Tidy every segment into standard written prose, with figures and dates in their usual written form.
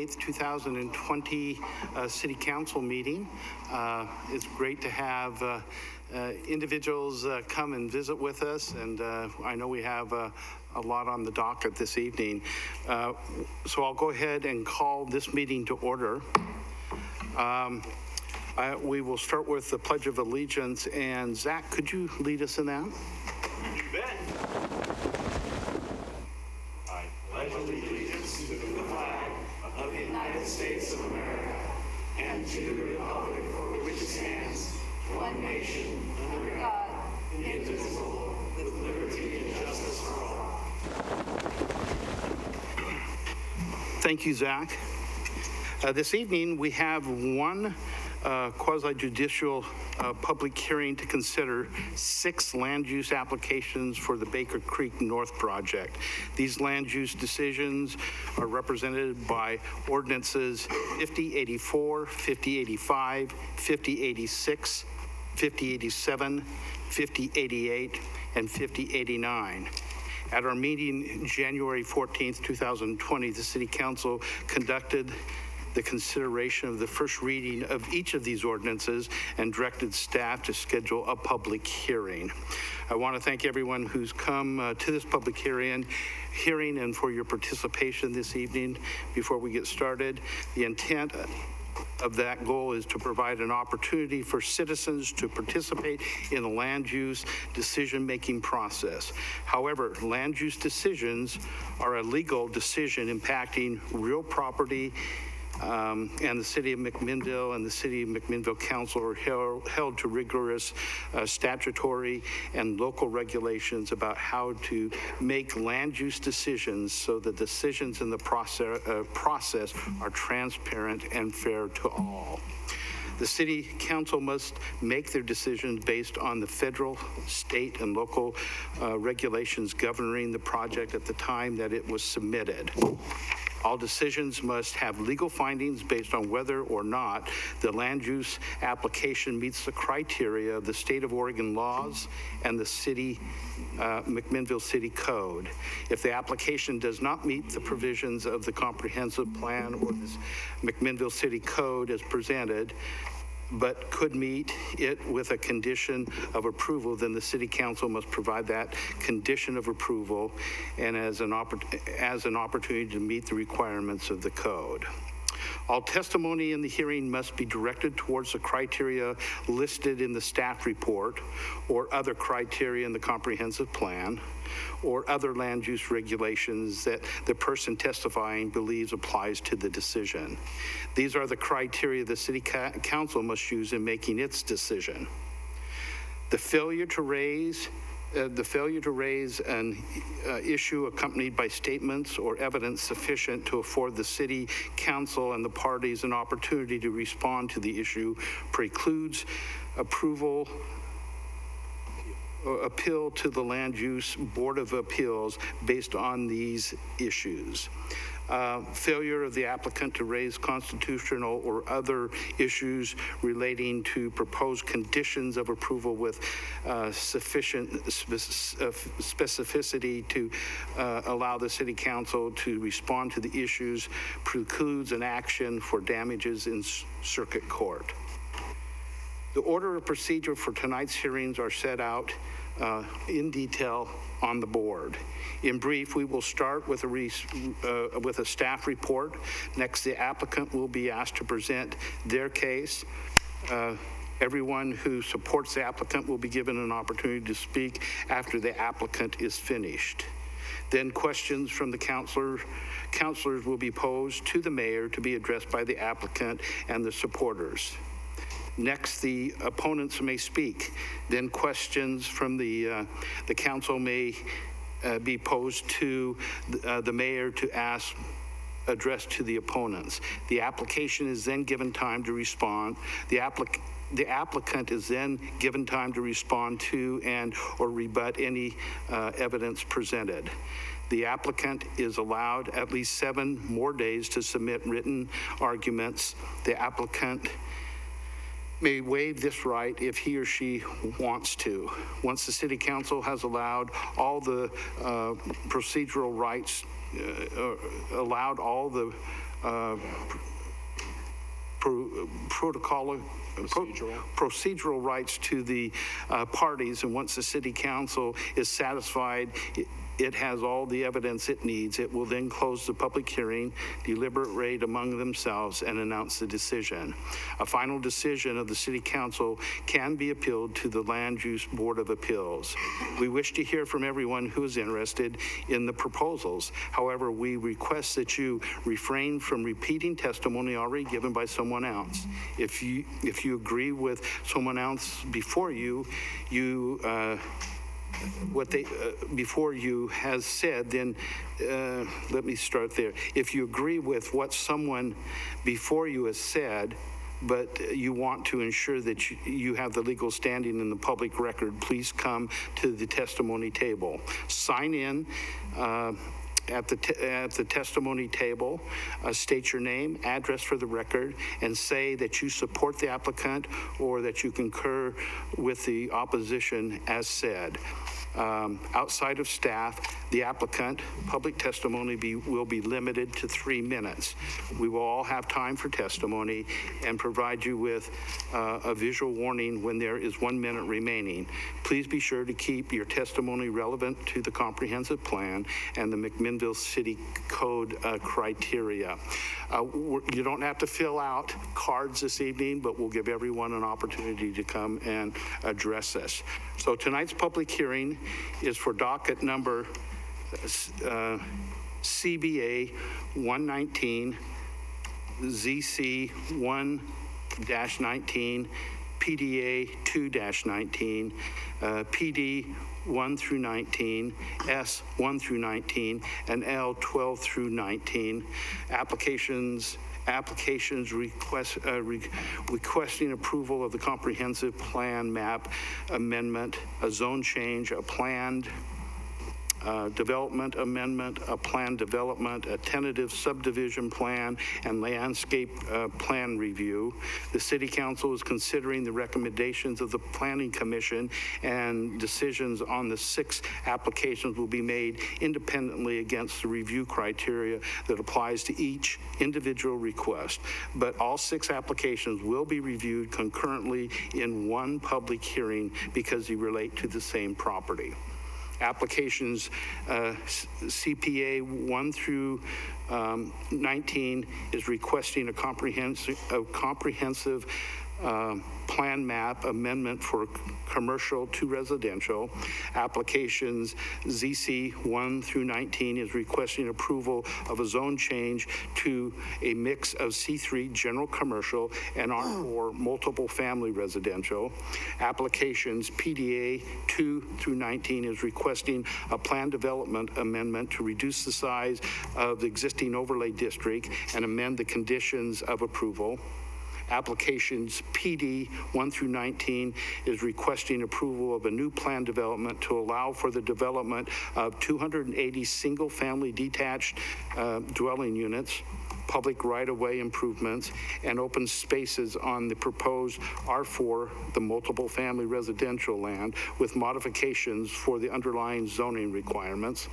2020 City Council meeting. It's great to have individuals come and visit with us, and I know we have a lot on the docket this evening. So I'll go ahead and call this meeting to order. We will start with the Pledge of Allegiance, and Zach, could you lead us in that? You bet. I pledge allegiance to the flag of the United States of America and to the republic for which it stands, one nation, under God, indivisible, with liberty and justice for all. Thank you, Zach. This evening, we have one quasi-judicial public hearing to consider 6 land use applications for the Baker Creek North project. These land use decisions are represented by ordinances 5084, 5085, 5086, 5087, 5088, and 5089. At our meeting January 14th, 2020, the City Council conducted the consideration of the first reading of each of these ordinances and directed staff to schedule a public hearing. I want to thank everyone who's come to this public hearing and for your participation this evening. Before we get started, the intent of that goal is to provide an opportunity for citizens to participate in the land use decision-making process. However, land use decisions are a legal decision impacting real property, and the City of McMinnville and the City of McMinnville Council are held to rigorous statutory and local regulations about how to make land use decisions so the decisions in the process are transparent and fair to all. The City Council must make their decisions based on the federal, state, and local regulations governing the project at the time that it was submitted. All decisions must have legal findings based on whether or not the land use application meets the criteria of the state of Oregon laws and the city, McMinnville City Code. If the application does not meet the provisions of the comprehensive plan or this McMinnville City Code as presented, but could meet it with a condition of approval, then the City Council must provide that condition of approval and as an opportunity to meet the requirements of the code. All testimony in the hearing must be directed towards the criteria listed in the staff report or other criteria in the comprehensive plan or other land use regulations that the person testifying believes applies to the decision. These are the criteria the City Council must use in making its decision. The failure to raise an issue accompanied by statements or evidence sufficient to afford the City Council and the parties an opportunity to respond to the issue precludes approval or appeal to the Land Use Board of Appeals based on these issues. Failure of the applicant to raise constitutional or other issues relating to proposed conditions of approval with sufficient specificity to allow the City Council to respond to the issues precludes an action for damages in circuit court. The order of procedure for tonight's hearings are set out in detail on the board. In brief, we will start with a staff report. Next, the applicant will be asked to present their case. Everyone who supports the applicant will be given an opportunity to speak after the applicant is finished. Then questions from the counselors will be posed to the mayor to be addressed by the applicant and the supporters. Next, the opponents may speak. Then questions from the council may be posed to the mayor to address to the opponents. The application is then given time to respond. The applicant is then given time to respond to and or rebut any evidence presented. The applicant is allowed at least 7 more days to submit written arguments. The applicant may waive this right if he or she wants to. Once the City Council has allowed all the procedural rights, allowed all the procedural rights to the parties, and once the city council is satisfied it has all the evidence it needs, it will then close the public hearing, deliberate among themselves, and announce the decision. A final decision of the city council can be appealed to the Land Use Board of Appeals. We wish to hear from everyone who is interested in the proposals. However, we request that you refrain from repeating testimony already given by someone else. If you agree with someone else before you, what they before you has said, then let me start there. If you agree with what someone before you has said, but you want to ensure that you have the legal standing in the public record, please come to the testimony table. Sign in at the testimony table, state your name, address for the record, and say that you support the applicant or that you concur with the opposition as said. Outside of staff, the applicant, public testimony will be limited to 3 minutes. We will all have time for testimony and provide you with a visual warning when there is 1 minute remaining. Please be sure to keep your testimony relevant to the comprehensive plan and the McMinnville City Code criteria. You don't have to fill out cards this evening, but we'll give everyone an opportunity to come and address this. So tonight's public hearing is for docket number CBA 119, ZC 1-19, PDA 2-19, PD 1 through 19, S 1 through 19, and L 12 through 19. Applications requesting approval of the comprehensive plan map amendment, a zone change, a planned development amendment, a plan development, a tentative subdivision plan, and landscape plan review. The City Council is considering the recommendations of the Planning Commission, and decisions on the 6 applications will be made independently against the review criteria that applies to each individual request. But all 6 applications will be reviewed concurrently in one public hearing because they relate to the same property. Applications CPA 1 through 19 is requesting a comprehensive plan map amendment for commercial to residential. Applications ZC 1 through 19 is requesting approval of a zone change to a mix of C3 general commercial and R4 multiple family residential. Applications PDA 2 through 19 is requesting a plan development amendment to reduce the size of the existing overlay district and amend the conditions of approval. Applications PD 1 through 19 is requesting approval of a new plan development to allow for the development of 280 single-family detached dwelling units, public right-of-way improvements, and open spaces on the proposed R4, the multiple family residential land, with modifications for the underlying zoning requirements.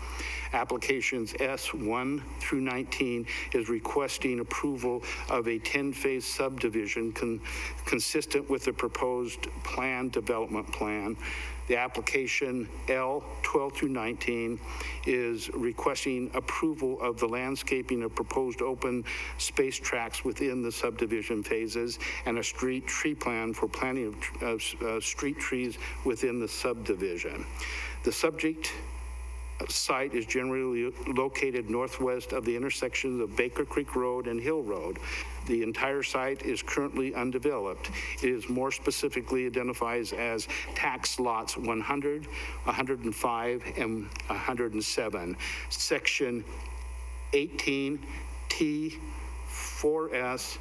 Applications S1 through 19 is requesting approval of a 10-phase subdivision consistent with the proposed plan development plan. The application L 12 through 19 is requesting approval of the landscaping of proposed open space tracts within the subdivision phases and a street tree plan for planting of street trees within the subdivision. The subject site is generally located northwest of the intersections of Baker Creek Road and Hill Road. The entire site is currently undeveloped. It is more specifically identified as tax lots 100, 105, and 107. Section 18T4S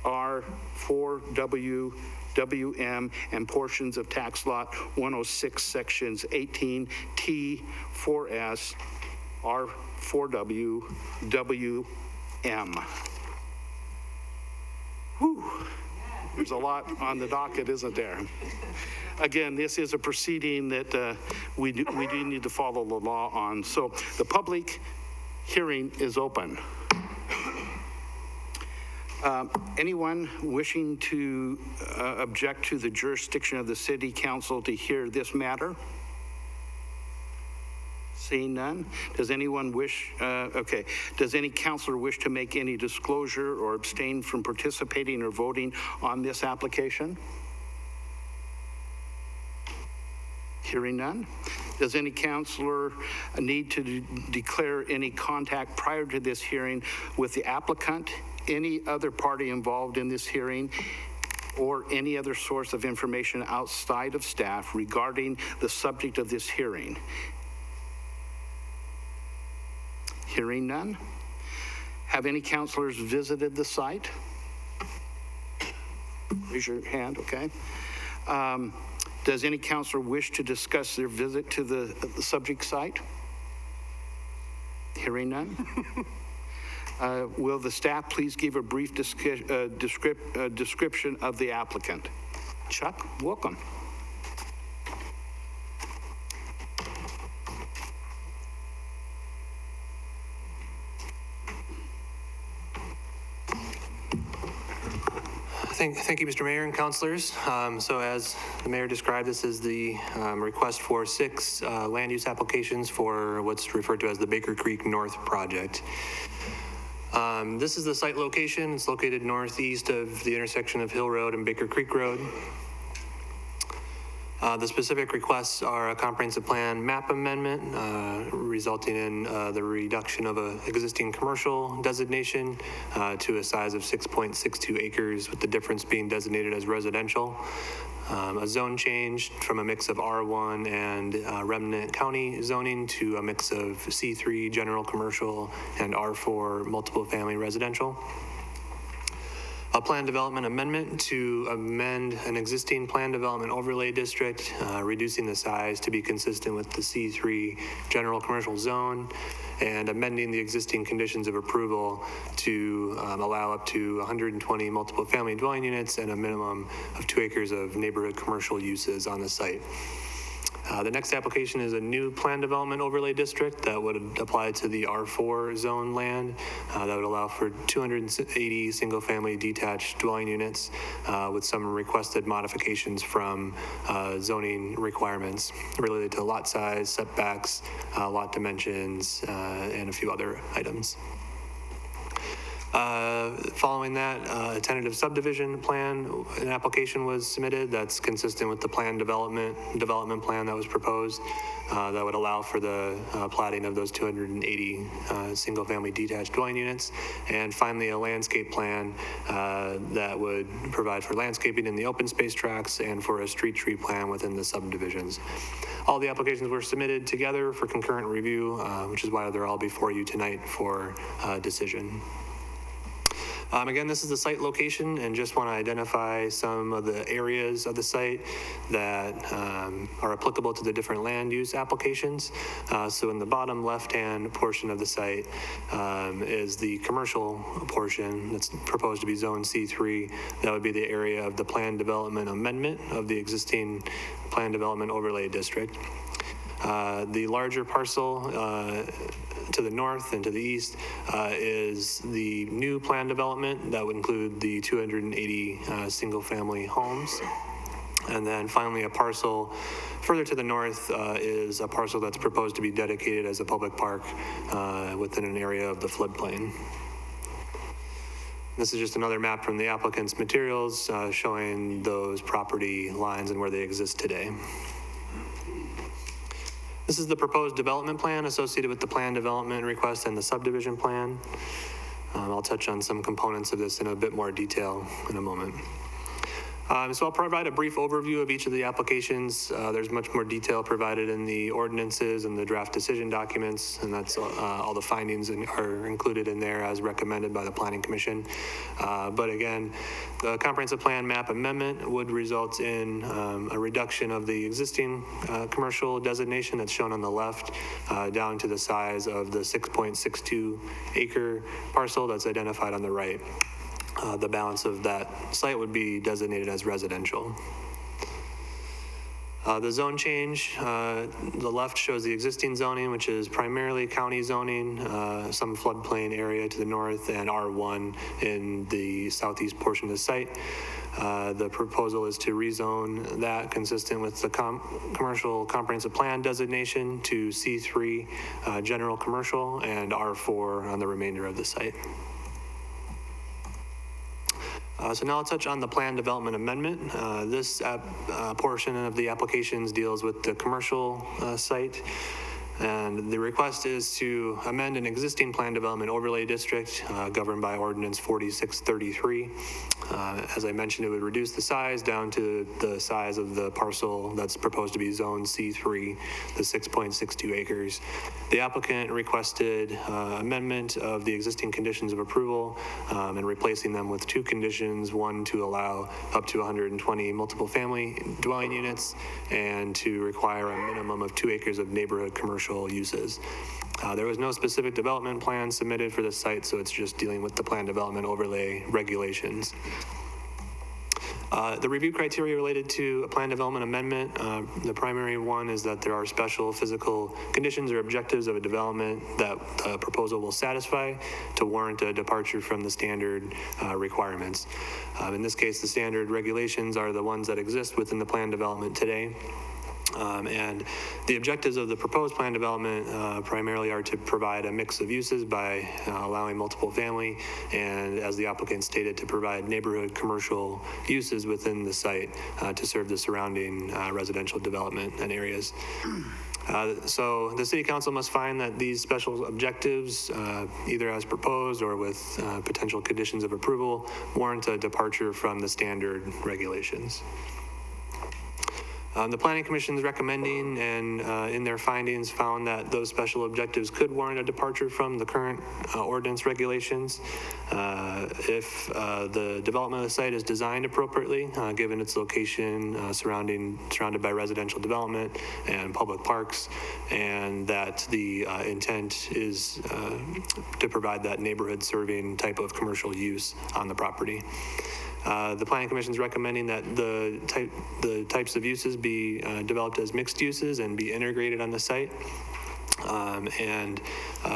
R4W WM and portions of tax lot 106 sections 18T4S R4W WM. Whew. There's a lot on the docket, isn't there? Again, this is a proceeding that we do need to follow the law on. So the public hearing is open. Anyone wishing to object to the jurisdiction of the city council to hear this matter? Seeing none, does anyone wish, does any counselor wish to make any disclosure or abstain from participating or voting on this application? Hearing none. Does any counselor need to declare any contact prior to this hearing with the applicant, any other party involved in this hearing, or any other source of information outside of staff regarding the subject of this hearing? Hearing none. Have any counselors visited the site? Raise your hand, okay. Does any counselor wish to discuss their visit to the subject site? Hearing none. Will the staff please give a brief description of the applicant? Chuck, welcome. Thank you, Mr. Mayor and councilors. So as the mayor described, this is the request for 6 land use applications for what's referred to as the Baker Creek North project. This is the site location. It's located northeast of the intersection of Hill Road and Baker Creek Road. The specific requests are a comprehensive plan map amendment, resulting in the reduction of an existing commercial designation to a size of 6.62 acres, with the difference being designated as residential. A zone change from a mix of R1 and remnant county zoning to a mix of C3 general commercial and R4 multiple family residential. A plan development amendment to amend an existing plan development overlay district, reducing the size to be consistent with the C3 general commercial zone, and amending the existing conditions of approval to allow up to 120 multiple family dwelling units and a minimum of 2 acres of neighborhood commercial uses on the site. The next application is a new plan development overlay district that would apply to the R4 zone land that would allow for 280 single-family detached dwelling units with some requested modifications from zoning requirements related to lot size, setbacks, lot dimensions, and a few other items. Following that, a tentative subdivision plan, an application was submitted that's consistent with the plan development plan that was proposed that would allow for the platting of those 280 single-family detached dwelling units. And finally, a landscape plan that would provide for landscaping in the open space tracts and for a street tree plan within the subdivisions. All the applications were submitted together for concurrent review, which is why they're all before you tonight for decision. Again, this is the site location, and just want to identify some of the areas of the site that are applicable to the different land use applications. So in the bottom left-hand portion of the site is the commercial portion that's proposed to be zone C3. That would be the area of the plan development amendment of the existing plan development overlay district. The larger parcel to the north and to the east is the new plan development that would include the 280 single-family homes. And then finally, a parcel further to the north is a parcel that's proposed to be dedicated as a public park within an area of the floodplain. This is just another map from the applicant's materials showing those property lines and where they exist today. This is the proposed development plan associated with the plan development request and the subdivision plan. I'll touch on some components of this in a bit more detail in a moment. So I'll provide a brief overview of each of the applications. There's much more detail provided in the ordinances and the draft decision documents, and that's all the findings are included in there as recommended by the Planning Commission. But again, the comprehensive plan map amendment would result in a reduction of the existing commercial designation that's shown on the left down to the size of the 6.62 acre parcel that's identified on the right. The balance of that site would be designated as residential. The zone change, the left shows the existing zoning, which is primarily county zoning, some floodplain area to the north, and R1 in the southeast portion of the site. The proposal is to rezone that consistent with the commercial comprehensive plan designation to C3 general commercial and R4 on the remainder of the site. So now I'll touch on the plan development amendment. This portion of the applications deals with the commercial site. And the request is to amend an existing plan development overlay district governed by ordinance 4633. As I mentioned, it would reduce the size down to the size of the parcel that's proposed to be zone C3, the 6.62 acres. The applicant requested amendment of the existing conditions of approval and replacing them with two conditions, one to allow up to 120 multiple family dwelling units and to require a minimum of 2 acres of neighborhood commercial uses. There was no specific development plan submitted for this site, so it's just dealing with the plan development overlay regulations. The review criteria related to a plan development amendment, the primary one is that there are special physical conditions or objectives of a development that the proposal will satisfy to warrant a departure from the standard requirements. In this case, the standard regulations are the ones that exist within the plan development today. And the objectives of the proposed plan development primarily are to provide a mix of uses by allowing multiple family and, as the applicant stated, to provide neighborhood commercial uses within the site to serve the surrounding residential development and areas. So the City Council must find that these special objectives, either as proposed or with potential conditions of approval, warrant a departure from the standard regulations. The Planning Commission is recommending and in their findings found that those special objectives could warrant a departure from the current ordinance regulations if the development of the site is designed appropriately, given its location surrounded by residential development and public parks, and that the intent is to provide that neighborhood serving type of commercial use on the property. The Planning Commission is recommending that the types of uses be developed as mixed uses and be integrated on the site.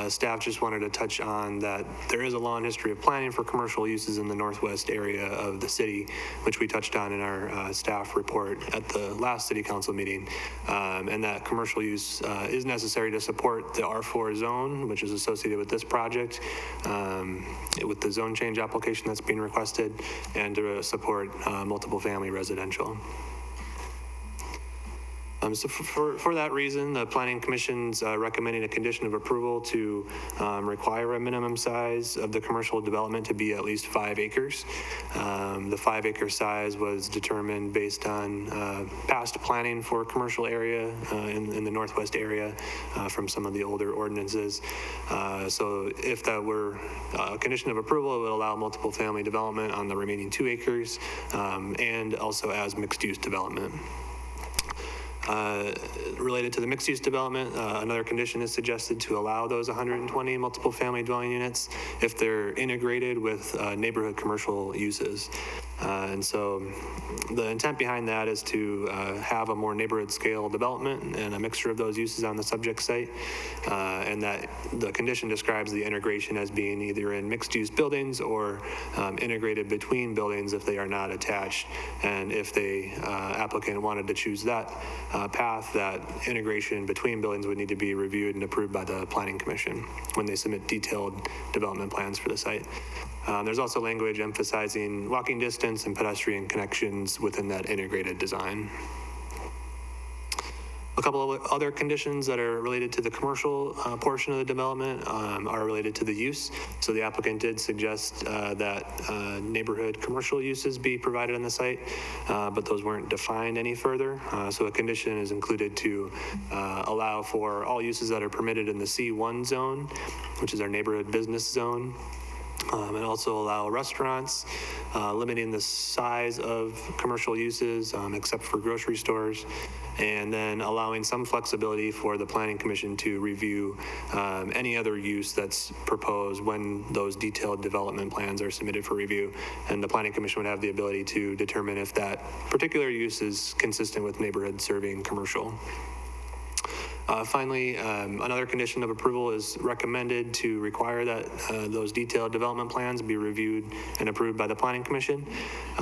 Staff just wanted to touch on that there is a long history of planning for commercial uses in the northwest area of the city, which we touched on in our staff report at the last City Council meeting, and that commercial use is necessary to support the R4 zone, which is associated with this project, with the zone change application that's being requested, and to support multiple family residential. So for that reason, the Planning Commission's recommending a condition of approval to require a minimum size of the commercial development to be at least 5 acres. The 5-acre size was determined based on past planning for a commercial area in the northwest area from some of the older ordinances. So if that were a condition of approval, it would allow multiple family development on the remaining 2 acres and also as mixed-use development. Related to the mixed-use development, another condition is suggested to allow those 120 multiple family dwelling units if they're integrated with neighborhood commercial uses. And so the intent behind that is to have a more neighborhood scale development and a mixture of those uses on the subject site, and that the condition describes the integration as being either in mixed-use buildings or integrated between buildings if they are not attached. And if the applicant wanted to choose that path, that integration between buildings would need to be reviewed and approved by the Planning Commission when they submit detailed development plans for the site. There's also language emphasizing walking distance and pedestrian connections within that integrated design. A couple of other conditions that are related to the commercial portion of the development are related to the use. So the applicant did suggest that neighborhood commercial uses be provided on the site, but those weren't defined any further. So a condition is included to allow for all uses that are permitted in the C1 zone, which is our neighborhood business zone. and also allow restaurants, limiting the size of commercial uses except for grocery stores, and then allowing some flexibility for the Planning Commission to review any other use that's proposed when those detailed development plans are submitted for review. And the Planning Commission would have the ability to determine if that particular use is consistent with neighborhood serving commercial. Finally, another condition of approval is recommended to require that those detailed development plans be reviewed and approved by the Planning Commission.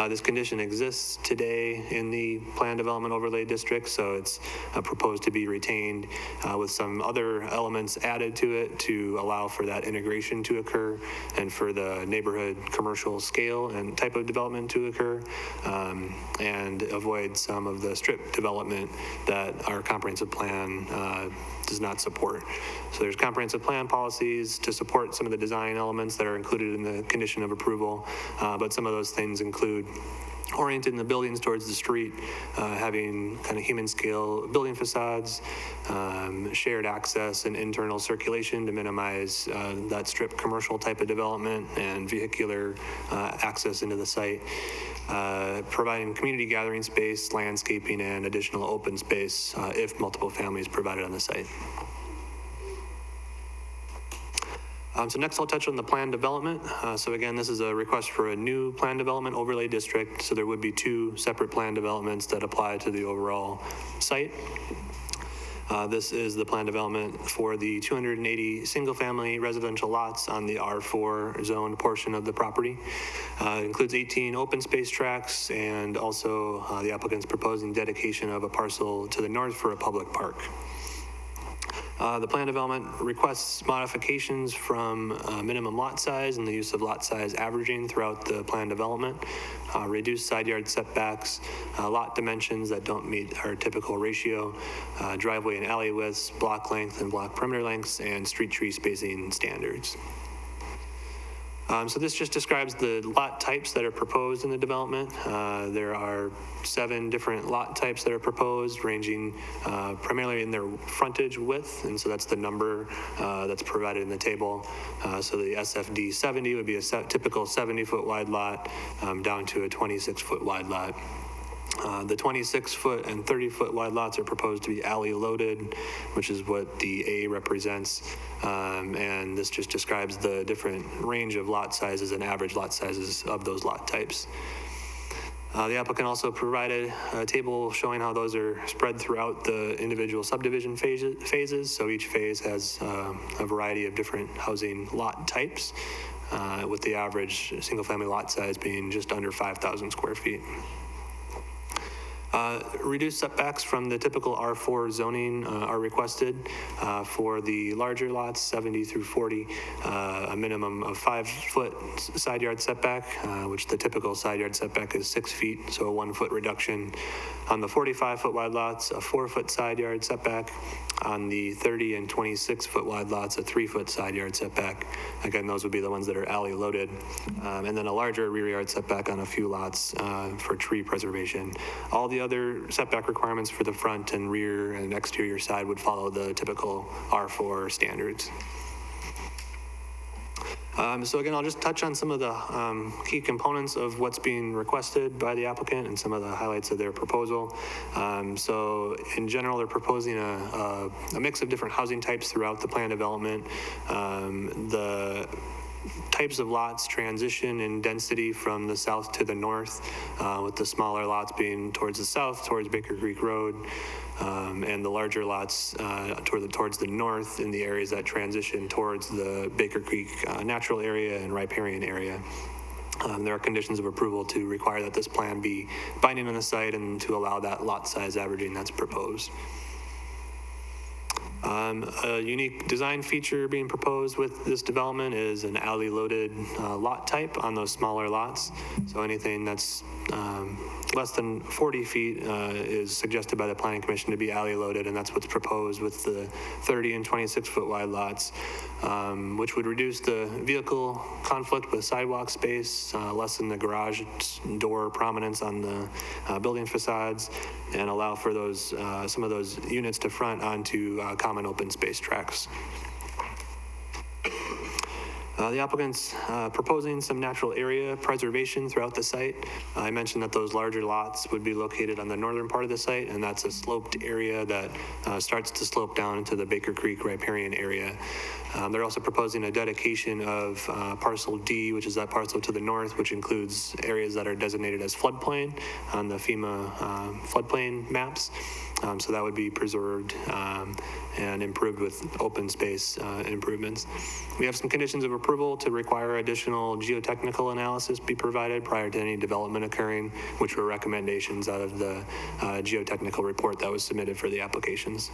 This condition exists today in the Plan Development Overlay District, so it's proposed to be retained with some other elements added to it to allow for that integration to occur and for the neighborhood commercial scale and type of development to occur, and avoid some of the strip development that our comprehensive plan does not support. So there's comprehensive plan policies to support some of the design elements that are included in the condition of approval, but some of those things include orienting the buildings towards the street, having kind of human scale building facades, shared access and internal circulation to minimize that strip commercial type of development and vehicular access into the site, providing community gathering space, landscaping, and additional open space if multiple families provided on the site. So next I'll touch on the plan development. So again, this is a request for a new plan development overlay district. So there would be two separate plan developments that apply to the overall site. This is the plan development for the 280 single-family residential lots on the R4 zoned portion of the property. It includes 18 open space tracts, and also the applicant's proposing dedication of a parcel to the north for a public park. The plan development requests modifications from minimum lot size and the use of lot size averaging throughout the plan development, reduced side yard setbacks, lot dimensions that don't meet our typical ratio, driveway and alley widths, block length and block perimeter lengths, and street tree spacing standards. So this just describes the lot types that are proposed in the development. There are 7 different lot types that are proposed, ranging primarily in their frontage width, and so that's the number that's provided in the table. So the SFD 70 would be a typical 70-foot wide lot down to a 26-foot wide lot. The 26-foot and 30-foot wide lots are proposed to be alley loaded, which is what the A represents, and this just describes the different range of lot sizes and average lot sizes of those lot types. The applicant also provided a table showing how those are spread throughout the individual subdivision phases. So each phase has a variety of different housing lot types, with the average single-family lot size being just under 5,000 square feet. Reduced setbacks from the typical R4 zoning are requested for the larger lots, 70 through 40, a minimum of 5-foot side yard setback, which the typical side yard setback is 6 feet, so a 1-foot reduction. On the 45-foot wide lots, a 4-foot side yard setback. On the 30 and 26-foot wide lots, a 3-foot side yard setback. Again, those would be the ones that are alley loaded. And then a larger rear yard setback on a few lots for tree preservation. All the other setback requirements for the front and rear and exterior side would follow the typical R4 standards. So again, I'll just touch on some of the key components of what's being requested by the applicant and some of the highlights of their proposal. So in general, they're proposing a mix of different housing types throughout the plan development. The types of lots transition in density from the south to the north, with the smaller lots being towards the south, towards Baker Creek Road, and the larger lots towards the north in the areas that transition towards the Baker Creek natural area and riparian area. There are conditions of approval to require that this plan be binding on the site and to allow that lot size averaging that's proposed. A unique design feature being proposed with this development is an alley loaded lot type on those smaller lots. So anything that's less than 40 feet is suggested by the Planning Commission to be alley loaded, and that's what's proposed with the 30 and 26-foot wide lots, which would reduce the vehicle conflict with sidewalk space, lessen the garage door prominence on the building facades, and allow for those some of those units to front onto common open space tracks. The applicant's proposing some natural area preservation throughout the site. I mentioned that those larger lots would be located on the northern part of the site, and that's a sloped area that starts to slope down into the Baker Creek riparian area. They're also proposing a dedication of parcel D, which is that parcel to the north, which includes areas that are designated as floodplain on the FEMA floodplain maps. So that would be preserved and improved with open space improvements. We have some conditions of approval to require additional geotechnical analysis be provided prior to any development occurring, which were recommendations out of the geotechnical report that was submitted for the applications.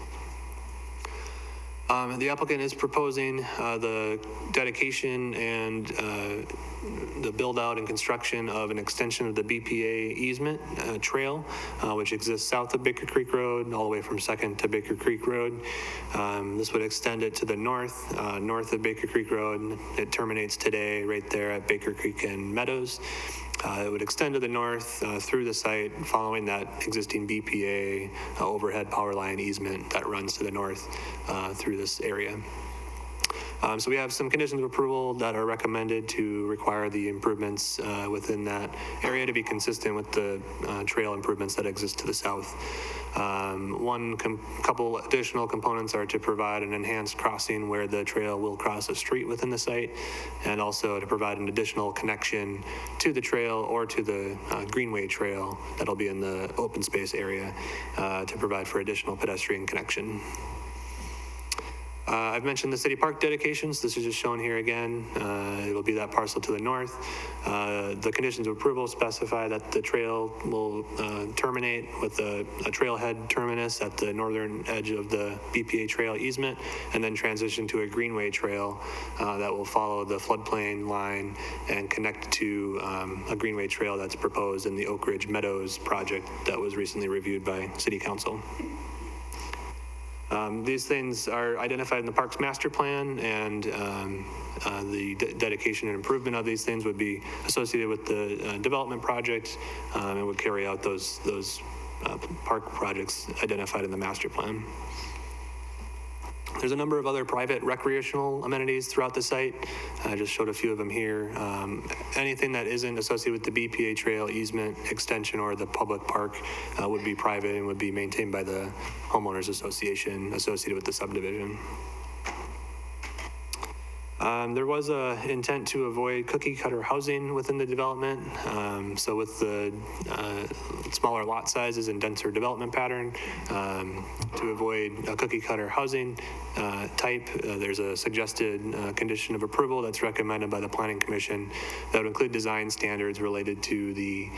The applicant is proposing the dedication and the build out and construction of an extension of the BPA easement trail, which exists south of Baker Creek Road, all the way from 2nd to Baker Creek Road. This would extend it to the north of Baker Creek Road. It terminates today right there at Baker Creek and Meadows. It would extend to the north through the site, following that existing BPA overhead power line easement that runs to the north through this area. So we have some conditions of approval that are recommended to require the improvements within that area to be consistent with the trail improvements that exist to the south. Couple additional components are to provide an enhanced crossing where the trail will cross a street within the site, and also to provide an additional connection to the trail or to the greenway trail that'll be in the open space area to provide for additional pedestrian connection. I've mentioned the city park dedications. This is just shown here again. It'll be that parcel to the north. The conditions of approval specify that the trail will terminate with a trailhead terminus at the northern edge of the BPA trail easement, and then transition to a greenway trail that will follow the floodplain line and connect to a greenway trail that's proposed in the Oak Ridge Meadows project that was recently reviewed by City Council. These things are identified in the Parks Master Plan, and the dedication and improvement of these things would be associated with the development project and would carry out those park projects identified in the master plan. There's a number of other private recreational amenities throughout the site. I just showed a few of them here. Anything that isn't associated with the BPA trail easement extension or the public park would be private and would be maintained by the homeowners association associated with the subdivision. There was an intent to avoid cookie cutter housing within the development. So with the smaller lot sizes and denser development pattern, to avoid a cookie cutter housing type, there's a suggested condition of approval that's recommended by the Planning Commission that would include design standards related to the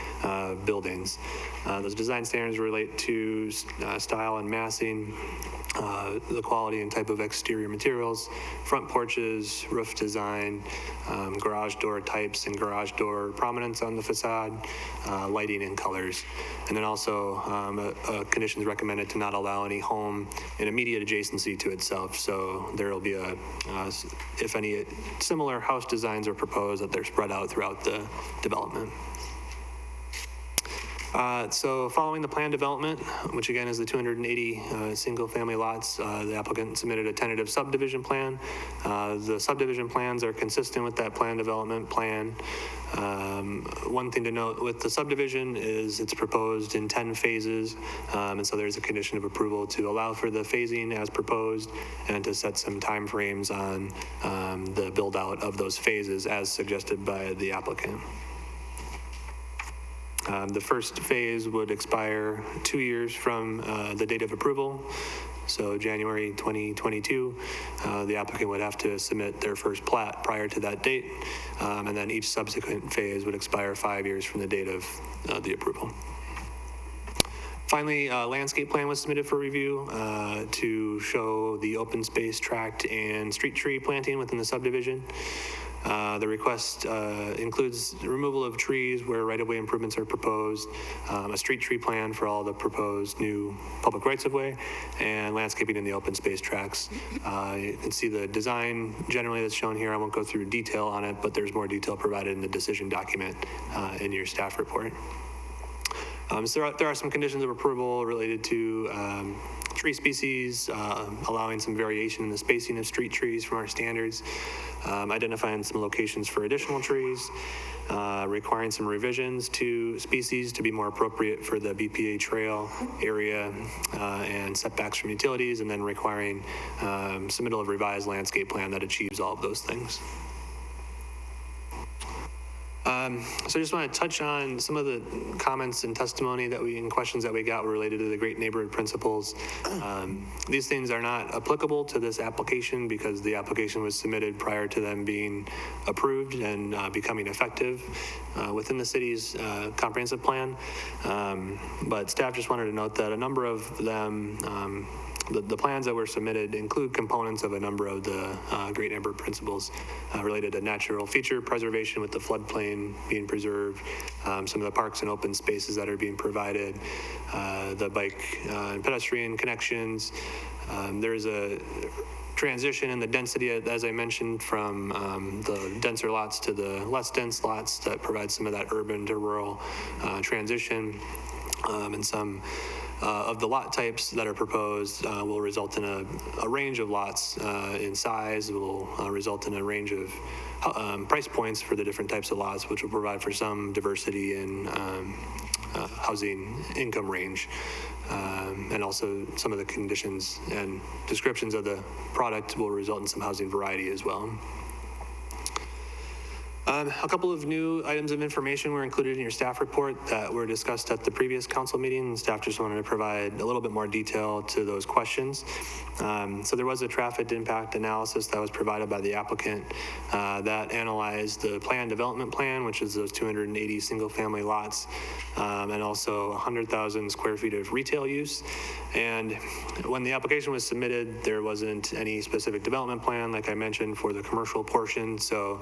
buildings. Those design standards relate to style and massing, the quality and type of exterior materials, front porches, roof design, garage door types and garage door prominence on the facade, lighting and colors. And then also a condition is recommended to not allow any home in immediate adjacency to itself. So there will be if any similar house designs are proposed, that they're spread out throughout the development. So following the plan development, which again is the 280 single family lots, the applicant submitted a tentative subdivision plan. The subdivision plans are consistent with that plan development plan. One thing to note with the subdivision is it's proposed in 10 phases, and so there's a condition of approval to allow for the phasing as proposed and to set some time frames on the build out of those phases as suggested by the applicant. The first phase would expire 2 years from the date of approval. So January 2022, the applicant would have to submit their first plat prior to that date, and then each subsequent phase would expire 5 years from the date of the approval. Finally, a landscape plan was submitted for review to show the open space tract and street tree planting within the subdivision. The request includes removal of trees where right-of-way improvements are proposed, a street tree plan for all the proposed new public rights-of-way, and landscaping in the open space tracts. You can see the design generally that's shown here. I won't go through detail on it, but there's more detail provided in the decision document in your staff report. So there are some conditions of approval related to tree species, allowing some variation in the spacing of street trees from our standards, identifying some locations for additional trees, requiring some revisions to species to be more appropriate for the BPA trail area and setbacks from utilities, and then requiring submittal of revised landscape plan that achieves all of those things. So I just want to touch on some of the comments and testimony and questions that we got were related to the Great Neighborhood Principles. These things are not applicable to this application because the application was submitted prior to them being approved and becoming effective within the city's comprehensive plan. But staff just wanted to note that a number of them, the plans that were submitted include components of a number of the Great Neighborhood Principles related to natural feature preservation with the floodplain being preserved, some of the parks and open spaces that are being provided, the bike and pedestrian connections. There's a transition in the density, as I mentioned, from the denser lots to the less dense lots that provide some of that urban to rural transition, and some of the lot types that are proposed will result in a range of lots in size, will result in a range of price points for the different types of lots, which will provide for some diversity in housing income range. And also some of the conditions and descriptions of the product will result in some housing variety as well. A couple of new items of information were included in your staff report that were discussed at the previous council meeting. Staff just wanted to provide a little bit more detail to those questions. So there was a traffic impact analysis that was provided by the applicant that analyzed the planned development plan, which is those 280 single-family lots, and also 100,000 square feet of retail use. And when the application was submitted, there wasn't any specific development plan, like I mentioned, for the commercial portion. So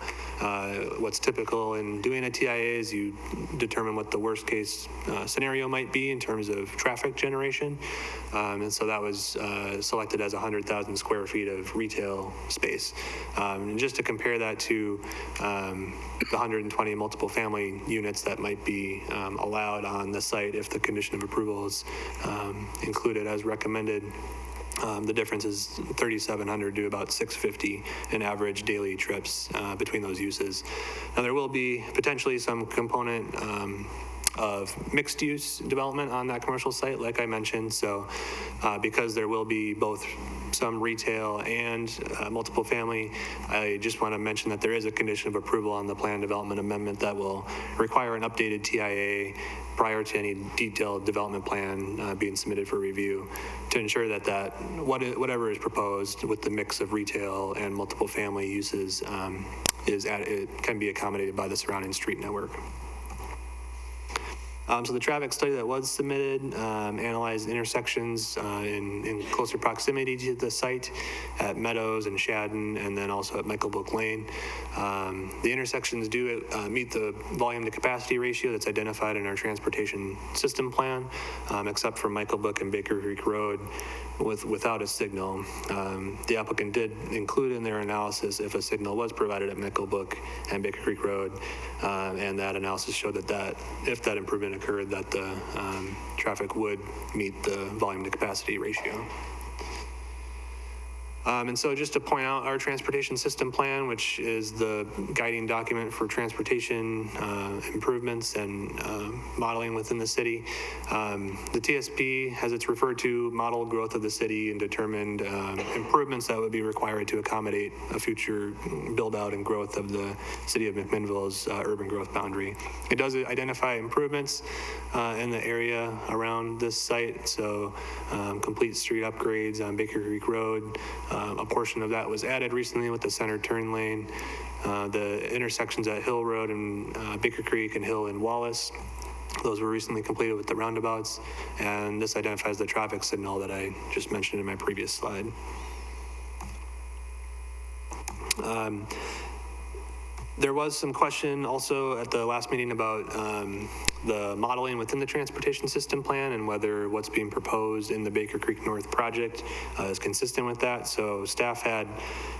what's typical in doing a TIA is you determine what the worst case scenario might be in terms of traffic generation. And so that was selected as 100,000 square feet of retail space. And just to compare that to the 120 multiple family units that might be allowed on the site if the condition of approval is included as recommended. The difference is 3,700 to about 650 in average daily trips between those uses. Now there will be potentially some component of mixed use development on that commercial site, like I mentioned. So because there will be both some retail and multiple family, I just want to mention that there is a condition of approval on the plan development amendment that will require an updated TIA prior to any detailed development plan being submitted for review to ensure that whatever is proposed with the mix of retail and multiple family uses it can be accommodated by the surrounding street network. So the traffic study that was submitted analyzed intersections in closer proximity to the site at Meadows and Shadden, and then also at Michael Book Lane. The intersections do meet the volume to capacity ratio that's identified in our transportation system plan, except for Michael Book and Baker Creek Road without a signal. The applicant did include in their analysis if a signal was provided at Michael Book and Baker Creek Road, and that analysis showed that if that improvement occurred, that the traffic would meet the volume to capacity ratio. And so just to point out our transportation system plan, which is the guiding document for transportation improvements and modeling within the city. The TSP, as it's referred to, modeled growth of the city and determined improvements that would be required to accommodate a future build out and growth of the city of McMinnville's urban growth boundary. It does identify improvements in the area around this site. So complete street upgrades on Baker Creek Road. A portion of that was added recently with the center turn lane. The intersections at Hill Road and Baker Creek and Hill and Wallace, those were recently completed with the roundabouts, and this identifies the traffic signal that I just mentioned in my previous There was some question also at the last meeting about the modeling within the transportation system plan and whether what's being proposed in the Baker Creek North project is consistent with that. So staff had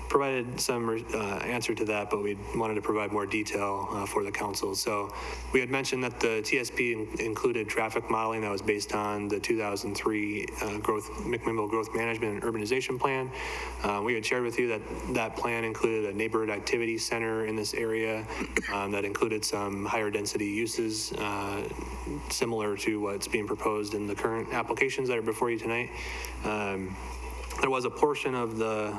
provided some answer to that, but we wanted to provide more detail for the council. So we had mentioned that the TSP included traffic modeling that was based on the 2003 McMinnville Growth Management and Urbanization Plan. We had shared with you that that plan included a neighborhood activity center in this area that included some higher density uses similar to what's being proposed in the current applications that are before you tonight. There was a portion of the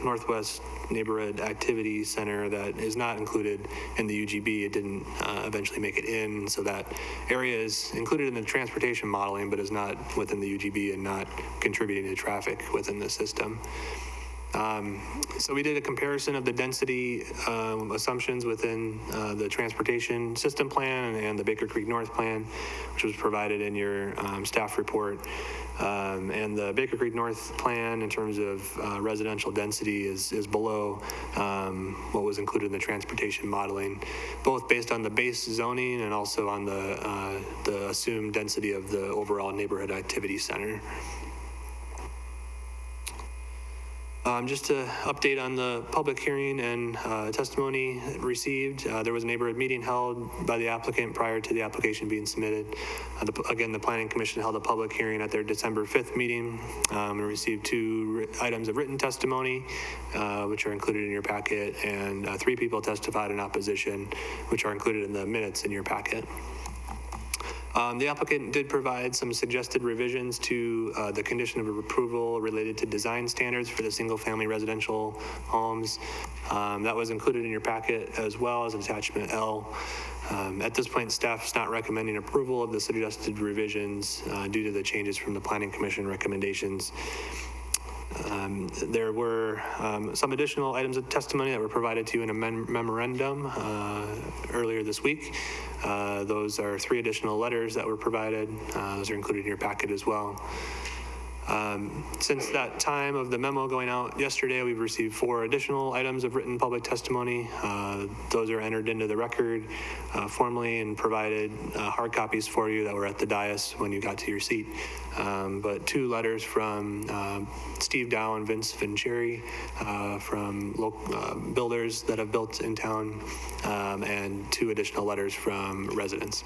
Northwest Neighborhood Activity Center that is not included in the UGB. It didn't eventually make it in, so that area is included in the transportation modeling, but is not within the UGB and not contributing to traffic within the system. So we did a comparison of the density assumptions within the transportation system plan and the Baker Creek North plan, which was provided in your staff report. And the Baker Creek North plan in terms of residential density is below what was included in the transportation modeling, both based on the base zoning and also on the assumed density of the overall neighborhood activity center. Just to update on the public hearing and testimony received, there was a neighborhood meeting held by the applicant prior to the application being submitted. Again, the Planning Commission held a public hearing at their December 5th meeting and received 2 items of written testimony, which are included in your packet, and 3 people testified in opposition, which are included in the minutes in your packet. The applicant did provide some suggested revisions to the condition of approval related to design standards for the single-family residential homes. That was included in your packet as well as attachment L. At this point, staff is not recommending approval of the suggested revisions due to the changes from the Planning Commission recommendations. There were some additional items of testimony that were provided to you in a memorandum earlier this week. Those are 3 additional letters that were provided. Those are included in your packet as well. Since that time of the memo going out yesterday, we've received 4 additional items of written public testimony. Those are entered into the record formally and provided hard copies for you that were at the dais when you got to your seat. But 2 letters from Steve Dow and Vince Vinceri from local builders that have built in town, and 2 additional letters from residents.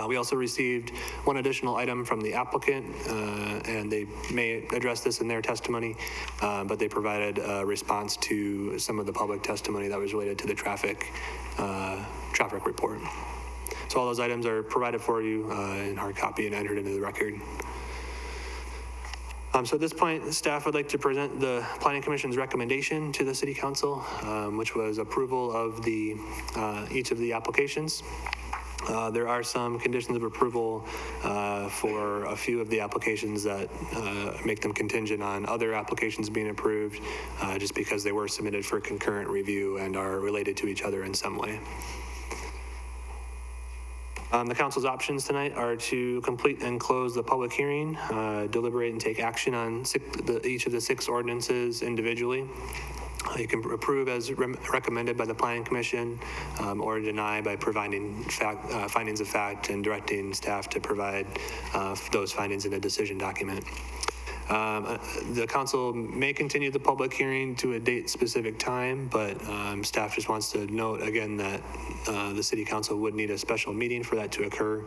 We also received 1 additional item from the applicant, and they may address this in their testimony, but they provided a response to some of the public testimony that was related to the traffic report. So all those items are provided for you in hard copy and entered into the record. So at this point, staff would like to present the Planning Commission's recommendation to the City Council, which was approval of each of the applications. There are some conditions of approval for a few of the applications that make them contingent on other applications being approved, just because they were submitted for concurrent review and are related to each other in some way. The council's options tonight are to complete and close the public hearing, deliberate and take action on each of the 6 ordinances individually. You can approve as recommended by the Planning Commission, or deny by providing findings of fact and directing staff to provide those findings in a decision document. The council may continue the public hearing to a date-specific time, but staff just wants to note again that the City Council would need a special meeting for that to occur.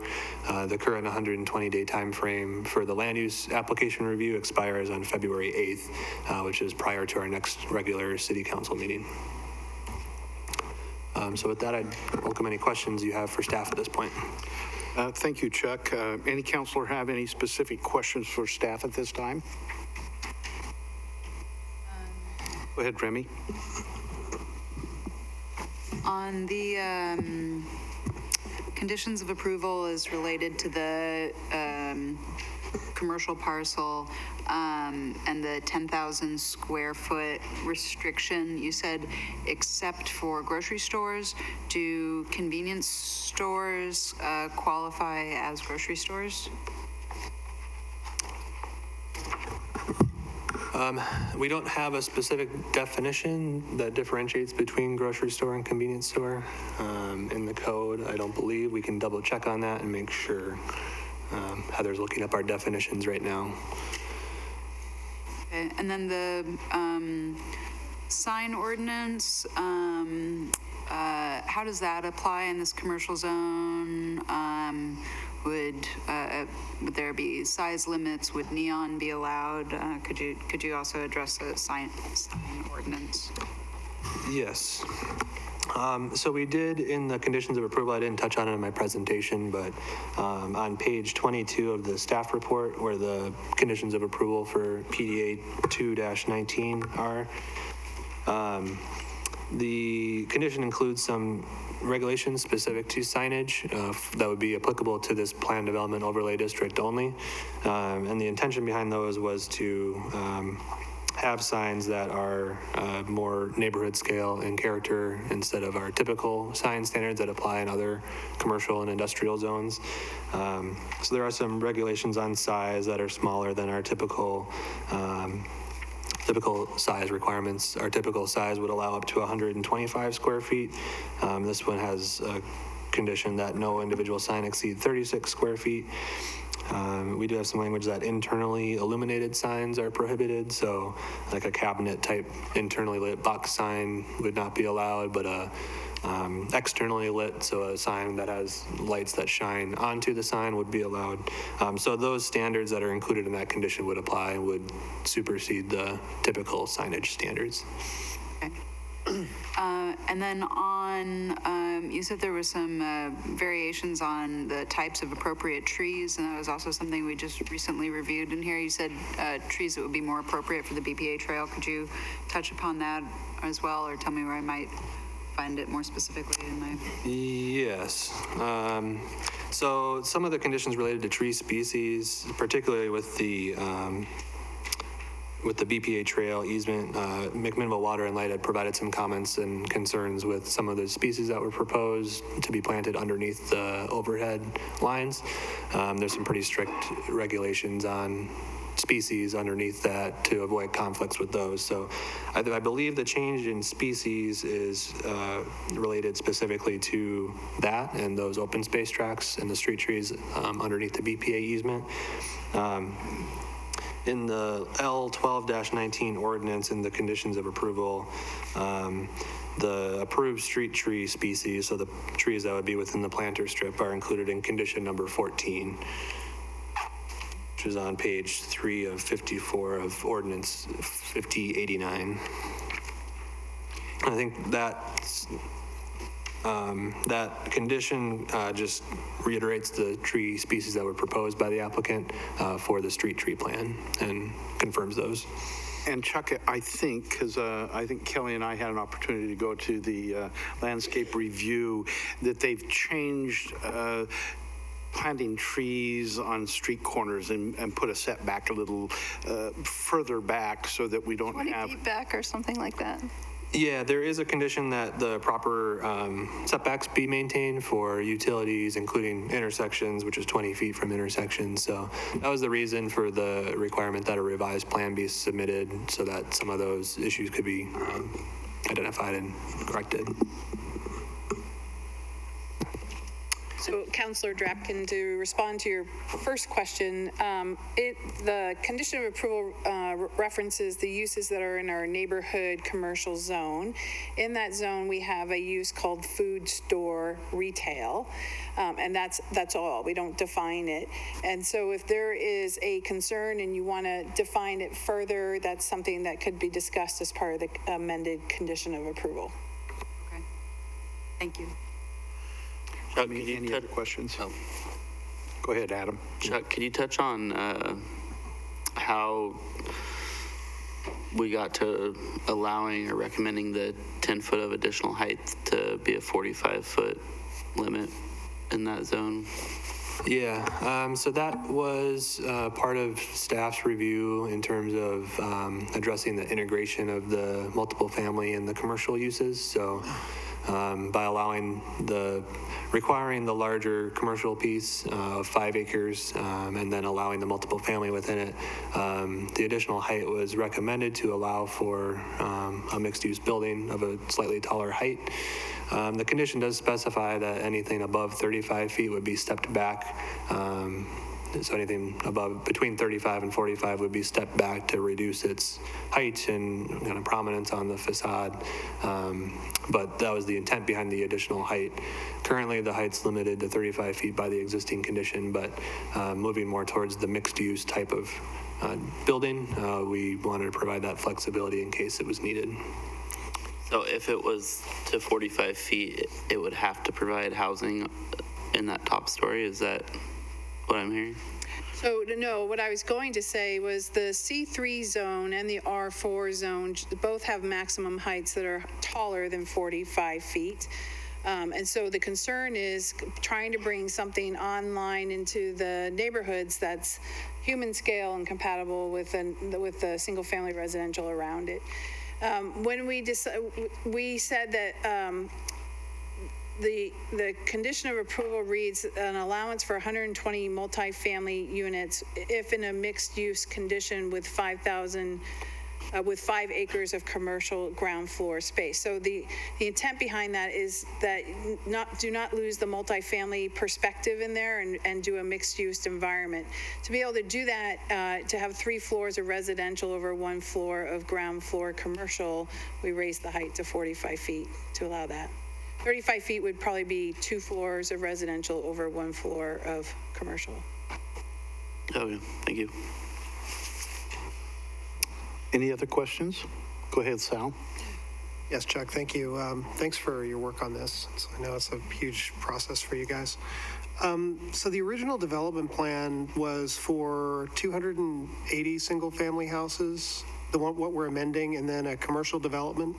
The current 120-day time frame for the land use application review expires on February 8th, which is prior to our next regular City Council meeting. So with that, I'd welcome any questions you have for staff at this point. Thank you, Chuck. Any counselor have any specific questions for staff at this time? Go ahead, Remy. On the conditions of approval is related to the commercial parcel and the 10,000 square foot restriction. You said except for grocery stores. Do convenience stores qualify as grocery stores? We don't have a specific definition that differentiates between grocery store and convenience store in the code. I don't believe. We can double check on that and make sure. Heather's looking up our definitions right now. Okay, and then the sign ordinance, how does that apply in this commercial zone? Would there be size limits? Would neon be allowed? Could you also address the sign ordinance? Yes. So we did in the conditions of approval, I didn't touch on it in my presentation, but on page 22 of the staff report where the conditions of approval for PDA 2-19 are, the condition includes some regulations specific to signage that would be applicable to this plan development overlay district only. And the intention behind those was to have signs that are more neighborhood scale in character instead of our typical sign standards that apply in other commercial and industrial zones. So there are some regulations on size that are smaller than our typical size requirements. Our typical size would allow up to 125 square feet. This one has a condition that no individual sign exceed 36 square feet. We do have some language that internally illuminated signs are prohibited. So like a cabinet type internally lit box sign would not be allowed, but a externally lit, so a sign that has lights that shine onto the sign would be allowed. So those standards that are included in that condition would apply and would supersede the typical signage standards. Okay. And then on, you said there was some variations on the types of appropriate trees, and that was also something we just recently reviewed in here. You said trees that would be more appropriate for the BPA trail. Could you touch upon that as well, or tell me where I might find it more specifically in my... Yes. So some of the conditions related to tree species, particularly with the BPA trail easement, McMinnville Water and Light had provided some comments and concerns with some of the species that were proposed to be planted underneath the overhead lines. There's some pretty strict regulations on species underneath that to avoid conflicts with those. So I believe the change in species is related specifically to that and those open space tracts and the street trees underneath the BPA easement. In the L12-19 ordinance in the conditions of approval, the approved street tree species, so the trees that would be within the planter strip, are included in condition number 14, which is on page 3 of 54 of ordinance 5089. I think that condition just reiterates the tree species that were proposed by the applicant for the street tree plan and confirms those. And Chuck, I think, because I think Kelly and I had an opportunity to go to the landscape review, that they've changed planting trees on street corners and put a setback a little further back so that we don't 20 have... feet back or something like that. Yeah, there is a condition that the proper setbacks be maintained for utilities, including intersections, which is 20 feet from intersections. So that was the reason for the requirement that a revised plan be submitted so that some of those issues could be identified and corrected. So, Councillor Drapkin, to respond to your first question, the condition of approval references the uses that are in our neighborhood commercial zone. In that zone, we have a use called food store retail, and that's all. We don't define it. And so if there is a concern and you want to define it further, that's something that could be discussed as part of the amended condition of approval. Okay. Thank you. Chuck, could you Any other questions? Go ahead, Adam. Chuck, could you touch on how we got to allowing or recommending the 10 foot of additional height to be a 45-foot limit in that zone? Yeah, so that was part of staff's review in terms of addressing the integration of the multiple family and the commercial uses. So by requiring the larger commercial piece of 5 acres and then allowing the multiple family within it. The additional height was recommended to allow for a mixed-use building of a slightly taller height. The condition does specify that anything above 35 feet would be stepped back. So anything between 35 and 45 would be stepped back to reduce its height and kind of prominence on the facade. But that was the intent behind the additional height. Currently, the height's limited to 35 feet by the existing condition, but moving more towards the mixed-use type of building, we wanted to provide that flexibility in case it was needed. So if it was to 45 feet, it would have to provide housing in that top story? Is that what I'm hearing? So, no, what I was going to say was the C3 zone and the R4 zone both have maximum heights that are taller than 45 feet. And so the concern is trying to bring something online into the neighborhoods that's human scale and compatible with the single-family residential around it. When we said that the condition of approval reads an allowance for 120 multifamily units if in a mixed-use condition with 5 acres of commercial ground floor space. So the intent behind that is that do not lose the multifamily perspective in there and do a mixed-use environment. To be able to do that, to have 3 floors of residential over 1 floor of ground floor commercial, we raised the height to 45 feet to allow that. 35 feet would probably be 2 floors of residential over 1 floor of commercial. Okay, thank you. Any other questions? Go ahead, Sal. Yes, Chuck, thank you. Thanks for your work on this. So I know it's a huge process for you guys. So the original development plan was for 280 single-family houses, what we're amending, and then a commercial development.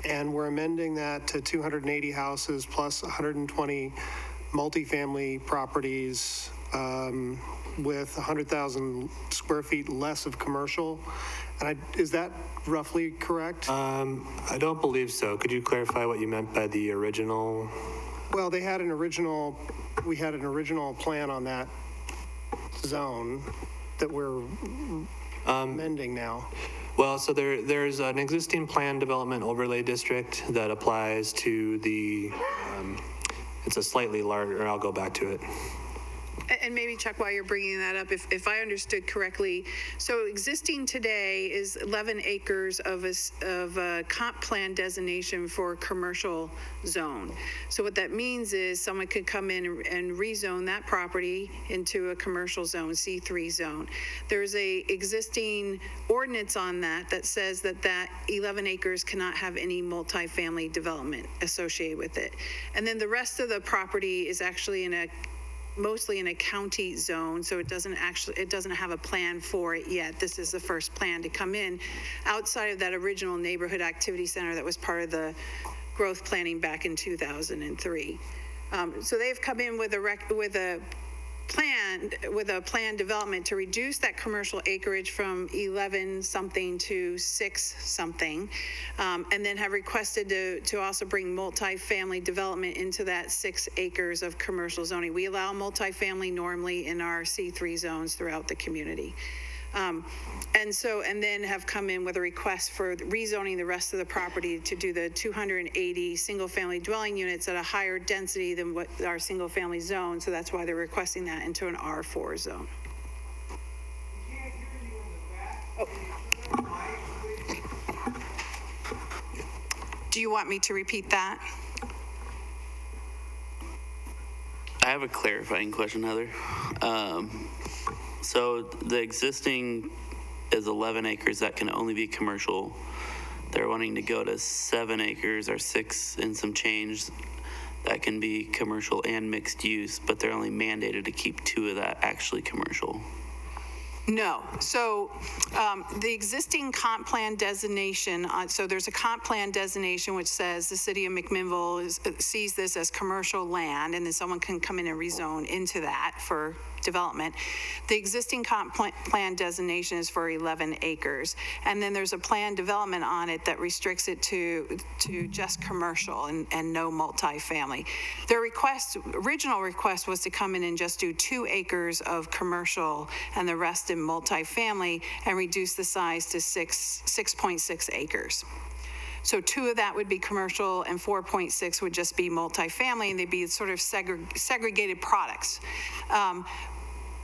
And we're amending that to 280 houses plus 120 multifamily properties with 100,000 square feet less of commercial. And is that roughly correct? I don't believe so. Could you clarify what you meant by the original? Well, we had an original plan on that zone that we're amending now. Well, so there's an existing plan development overlay district that applies to the, it's a slightly larger, I'll go back to it. And maybe, Chuck, while you're bringing that up, if I understood correctly, so existing today is 11 acres of a comp plan designation for commercial zone. So what that means is someone could come in and rezone that property into a commercial zone, C3 zone. There's a existing ordinance on that says that 11 acres cannot have any multifamily development associated with it. And then the rest of the property is actually mostly in a county zone, so it doesn't have a plan for it yet. This is the first plan to come in outside of that original neighborhood activity center that was part of the growth planning back in 2003. So they've come in with a plan development to reduce that commercial acreage from 11 something to 6 something, and then have requested to also bring multifamily development into that 6 acres of commercial zoning. We allow multifamily normally in our C3 zones throughout the community. And then have come in with a request for rezoning the rest of the property to do the 280 single-family dwelling units at a higher density than what our single-family zone. So that's why they're requesting that into an R4 zone. Do you want me to repeat that? I have a clarifying question, Heather. So the existing is 11 acres that can only be commercial. They're wanting to go to 7 acres or 6 and some change that can be commercial and mixed use, but they're only mandated to keep 2 of that actually commercial. No. So the existing comp plan designation, so there's a comp plan designation which says the city of McMinnville sees this as commercial land, and then someone can come in and rezone into that for development. The existing comp plan designation is for 11 acres. And then there's a plan development on it that restricts it to just commercial and no multifamily. Their original request was to come in and just do 2 acres of commercial and the rest in multifamily and reduce the size to 6.6 acres. So 2 of that would be commercial and 4.6 would just be multifamily, and they'd be sort of segregated products.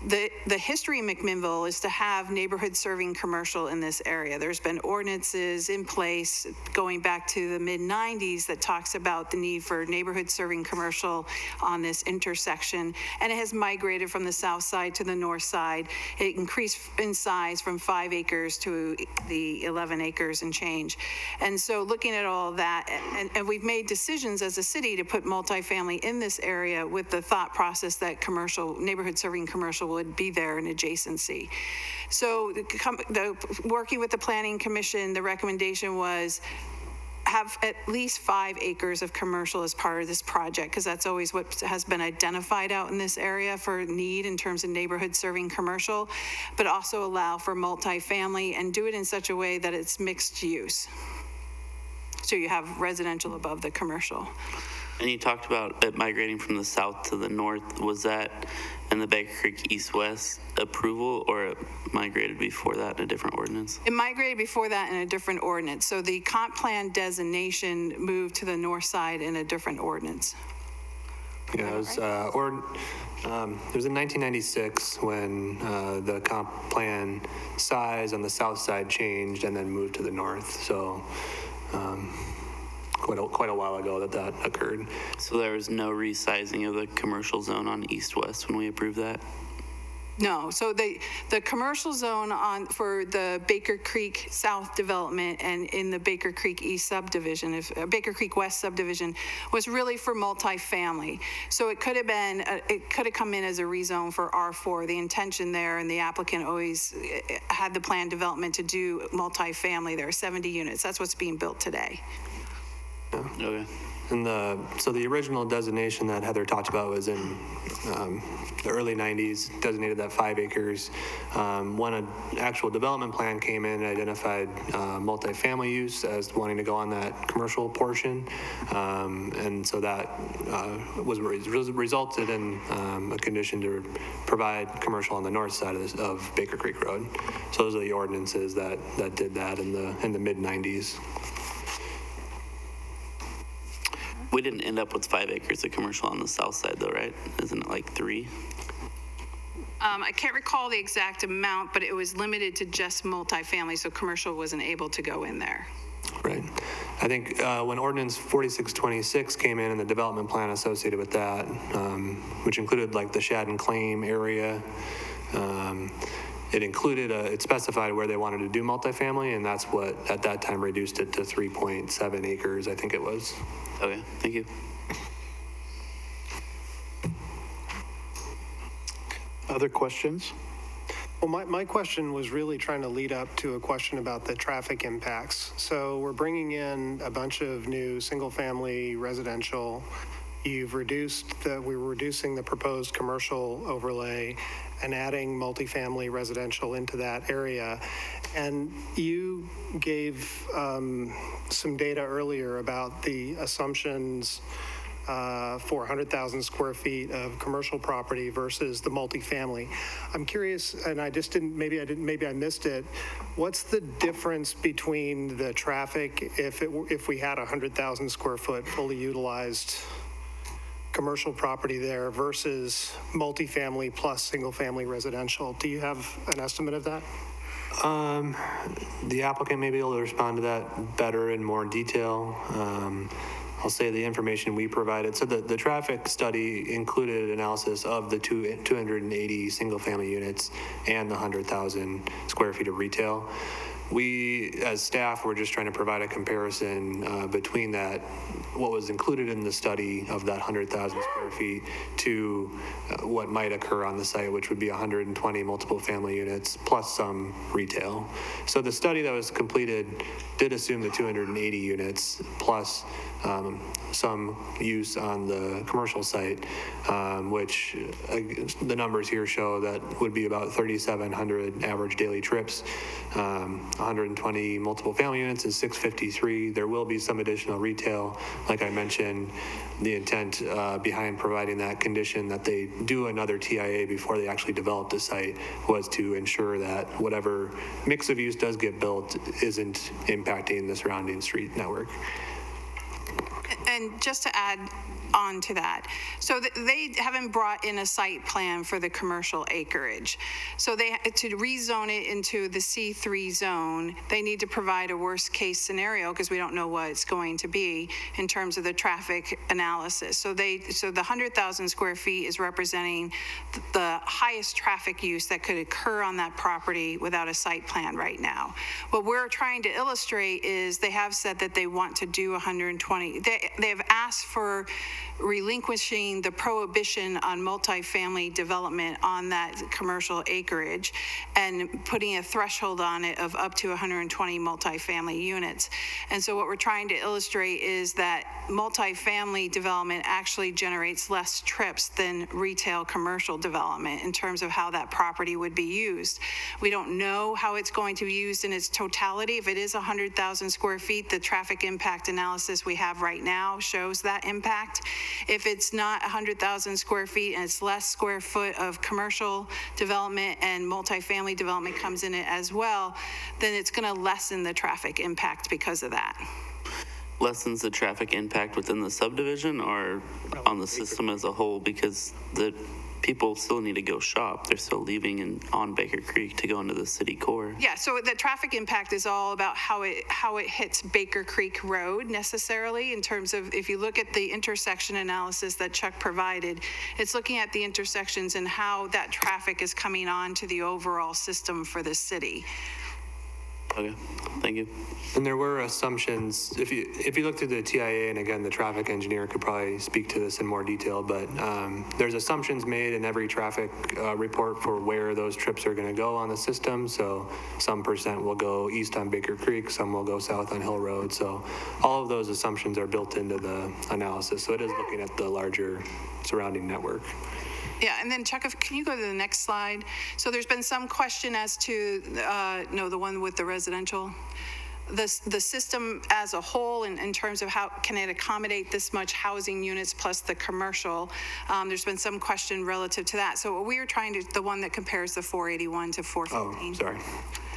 The history in McMinnville is to have neighborhood serving commercial in this area. There's been ordinances in place going back to the mid-90s that talks about the need for neighborhood serving commercial on this intersection, and it has migrated from the south side to the north side. It increased in size from 5 acres to the 11 acres and change. And so looking at all of that, and we've made decisions as a city to put multifamily in this area with the thought process that commercial, neighborhood serving commercial would be there in adjacency. So working with the Planning Commission, the recommendation was have at least 5 acres of commercial as part of this project, because that's always what has been identified out in this area for need in terms of neighborhood serving commercial, but also allow for multifamily and do it in such a way that it's mixed use. So you have residential above the commercial. And you talked about it migrating from the south to the north. Was that in the Baker Creek east-west approval, or it migrated before that in a different ordinance? It migrated before that in a different ordinance. So the comp plan designation moved to the north side in a different ordinance. Yeah, it was, it was in 1996 when the comp plan size on the south side changed and then moved to the north. So quite a while ago that occurred. So there was no resizing of the commercial zone on east-west when we approved that? No, so the commercial zone for the Baker Creek South development and in the Baker Creek East subdivision, Baker Creek West subdivision, was really for multifamily. So it could have come in as a rezone for R4. The intention there, and the applicant always had the plan development to do multifamily. There are 70 units. That's what's being built today. Okay. And so the original designation that Heather talked about was in the early 90s, designated that 5 acres. When an actual development plan came in and identified multifamily use as wanting to go on that commercial portion. And so that resulted in a condition to provide commercial on the north side of Baker Creek Road. So those are the ordinances that did that in the mid-90s. We didn't end up with 5 acres of commercial on the south side though, right? Isn't it like 3? I can't recall the exact amount, but it was limited to just multifamily, so commercial wasn't able to go in there. Right. I think when Ordinance 4626 came in and the development plan associated with that, which included like the Shad and Claim area, it specified where they wanted to do multifamily, and that's what at that time reduced it to 3.7 acres, I think it was. Okay, thank you. Other questions? Well, my question was really trying to lead up to a question about the traffic impacts. So we're bringing in a bunch of new single-family residential. We were reducing the proposed commercial overlay and adding multifamily residential into that area. And you gave some data earlier about the assumptions for 100,000 square feet of commercial property versus the multifamily. I'm curious, and maybe I missed it. What's the difference between the traffic if we had 100,000 square foot fully utilized commercial property there versus multifamily plus single family residential? Do you have an estimate of that? The applicant may be able to respond to that better in more detail. I'll say the information we provided. So the traffic study included analysis of the 280 single-family units and the 100,000 square feet of retail. We, as staff, were just trying to provide a comparison between that, what was included in the study of that 100,000 square feet to what might occur on the site, which would be 120 multiple family units plus some retail. So the study that was completed did assume the 280 units plus some use on the commercial site, which the numbers here show that would be about 3,700 average daily trips, 120 multiple family units is 653. There will be some additional retail. Like I mentioned, the intent behind providing that condition that they do another TIA before they actually develop the site was to ensure that whatever mix of use does get built isn't impacting the surrounding street network. And just to add on to that, so they haven't brought in a site plan for the commercial acreage. So to rezone it into the C3 zone, they need to provide a worst case scenario because we don't know what it's going to be in terms of the traffic analysis. So the 100,000 square feet is representing the highest traffic use that could occur on that property without a site plan right now. What we're trying to illustrate is they have said that they want to do 120. They have asked for relinquishing the prohibition on multifamily development on that commercial acreage and putting a threshold on it of up to 120 multifamily units. And so what we're trying to illustrate is that multifamily development actually generates less trips than retail commercial development in terms of how that property would be used. We don't know how it's going to be used in its totality. If it is 100,000 square feet, the traffic impact analysis we have right now shows that impact. If it's not 100,000 square feet and it's less square foot of commercial development and multifamily development comes in it as well, then it's going to lessen the traffic impact because of that. Lessens the traffic impact within the subdivision or on the system as a whole, because the people still need to go shop. They're still leaving on Baker Creek to go into the city core. Yeah, so the traffic impact is all about how it hits Baker Creek Road necessarily in terms of, if you look at the intersection analysis that Chuck provided, it's looking at the intersections and how that traffic is coming on to the overall system for the city. Okay, thank you. And there were assumptions, if you look through the TIA, and again, the traffic engineer could probably speak to this in more detail, but there's assumptions made in every traffic report for where those trips are going to go on the system. So some percent will go east on Baker Creek, some will go south on Hill Road. So all of those assumptions are built into the analysis. So it is looking at the larger surrounding network. Yeah, and then Chuck, can you go to the next slide? So there's been some question as to, the one with the residential, the system as a whole in terms of how can it accommodate this much housing units plus the commercial. There's been some question relative to that. So we were trying to, the one that compares the 481 to 415. Oh, sorry.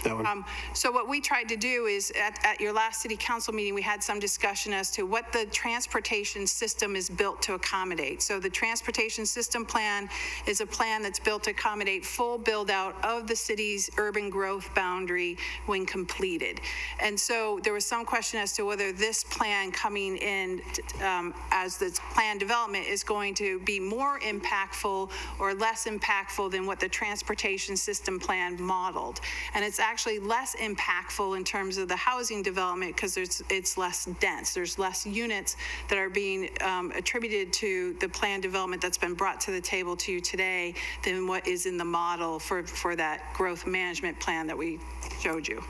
That one. So what we tried to do is at your last city council meeting, we had some discussion as to what the transportation system is built to accommodate. So the transportation system plan is a plan that's built to accommodate full build out of the city's urban growth boundary when completed. And so there was some question as to whether this plan coming in as the plan development is going to be more impactful or less impactful than what the transportation system plan modeled. And it's actually less impactful in terms of the housing development because it's less dense. There's less units that are being attributed to the plan development that's been brought to the table to you today than what is in the model for that growth management plan that we showed you.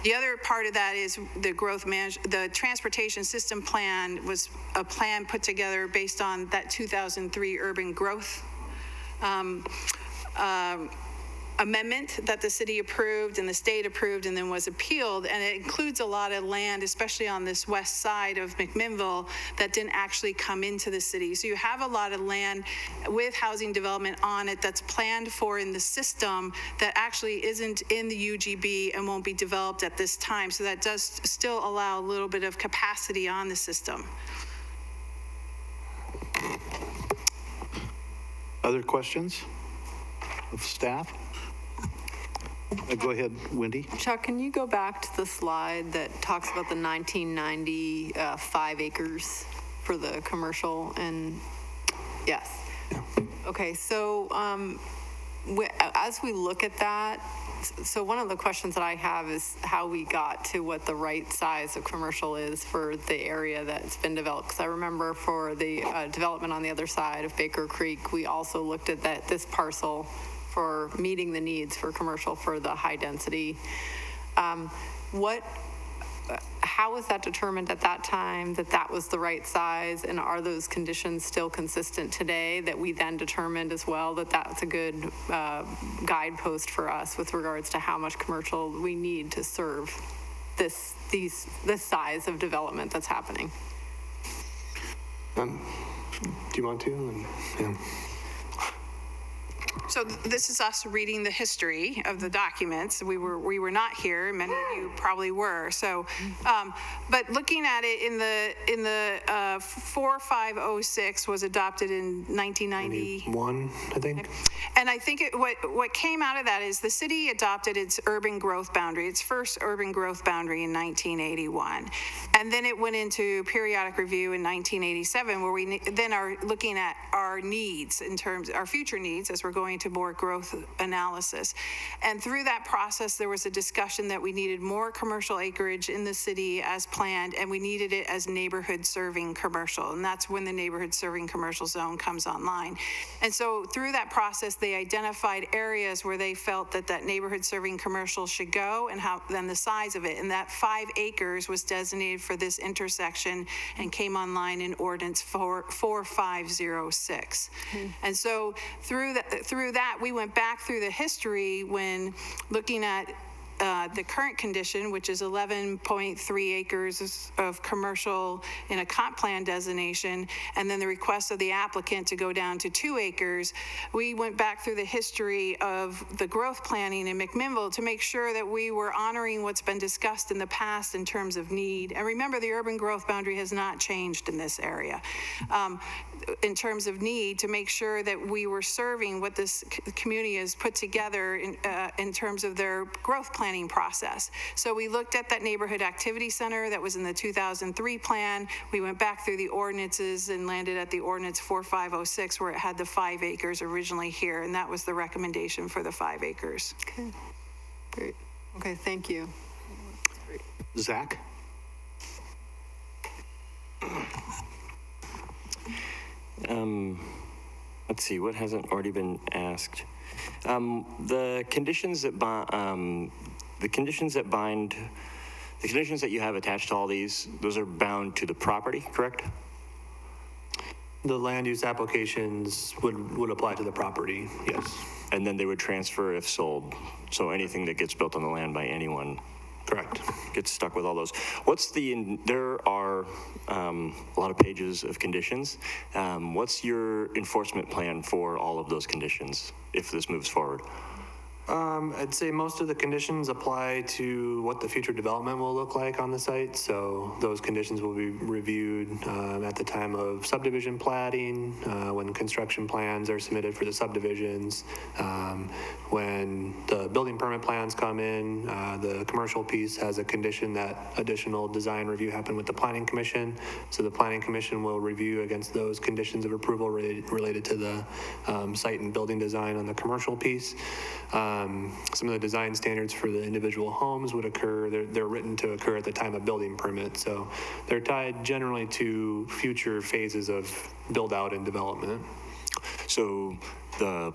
The other part of that is the transportation system plan was a plan put together based on that 2003 urban growth amendment that the city approved and the state approved and then was appealed, and it includes a lot of land, especially on this west side of McMinnville, that didn't actually come into the city. So you have a lot of land with housing development on it that's planned for in the system that actually isn't in the UGB and won't be developed at this time. So that does still allow a little bit of capacity on the system. Other questions of staff? Go ahead, Wendy. Chuck, can you go back to the slide that talks about the 1990 5 acres for the commercial? And yes. Okay, so as we look at that, so one of the questions that I have is how we got to what the right size of commercial is for the area that's been developed. Because I remember for the development on the other side of Baker Creek, we also looked at this parcel for meeting the needs for commercial for the high density. How was that determined at that time that that was the right size, and are those conditions still consistent today that we then determined as well that that's a good guidepost for us with regards to how much commercial we need to serve this size of development that's happening? Do you want to? Yeah. So this is us reading the history of the documents. We were not here. Many of you probably were. So, but looking at it in the 4506 was adopted in 1990. 1, I think. And I think what came out of that is the city adopted its urban growth boundary, its first urban growth boundary in 1981. And then it went into periodic review in 1987, where we then are looking at our needs in terms our future needs as we're going to more growth analysis. And through that process, there was a discussion that we needed more commercial acreage in the city as planned, and we needed it as neighborhood serving commercial. And that's when the neighborhood serving commercial zone comes online. And so through that process, they identified areas where they felt that neighborhood serving commercial should go and how then the size of it. And that 5 acres was designated for this intersection and came online in ordinance 4506. And so through that, we went back through the history when looking at the current condition, which is 11.3 acres of commercial in a comp plan designation, and then the request of the applicant to go down to 2 acres, we went back through the history of the growth planning in McMinnville to make sure that we were honoring what's been discussed in the past in terms of need. And remember, the urban growth boundary has not changed in this area. In terms of need, to make sure that we were serving what this community has put together in terms of their growth planning process. So we looked at that neighborhood activity center that was in the 2003 plan. We went back through the ordinances and landed at the ordinance 4506, where it had the 5 acres originally here, and that was the recommendation for the 5 acres. Okay, great. Okay, thank you. Zach? Let's see, what hasn't already been asked? The conditions that you have attached to all these, those are bound to the property, correct? The land use applications would apply to the property, yes. And then they would transfer if sold. So anything that gets built on the land by anyone. Correct. Gets stuck with all those. There are a lot of pages of conditions. What's your enforcement plan for all of those conditions if this moves forward? I'd say most of the conditions apply to what the future development will look like on the site. So those conditions will be reviewed at the time of subdivision platting, when construction plans are submitted for the subdivisions, when the building permit plans come in. The commercial piece has a condition that additional design review happen with the Planning Commission. So the Planning Commission will review against those conditions of approval related to the site and building design on the commercial piece. Some of the design standards for the individual homes would occur. They're written to occur at the time of building permit. So they're tied generally to future phases of build out and development. So the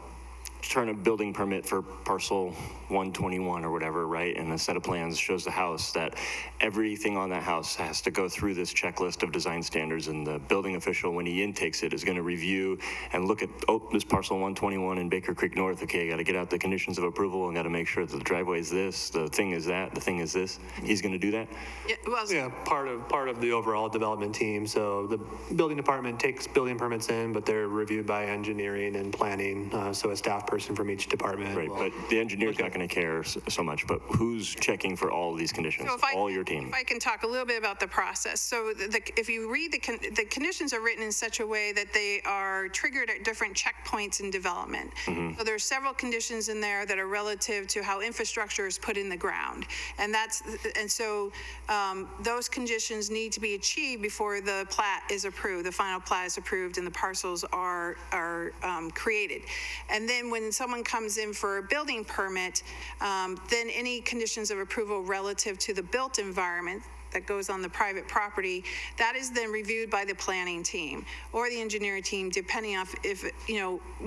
turn a building permit for parcel 121 or whatever, right? And a set of plans shows the house, that everything on that house has to go through this checklist of design standards, and the building official, when he intakes it, is going to review and look at, oh, this parcel 121 in Baker Creek North. Okay, I got to get out the conditions of approval and got to make sure that the driveway is this, the thing is that, the thing is this. He's going to do that? Yeah, part of the overall development team. So the building department takes building permits in, but they're reviewed by engineering and planning. So a staff person from each department. Right, but the engineer's not going to care so much, but who's checking for all of these conditions? So all your team? If I can talk a little bit about the process. So if you read the conditions are written in such a way that they are triggered at different checkpoints in development. Mm-hmm. So there's several conditions in there that are relative to how infrastructure is put in the ground. And so those conditions need to be achieved before the plat is approved, the final plat is approved and the parcels are created. And then when when someone comes in for a building permit, then any conditions of approval relative to the built environment that goes on the private property, that is then reviewed by the planning team or the engineering team, depending on if,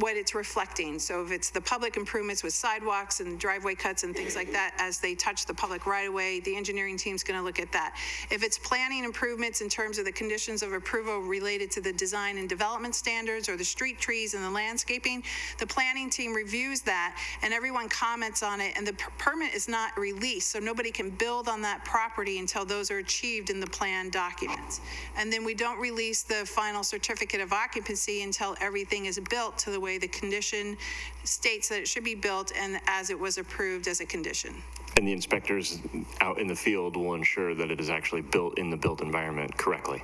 what it's reflecting. So if it's the public improvements with sidewalks and driveway cuts and things like that, as they touch the public right of way, the engineering team's going to look at that. If it's planning improvements in terms of the conditions of approval related to the design and development standards or the street trees and the landscaping, the planning team reviews that and everyone comments on it, and the permit is not released. So nobody can build on that property until those are achieved in the plan documents. And then we don't release the final certificate of occupancy until everything is built to the way the condition states that it should be built and as it was approved as a condition. And the inspectors out in the field will ensure that it is actually built in the built environment correctly.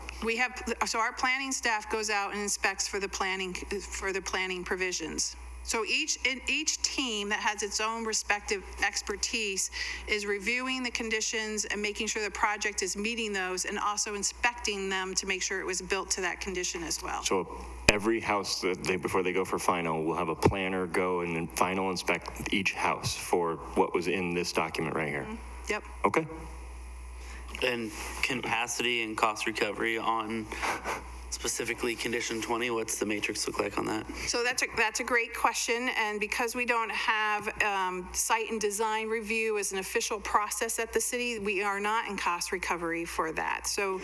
So our planning staff goes out and inspects for the planning provisions. So each team that has its own respective expertise is reviewing the conditions and making sure the project is meeting those, and also inspecting them to make sure it was built to that condition as well. So every house that before they go for final, will have a planner go and then final inspect each house for what was in this document right here. Yep. Okay. And capacity and cost recovery on specifically condition 20, what's the matrix look like on that? So that's a great question, and because we don't have site and design review as an official process at the city, we are not in cost recovery for that. So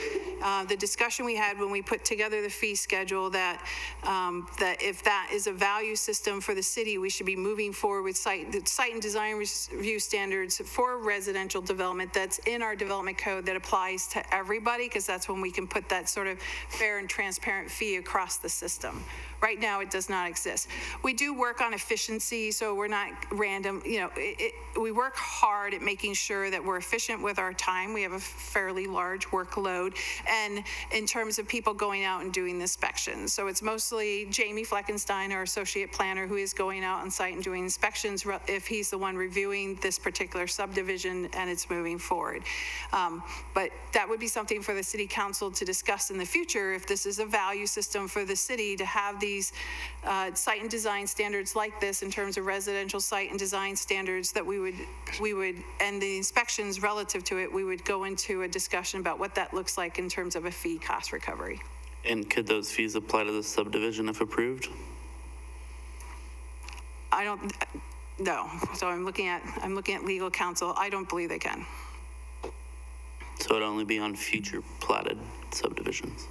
the discussion we had when we put together the fee schedule, that if that is a value system for the city, we should be moving forward with site and design review standards for residential development that's in our development code that applies to everybody, because that's when we can put that sort of fair and transparent fee across the system. Right now, it does not exist. We do work on efficiency, so we're not random. We work hard at making sure that we're efficient with our time. We have a fairly large workload, and in terms of people going out and doing the inspections. So it's mostly Jamie Fleckenstein, our associate planner, who is going out on site and doing inspections if he's the one reviewing this particular subdivision and it's moving forward. But that would be something for the city council to discuss in the future, if this is a value system for the city, to have these site and design standards like this in terms of residential site and design standards, that we would, and the inspections relative to it, we would go into a discussion about what that looks like in terms of a fee cost recovery. And could those fees apply to the subdivision if approved? I don't, no. So I'm looking at legal counsel. I don't believe they can. So it'd only be on future platted subdivisions?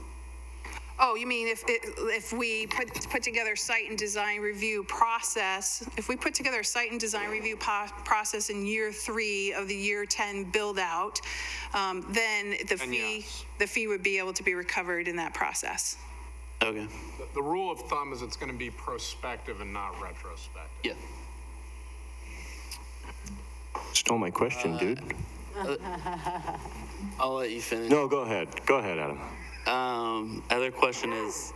Oh, you mean if we put together site and design review process, if we put together a site and design review process in year 3 of the year 10 build out, then the fee would be able to be recovered in that process. Okay. The rule of thumb is it's going to be prospective and not retrospective. Yeah. Stole my question, dude. I'll let you finish. No, go ahead. Go ahead, Adam. Other question is,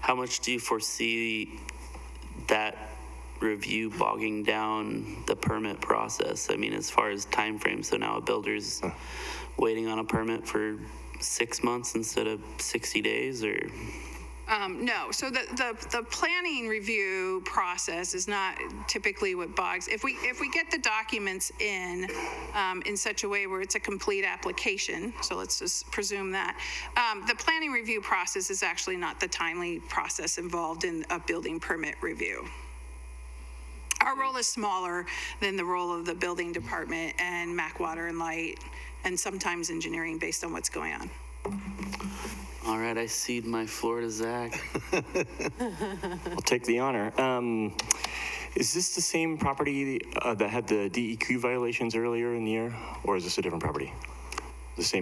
how much do you foresee that review bogging down the permit process? I mean, as far as time frame, so now a builder's waiting on a permit for 6 months instead of 60 days, or? No, so the planning review process is not typically what bogs. If we get the documents in such a way where it's a complete application, so let's just presume that, the planning review process is actually not the timely process involved in a building permit review. Our role is smaller than the role of the building department and Mac Water and Light, and sometimes engineering, based on what's going on. All right, I cede my floor to Zach. I'll take the honor. Is this the same property that had the DEQ violations earlier in the year, or is this a different property? This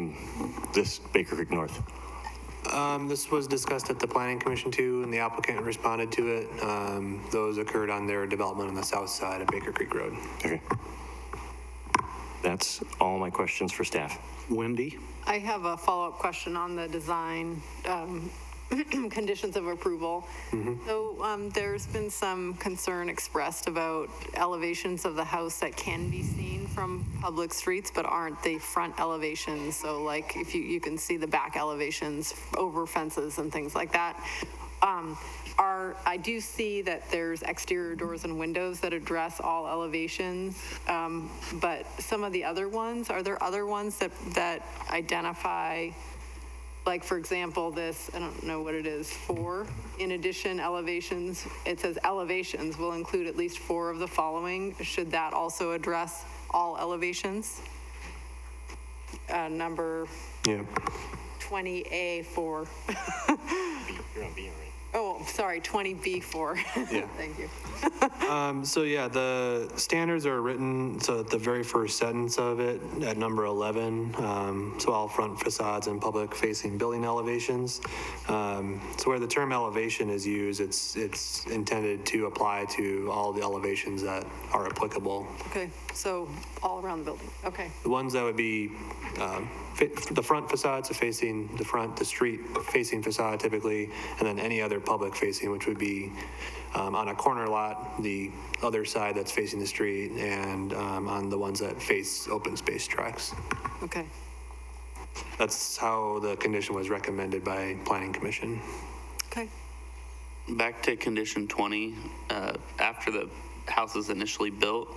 Baker Creek North? This was discussed at the Planning Commission too, and the applicant responded to it. Those occurred on their development on the south side of Baker Creek Road. Okay. That's all my questions for staff. Wendy? I have a follow-up question on the design conditions of approval. So there's been some concern expressed about elevations of the house that can be seen from public streets, but aren't the front elevations. So like if you can see the back elevations over fences and things like that. I do see that there's exterior doors and windows that address all elevations, but some of the other ones, are there other ones that identify, like, for example, this, I don't know what it is, 4, in addition, elevations, it says elevations will include at least 4 of the following. Should that also address all elevations? Number Yeah. 20A4. You're on B, right? Oh, sorry, 20B4. Yeah. Thank you. So yeah, the standards are written, so at the very first sentence of it, at number 11, so all front facades and public-facing building elevations. So where the term elevation is used, it's intended to apply to all the elevations that are applicable. Okay, so all around the building, okay. The ones that would be the front facades are facing the front, the street facing facade typically, and then any other public facing, which would be on a corner lot, the other side that's facing the street, and on the ones that face open space tracks. Okay, That's how the condition was recommended by Planning Commission. okay. Back to condition 20, after the house is initially built,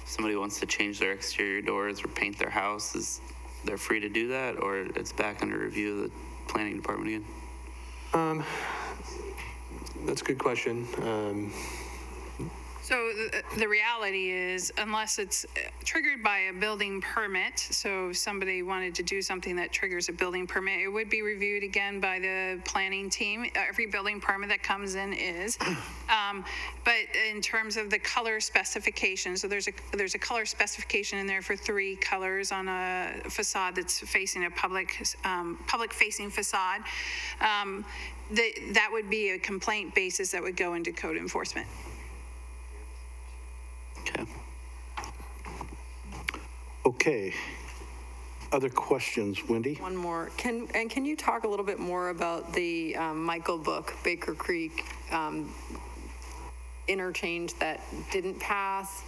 if somebody wants to change their exterior doors or paint their house, they're free to do that, or it's back under review of the planning department again? That's a good question. So the reality is, unless it's triggered by a building permit, so if somebody wanted to do something that triggers a building permit, it would be reviewed again by the planning team. Every building permit that comes in is. But in terms of the color specification, so there's a color specification in there for 3 colors on a facade that's facing a public-facing facade. That would be a complaint basis that would go into code enforcement. Okay. Okay. Other questions, Wendy? One more. Can you talk a little bit more about the Michael Book, Baker Creek interchange that didn't pass?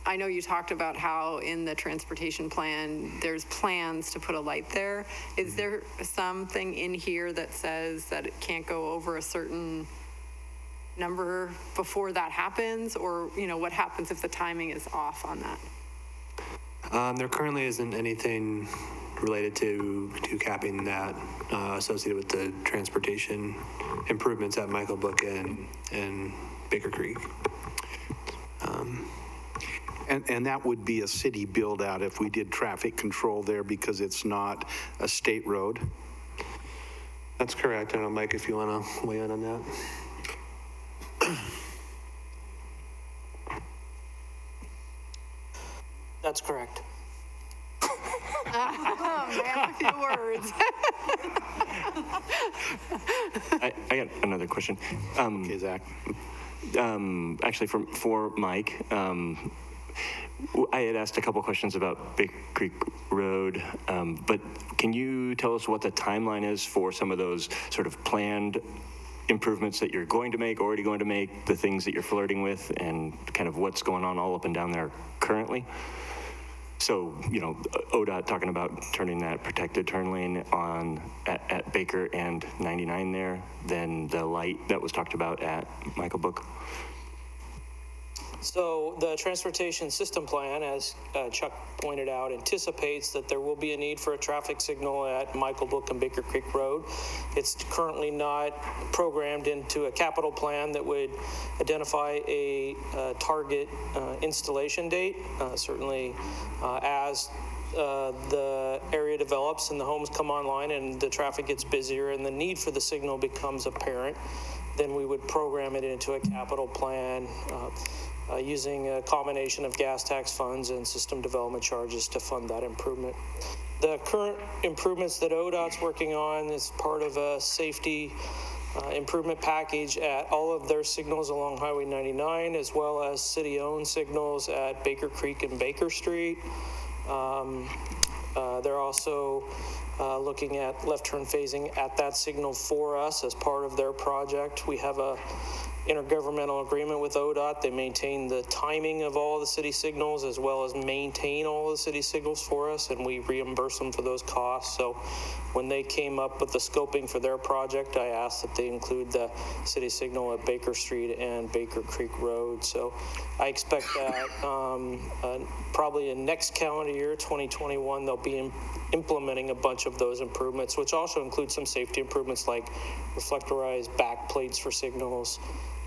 I know you talked about how in the transportation plan, there's plans to put a light there. Is there something in here that says that it can't go over a certain number before that happens? Or, what happens if the timing is off on that? There currently isn't anything related to capping that associated with the transportation improvements at Michael Book and Baker Creek. And that would be a city build out if we did traffic control there because it's not a state road. That's correct. I don't know, Mike, if you want to weigh in on that. That's correct. Man, a few words. I got another question. Okay, Zach. Actually, for Mike, I had asked a couple questions about Baker Creek Road, but can you tell us what the timeline is for some of those sort of planned improvements that you're going to make, already going to make, the things that you're flirting with, and kind of what's going on all up and down there currently? So, ODOT talking about turning that protected turn lane on at Baker and 99 there, then the light that was talked about at Michael Book. So the transportation system plan, as Chuck pointed out, anticipates that there will be a need for a traffic signal at Michael Book and Baker Creek Road. It's currently not programmed into a capital plan that would identify a target installation date. Certainly, as the area develops and the homes come online and the traffic gets busier and the need for the signal becomes apparent, then we would program it into a capital plan using a combination of gas tax funds and system development charges to fund that improvement. The current improvements that ODOT's working on is part of a safety improvement package at all of their signals along Highway 99, as well as city-owned signals at Baker Creek and Baker Street. They're also looking at left turn phasing at that signal for us as part of their project. We have a intergovernmental agreement with ODOT. They maintain the timing of all the city signals as well as maintain all the city signals for us, and we reimburse them for those costs. So when they came up with the scoping for their project, I asked that they include the city signal at Baker Street and Baker Creek Road. So I expect that probably in next calendar year, 2021, they'll be implementing a bunch of those improvements, which also include some safety improvements like reflectorized back plates for signals,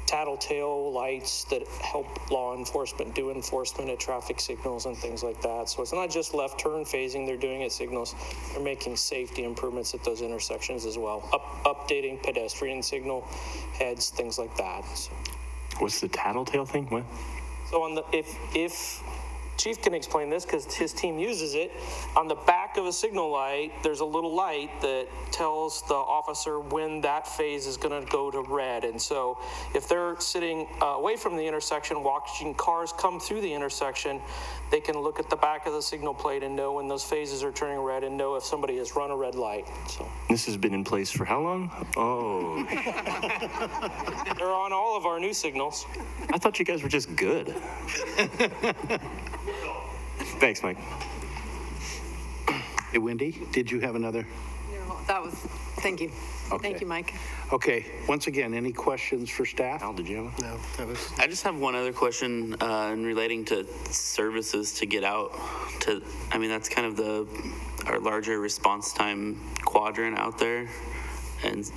tattletale lights that help law enforcement do enforcement at traffic signals and things like that. So it's not just left turn phasing they're doing at signals, they're making safety improvements at those intersections as well, updating pedestrian signal heads, things like that. So. What's the tattletale thing? What? So on the, if Chief can explain this because his team uses it, on the back of a signal light, there's a little light that tells the officer when that phase is going to go to red. And so if they're sitting away from the intersection, watching cars come through the intersection, they can look at the back of the signal plate and know when those phases are turning red and know if somebody has run a red light. So This has been in place for how long? Oh. they're on all of our new signals. I thought you guys were just good. Thanks, Mike. Hey, Wendy, did you have another? That was, thank you. Okay. Thank you, Mike. Okay, once again, any questions for staff? Al, did you have? No, that was, I just have one other question in relating to services to get out to, I mean, that's kind of our larger response time quadrant out there, and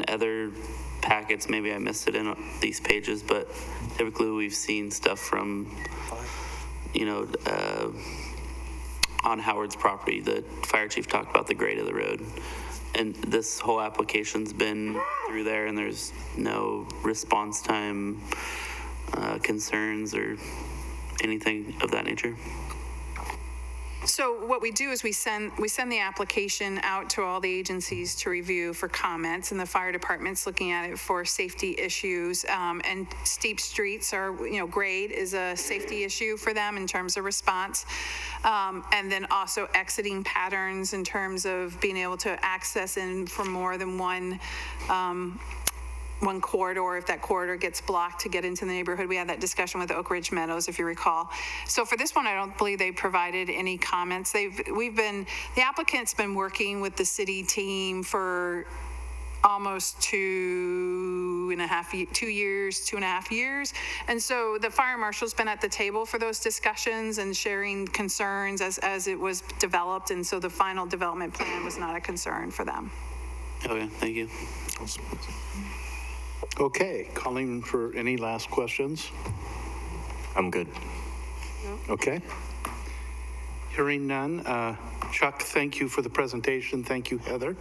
other packets, maybe I missed it in these pages, but typically we've seen stuff from, on Howard's property, the fire chief talked about the grade of the road. And this whole application's been through there, and there's no response time concerns or anything of that nature. So what we do is we send the application out to all the agencies to review for comments, and the fire department's looking at it for safety issues. And steep streets are, grade is a safety issue for them in terms of response. And then also exiting patterns in terms of being able to access in from more than one corridor, if that corridor gets blocked to get into the neighborhood. We had that discussion with Oak Ridge Meadows, if you recall. So for this one, I don't believe they provided any comments. The applicant's been working with the city team for almost 2.5 years. And so the fire marshal's been at the table for those discussions and sharing concerns as it was developed. And so the final development plan was not a concern for them. Okay, thank you. Okay, calling for any last questions? I'm good. Okay. Hearing none. Chuck, thank you for the presentation. Thank you, Heather.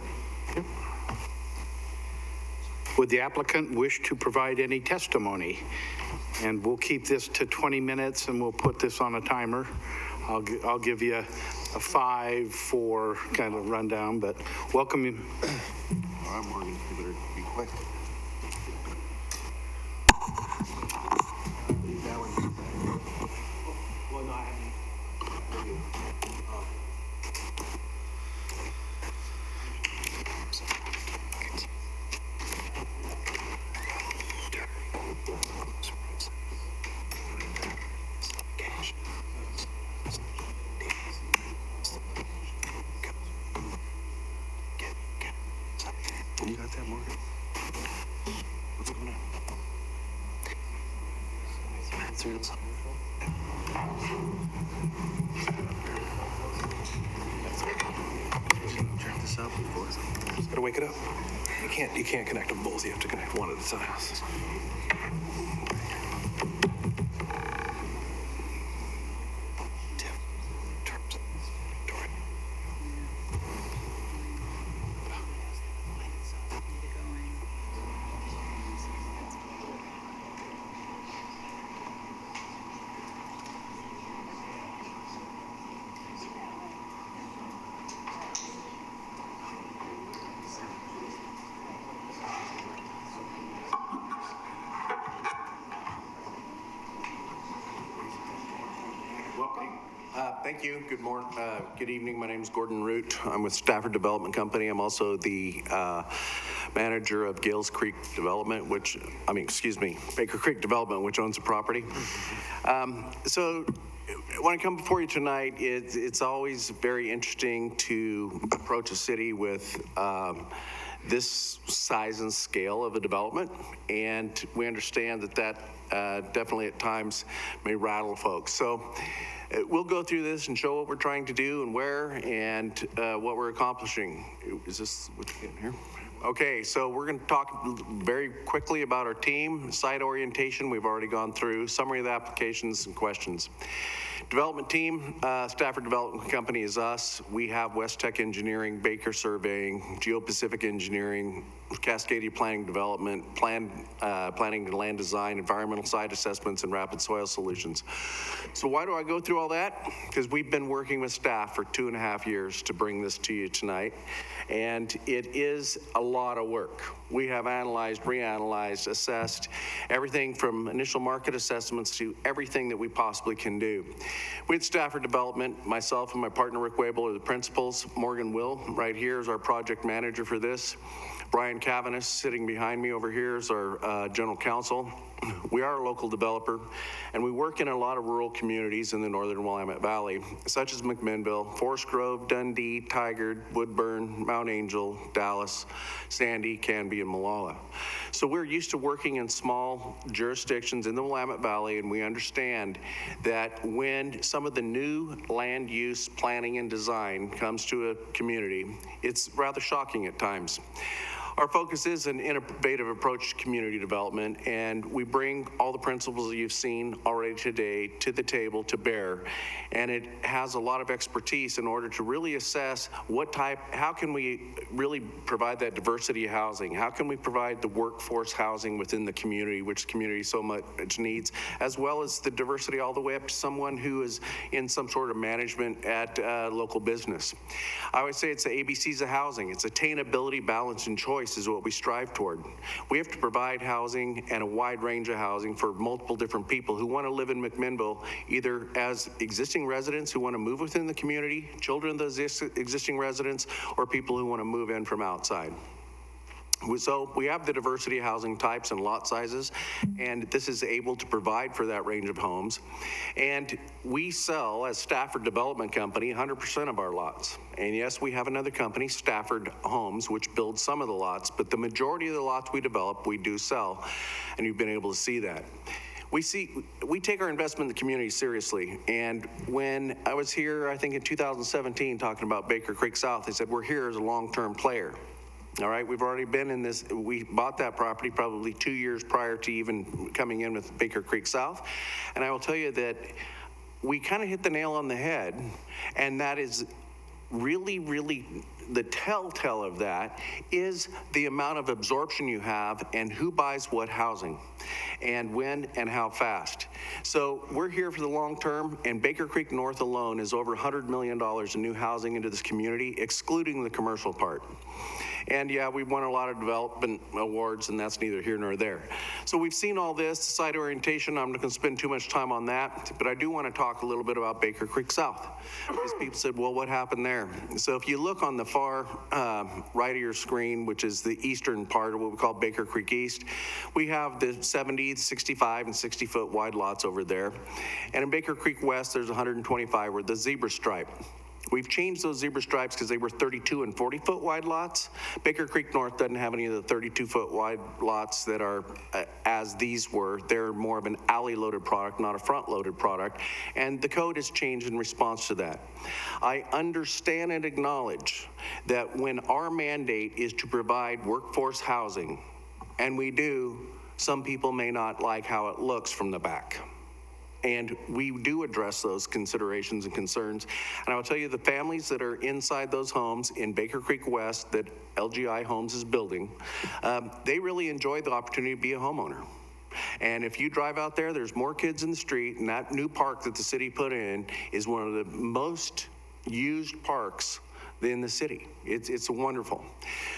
Would the applicant wish to provide any testimony? And we'll keep this to 20 minutes and we'll put this on a timer. I'll give you a 5, 4 kind of rundown, but welcome you. All right, Morgan, you better be quick. You got that, Morgan? What's going on? Check this out before. Just gotta wake it up. You can't connect them both. You have to connect one at a time. Thank you. Good morning. Good evening. My name is Gordon Root. I'm with Stafford Development Company. I'm also the manager of Gales Creek Development, Baker Creek Development, which owns the property. So when I come before you tonight, it's always very interesting to approach a city with this size and scale of a development, and we understand that definitely at times may rattle folks. So we'll go through this and show what we're trying to do and where and what we're accomplishing. Is this what's getting here? Okay, so we're going to talk very quickly about our team, site orientation, we've already gone through, summary of the applications and questions. Development team, Stafford Development Company is us. We have West Tech Engineering, Baker Surveying, Geo-Pacific Engineering, Cascadia Planning Development, Planning and Land Design, Environmental Site Assessments, and Rapid Soil Solutions. So why do I go through all that? Because we've been working with staff for 2.5 years to bring this to you tonight, and it is a lot of work. We have analyzed, reanalyzed, assessed everything from initial market assessments to everything that we possibly can do. With Stafford Development, myself and my partner Rick Wabel are the principals. Morgan Will right here is our project manager for this. Brian Cavanis sitting behind me over here is our general counsel. We are a local developer, and we work in a lot of rural communities in the northern Willamette Valley, such as McMinnville, Forest Grove, Dundee, Tigard, Woodburn, Mount Angel, Dallas, Sandy, Canby, and Molalla. So we're used to working in small jurisdictions in the Willamette Valley, and we understand that when some of the new land use planning and design comes to a community, it's rather shocking at times. Our focus is an innovative approach to community development, and we bring all the principles that you've seen already today to the table to bear. And it has a lot of expertise in order to really assess how can we really provide that diversity of housing? How can we provide the workforce housing within the community, which the community so much needs, as well as the diversity all the way up to someone who is in some sort of management at local business. I would say it's the ABCs of housing. It's attainability, balance, and choice is what we strive toward. We have to provide housing and a wide range of housing for multiple different people who want to live in McMinnville, either as existing residents who want to move within the community, children of those existing residents, or people who want to move in from outside. So we have the diversity of housing types and lot sizes, and this is able to provide for that range of homes. And we sell, as Stafford Development Company, 100% of our lots. And yes, we have another company, Stafford Homes, which builds some of the lots, but the majority of the lots we develop, we do sell, and you've been able to see that. We take our investment in the community seriously, and when I was here, I think in 2017, talking about Baker Creek South, they said, we're here as a long-term player. All right, we've already been in this. We bought that property probably 2 years prior to even coming in with Baker Creek South. And I will tell you that we kind of hit the nail on the head, and that is really, really the telltale of that is the amount of absorption you have and who buys what housing and when and how fast. So we're here for the long term, and Baker Creek North alone is over $100 million in new housing into this community, excluding the commercial part. And yeah, we've won a lot of development awards, and that's neither here nor there. So we've seen all this, site orientation. I'm not going to spend too much time on that, but I do want to talk a little bit about Baker Creek South. Because people said, well, what happened there? So if you look on the far right of your screen, which is the eastern part of what we call Baker Creek East, we have the 70, 65, and 60-foot wide lots over there. And in Baker Creek West, there's 125 with the zebra stripe. We've changed those zebra stripes because they were 32 and 40-foot wide lots. Baker Creek North doesn't have any of the 32-foot wide lots that are as these were. They're more of an alley-loaded product, not a front-loaded product, and the code has changed in response to that. I understand and acknowledge that when our mandate is to provide workforce housing, and we do, some people may not like how it looks from the back. And we do address those considerations and concerns. And I will tell you, the families that are inside those homes in Baker Creek West that LGI Homes is building, they really enjoy the opportunity to be a homeowner. And if you drive out there, there's more kids in the street, and that new park that the city put in is one of the most used parks in the city. It's wonderful.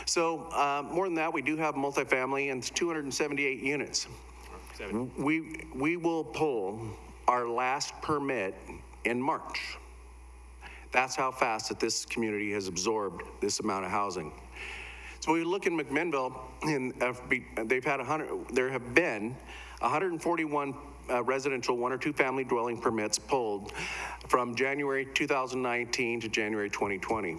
So more than that, we do have multifamily, and it's 278 units. We will pull our last permit in March. That's how fast that this community has absorbed this amount of housing. So we look in McMinnville, and there have been 141 residential one or two family dwelling permits pulled from January 2019 to January 2020.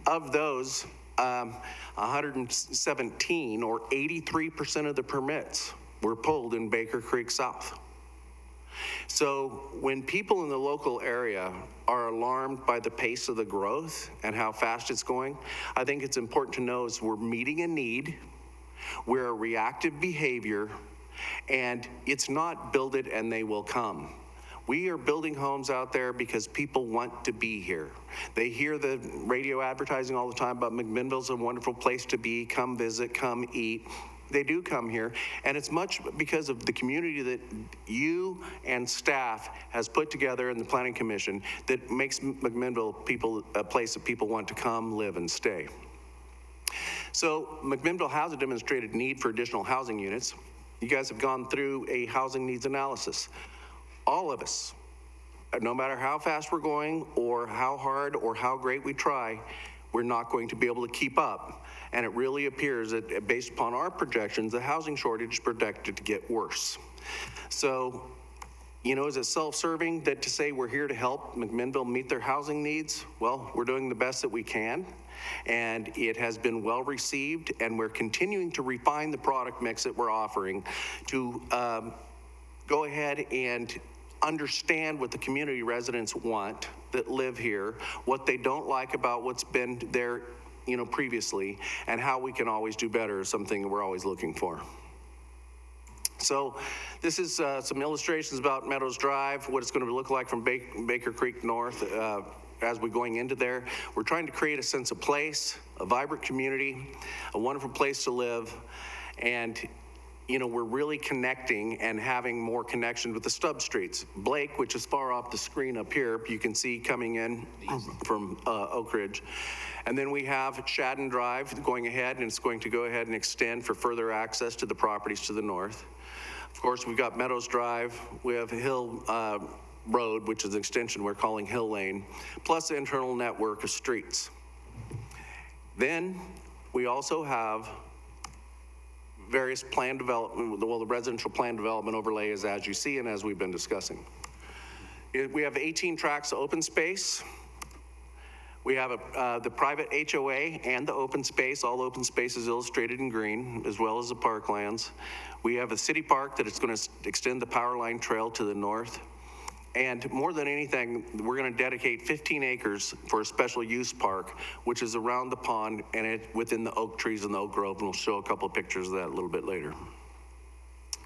Of those, 117 or 83% of the permits were pulled in Baker Creek South. So when people in the local area are alarmed by the pace of the growth and how fast it's going, I think it's important to know is we're meeting a need, we're a reactive behavior, and it's not build it and they will come. We are building homes out there because people want to be here. They hear the radio advertising all the time about McMinnville's a wonderful place to be, come visit, come eat. They do come here, and it's much because of the community that you and staff has put together in the Planning Commission that makes McMinnville a place that people want to come, live, and stay. So McMinnville has a demonstrated need for additional housing units. You guys have gone through a housing needs analysis. All of us, no matter how fast we're going or how hard or how great we try, we're not going to be able to keep up. And it really appears that based upon our projections, the housing shortage is projected to get worse. So, you know, is it self-serving that to say we're here to help McMinnville meet their housing needs? Well, we're doing the best that we can, and it has been well received, and we're continuing to refine the product mix that we're offering to go ahead and understand what the community residents want that live here, what they don't like about what's been there, you know, previously, and how we can always do better is something we're always looking for. So this is some illustrations about Meadows Drive, what it's going to look like from Baker Creek North as we're going into there. We're trying to create a sense of place, a vibrant community, a wonderful place to live, and you know, we're really connecting and having more connection with the stub streets. Blake, which is far off the screen up here, you can see coming in from Oak Ridge. And then we have Shadden Drive going ahead, and it's going to go ahead and extend for further access to the properties to the north. Of course, we've got Meadows Drive. We have Hill Road, which is an extension we're calling Hill Lane, plus the internal network of streets. Then we also have various plan development, well, the residential plan development overlay is as you see and as we've been discussing. We have 18 tracts of open space. We have the private HOA and the open space. All open space is illustrated in green, as well as the parklands. We have a city park that is going to extend the power line trail to the north. And more than anything, we're going to dedicate 15 acres for a special use park, which is around the pond and within the oak trees and the oak grove, and we'll show a couple of pictures of that a little bit later.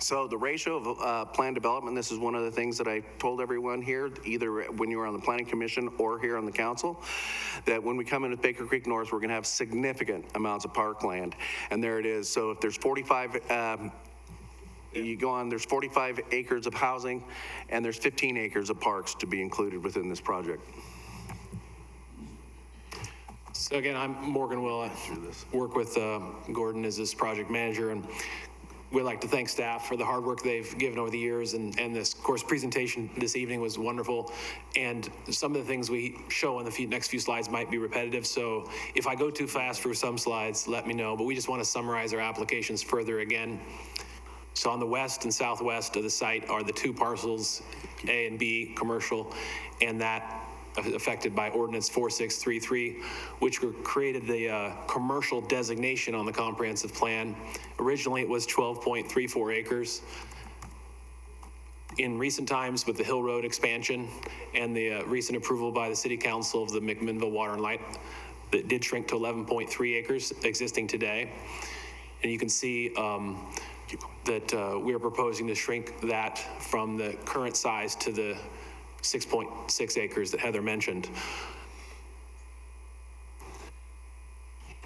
So the ratio of plan development, this is one of the things that I told everyone here, either when you were on the Planning Commission or here on the council, that when we come into Baker Creek North, we're going to have significant amounts of parkland, and there it is. So if there's 45 you go on, there's 45 acres of housing, and there's 15 acres of parks to be included within this project. So again, I'm Morgan Will. I work with Gordon as this project manager, and we'd like to thank staff for the hard work they've given over the years, and this, of course, presentation this evening was wonderful, and some of the things we show on the next few slides might be repetitive, so if I go too fast through some slides, let me know, but we just want to summarize our applications further again. So on the west and southwest of the site are the two parcels, A and B, commercial, and that affected by Ordinance 4633, which created the commercial designation on the comprehensive plan. Originally, it was 12.34 acres. In recent times, with the Hill Road expansion and the recent approval by the City Council of the McMinnville Water and Light, that did shrink to 11.3 acres existing today. And you can see that we are proposing to shrink that from the current size to the 6.6 acres that Heather mentioned.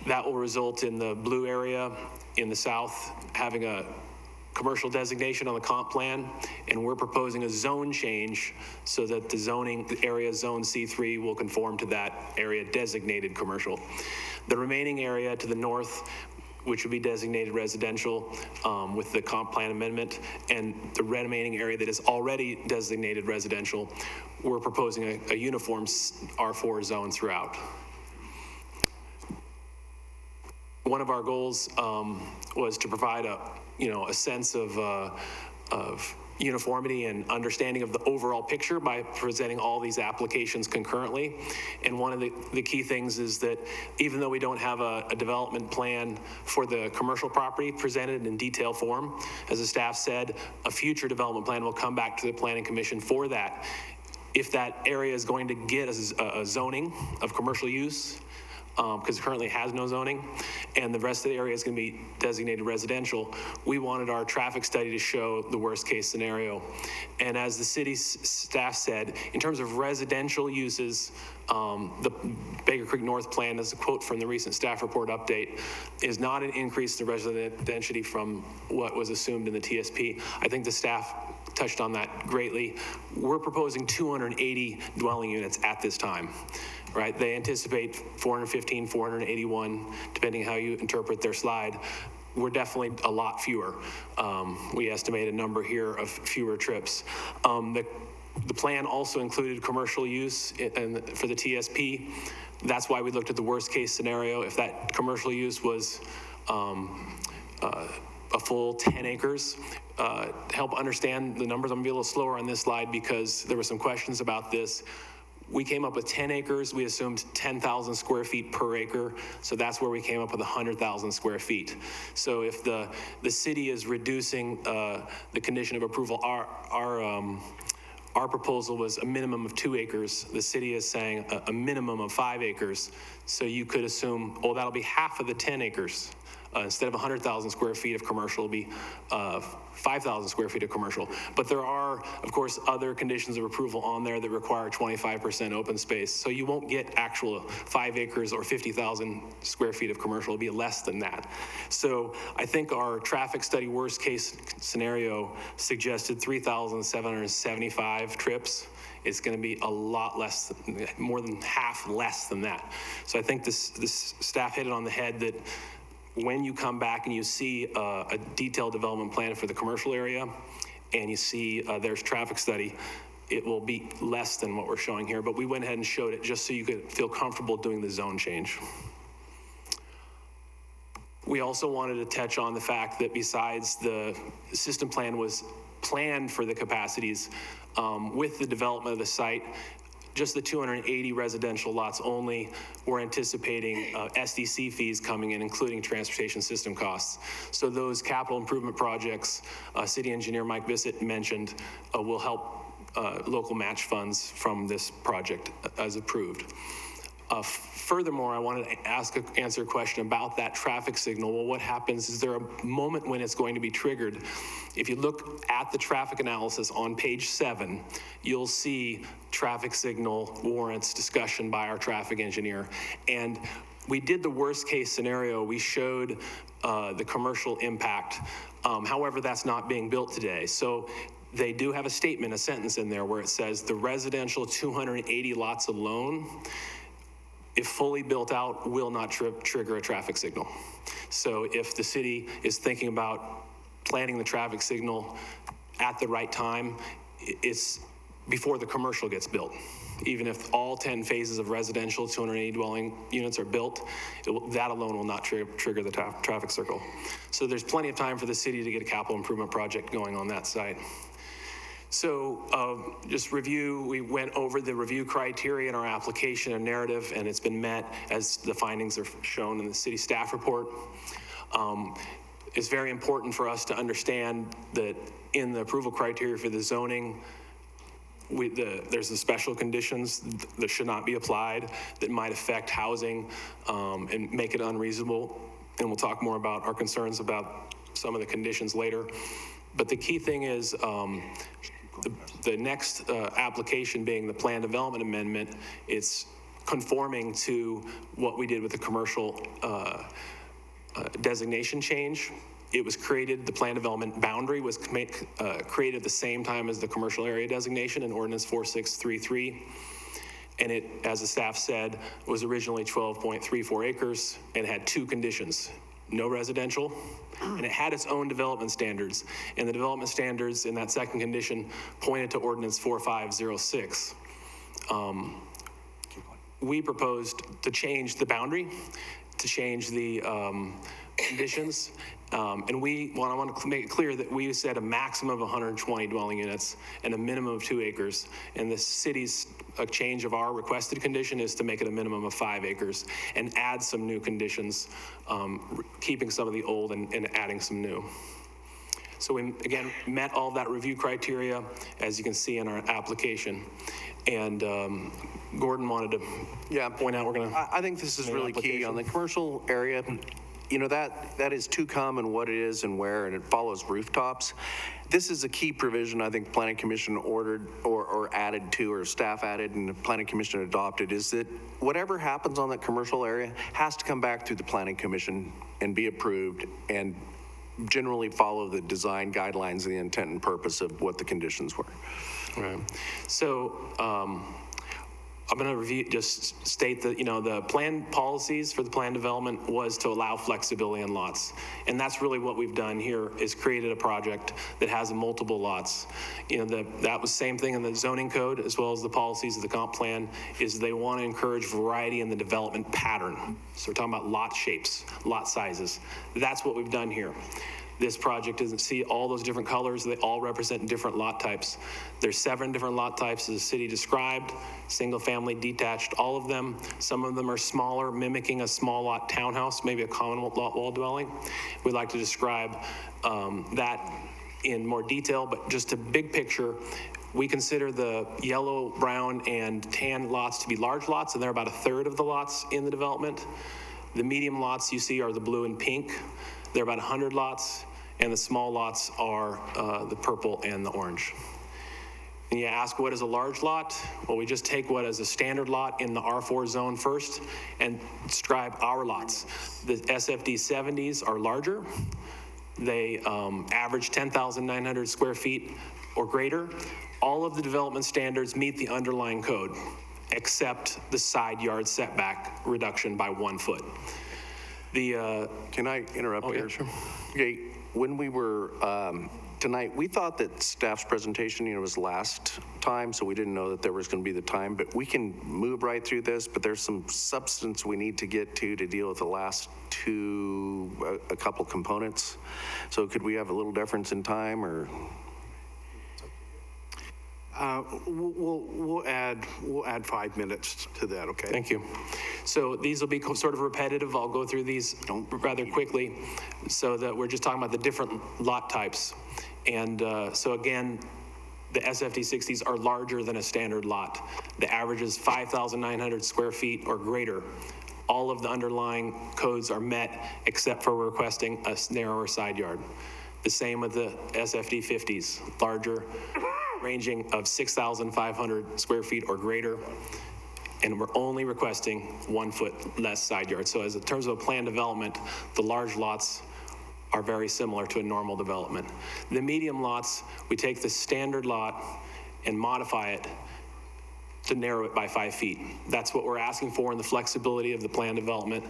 That will result in the blue area in the south having a commercial designation on the comp plan, and we're proposing a zone change so that the zoning area, zone C3, will conform to that area designated commercial. The remaining area to the north, which would be designated residential with the comp plan amendment, and the remaining area that is already designated residential, we're proposing a uniform R4 zone throughout. one of our goals was to provide a sense of uniformity and understanding of the overall picture by presenting all these applications concurrently. And one of the key things is that even though we don't have a development plan for the commercial property presented in detailed form, as the staff said, a future development plan will come back to the Planning Commission for that. If that area is going to get a zoning of commercial use, because it currently has no zoning, and the rest of the area is going to be designated residential, we wanted our traffic study to show the worst case scenario. And as the city's staff said, in terms of residential uses, the Baker Creek North plan, as a quote from the recent staff report update, is not an increase in resident density from what was assumed in the TSP. I think the staff touched on that greatly. We're proposing 280 dwelling units at this time. Right, they anticipate 415, 481, depending how you interpret their slide. We're definitely a lot fewer. We estimate a number here of fewer trips. The plan also included commercial use for the TSP. That's why we looked at the worst case scenario. If that commercial use was a full 10 acres, to help understand the numbers, I'm gonna be a little slower on this slide because there were some questions about this. We came up with 10 acres. We assumed 10,000 square feet per acre. So that's where we came up with 100,000 square feet. So if the city is reducing the condition of approval, our proposal was a minimum of 2 acres. The city is saying a minimum of 5 acres. So you could assume, oh, that'll be half of the 10 acres. Instead of 100,000 square feet of commercial, it'll be 5,000 square feet of commercial. But there are, of course, other conditions of approval on there that require 25% open space. So you won't get actual 5 acres or 50,000 square feet of commercial. It'll be less than that. So I think our traffic study worst case scenario suggested 3,775 trips. It's going to be a lot less, more than half less than that. So I think this staff hit it on the head that when you come back and you see a detailed development plan for the commercial area and you see there's traffic study, it will be less than what we're showing here, but we went ahead and showed it just so you could feel comfortable doing the zone change. We also wanted to touch on the fact that besides the system plan was planned for the capacities, with the development of the site, just the 280 residential lots only, we're anticipating SDC fees coming in, including transportation system costs. So those capital improvement projects, City Engineer Mike Bissett mentioned, will help local match funds from this project as approved. Furthermore, I wanted to answer a question about that traffic signal. Well, what happens? Is there a moment when it's going to be triggered? If you look at the traffic analysis on page 7, you'll see traffic signal warrants discussion by our traffic engineer. And we did the worst case scenario. We showed the commercial impact. However, that's not being built today. So they do have a statement, a sentence in there where it says the residential 280 lots alone, if fully built out, will not trigger a traffic signal. So if the city is thinking about planning the traffic signal at the right time, it's before the commercial gets built. Even if all 10 phases of residential 280 dwelling units are built, that alone will not trigger the traffic circle. So there's plenty of time for the city to get a capital improvement project going on that site. So just review, we went over the review criteria in our application and narrative, and it's been met as the findings are shown in the city staff report. It's very important for us to understand that in the approval criteria for the zoning, there's the special conditions that should not be applied that might affect housing and make it unreasonable. And we'll talk more about our concerns about some of the conditions later. But the key thing is the next application being the plan development amendment, it's conforming to what we did with the commercial designation change. It was created, the plan development boundary was created at the same time as the commercial area designation in ordinance 4633. And it, as the staff said, was originally 12.34 acres and had 2 conditions: no residential, and it had its own development standards. And the development standards in that second condition pointed to ordinance 4506. We proposed to change the boundary to change the conditions. And I want to make it clear that we said a maximum of 120 dwelling units and a minimum of 2 acres. And the city's change of our requested condition is to make it a minimum of 5 acres and add some new conditions, keeping some of the old and adding some new. So we, again, met all of that review criteria, as you can see in our application. And Gordon wanted to point out we're going to... I think this is really key on the commercial area. You know, that is too common what it is and where, and it follows rooftops. This is a key provision I think the Planning Commission ordered or added to, or staff added and the Planning Commission adopted, is that whatever happens on that commercial area has to come back through the Planning Commission and be approved and generally follow the design guidelines and the intent and purpose of what the conditions were. Right. So I'm going to review, just state that, you know, the plan policies for the plan development was to allow flexibility in lots. And that's really what we've done here, is created a project that has multiple lots. You know, that was same thing in the zoning code, as well as the policies of the comp plan, is they want to encourage variety in the development pattern. So we're talking about lot shapes, lot sizes. That's what we've done here. This project doesn't see all those different colors. They all represent different lot types. There's 7 different lot types as the city described: single family, detached, all of them. Some of them are smaller, mimicking a small lot townhouse, maybe a common lot wall dwelling. We'd like to describe that in more detail, but just a big picture. We consider the yellow, brown, and tan lots to be large lots, and they're about 1/3 of the lots in the development. The medium lots you see are the blue and pink. They're about 100 lots. And the small lots are the purple and the orange. And you ask, what is a large lot? Well, we just take what is a standard lot in the R4 zone first and describe our lots. The SFD 70s are larger. They average 10,900 square feet or greater. All of the development standards meet the underlying code, except the side yard setback reduction by 1 foot. Can I interrupt here? Yeah, sure. Okay. When we were tonight, we thought that staff's presentation, you know, was last time, so we didn't know that there was going to be the time, but we can move right through this, but there's some substance we need to get to deal with the last a couple components. So could we have a little difference in time, or? We'll add 5 minutes to that, okay? Thank you. So these will be sort of repetitive. I'll go through these rather quickly, so that we're just talking about the different lot types. And so again, the SFD 60s are larger than a standard lot. The average is 5,900 square feet or greater. All of the underlying codes are met, except for requesting a narrower side yard. The same with the SFD 50s, larger, ranging of 6,500 square feet or greater, and we're only requesting 1 foot less side yard. So as in terms of a planned development, the large lots are very similar to a normal development. The medium lots, we take the standard lot and modify it to narrow it by 5 feet. That's what we're asking for in the flexibility of the planned development.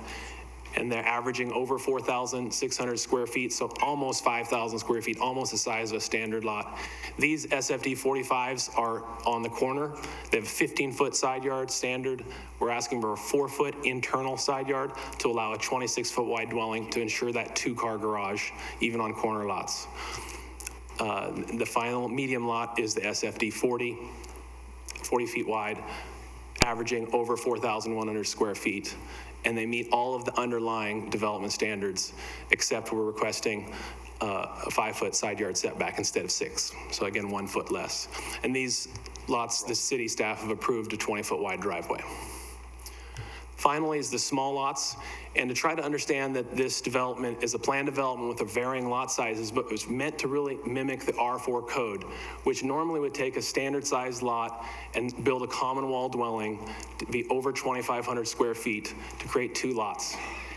And they're averaging over 4,600 square feet, so almost 5,000 square feet, almost the size of a standard lot. These SFD 45s are on the corner. They have a 15-foot side yard standard. We're asking for a 4-foot internal side yard to allow a 26-foot wide dwelling to ensure that 2-car garage, even on corner lots. The final medium lot is the SFD 40 feet wide, averaging over 4,100 square feet. And they meet all of the underlying development standards, except we're requesting a 5-foot side yard setback instead of 6. So again, 1 foot less. And these lots, the city staff have approved a 20-foot wide driveway. Finally is the small lots. And to try to understand that this development is a planned development with a varying lot sizes, but it was meant to really mimic the R4 code, which normally would take a standard sized lot and build a common wall dwelling to be over 2,500 square feet to create 2 lots.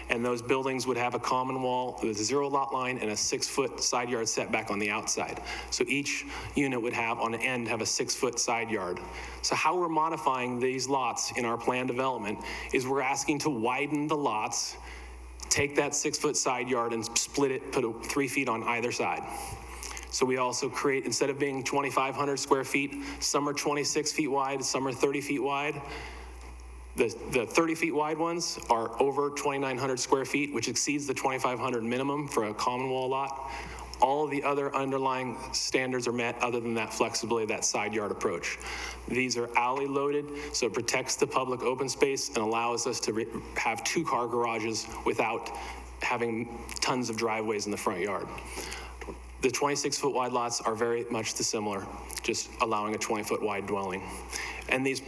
And those buildings would have a common wall with a 0 lot line and a 6-foot side yard setback on the outside. So each unit would have on the end have a 6-foot side yard. So how we're modifying these lots in our planned development is we're asking to widen the lots, take that 6-foot side yard and split it, put 3 feet on either side. So we also create, instead of being 2,500 square feet, some are 26 feet wide, some are 30 feet wide. The 30 feet wide ones are over 2,900 square feet, which exceeds the 2,500 minimum for a common wall lot. All of the other underlying standards are met other than that flexibility, that side yard approach. These are alley loaded, so it protects the public open space and allows us to have 2-car garages without having tons of driveways in the front yard. The 26-foot wide lots are very much similar, just allowing a 20-foot wide dwelling. And these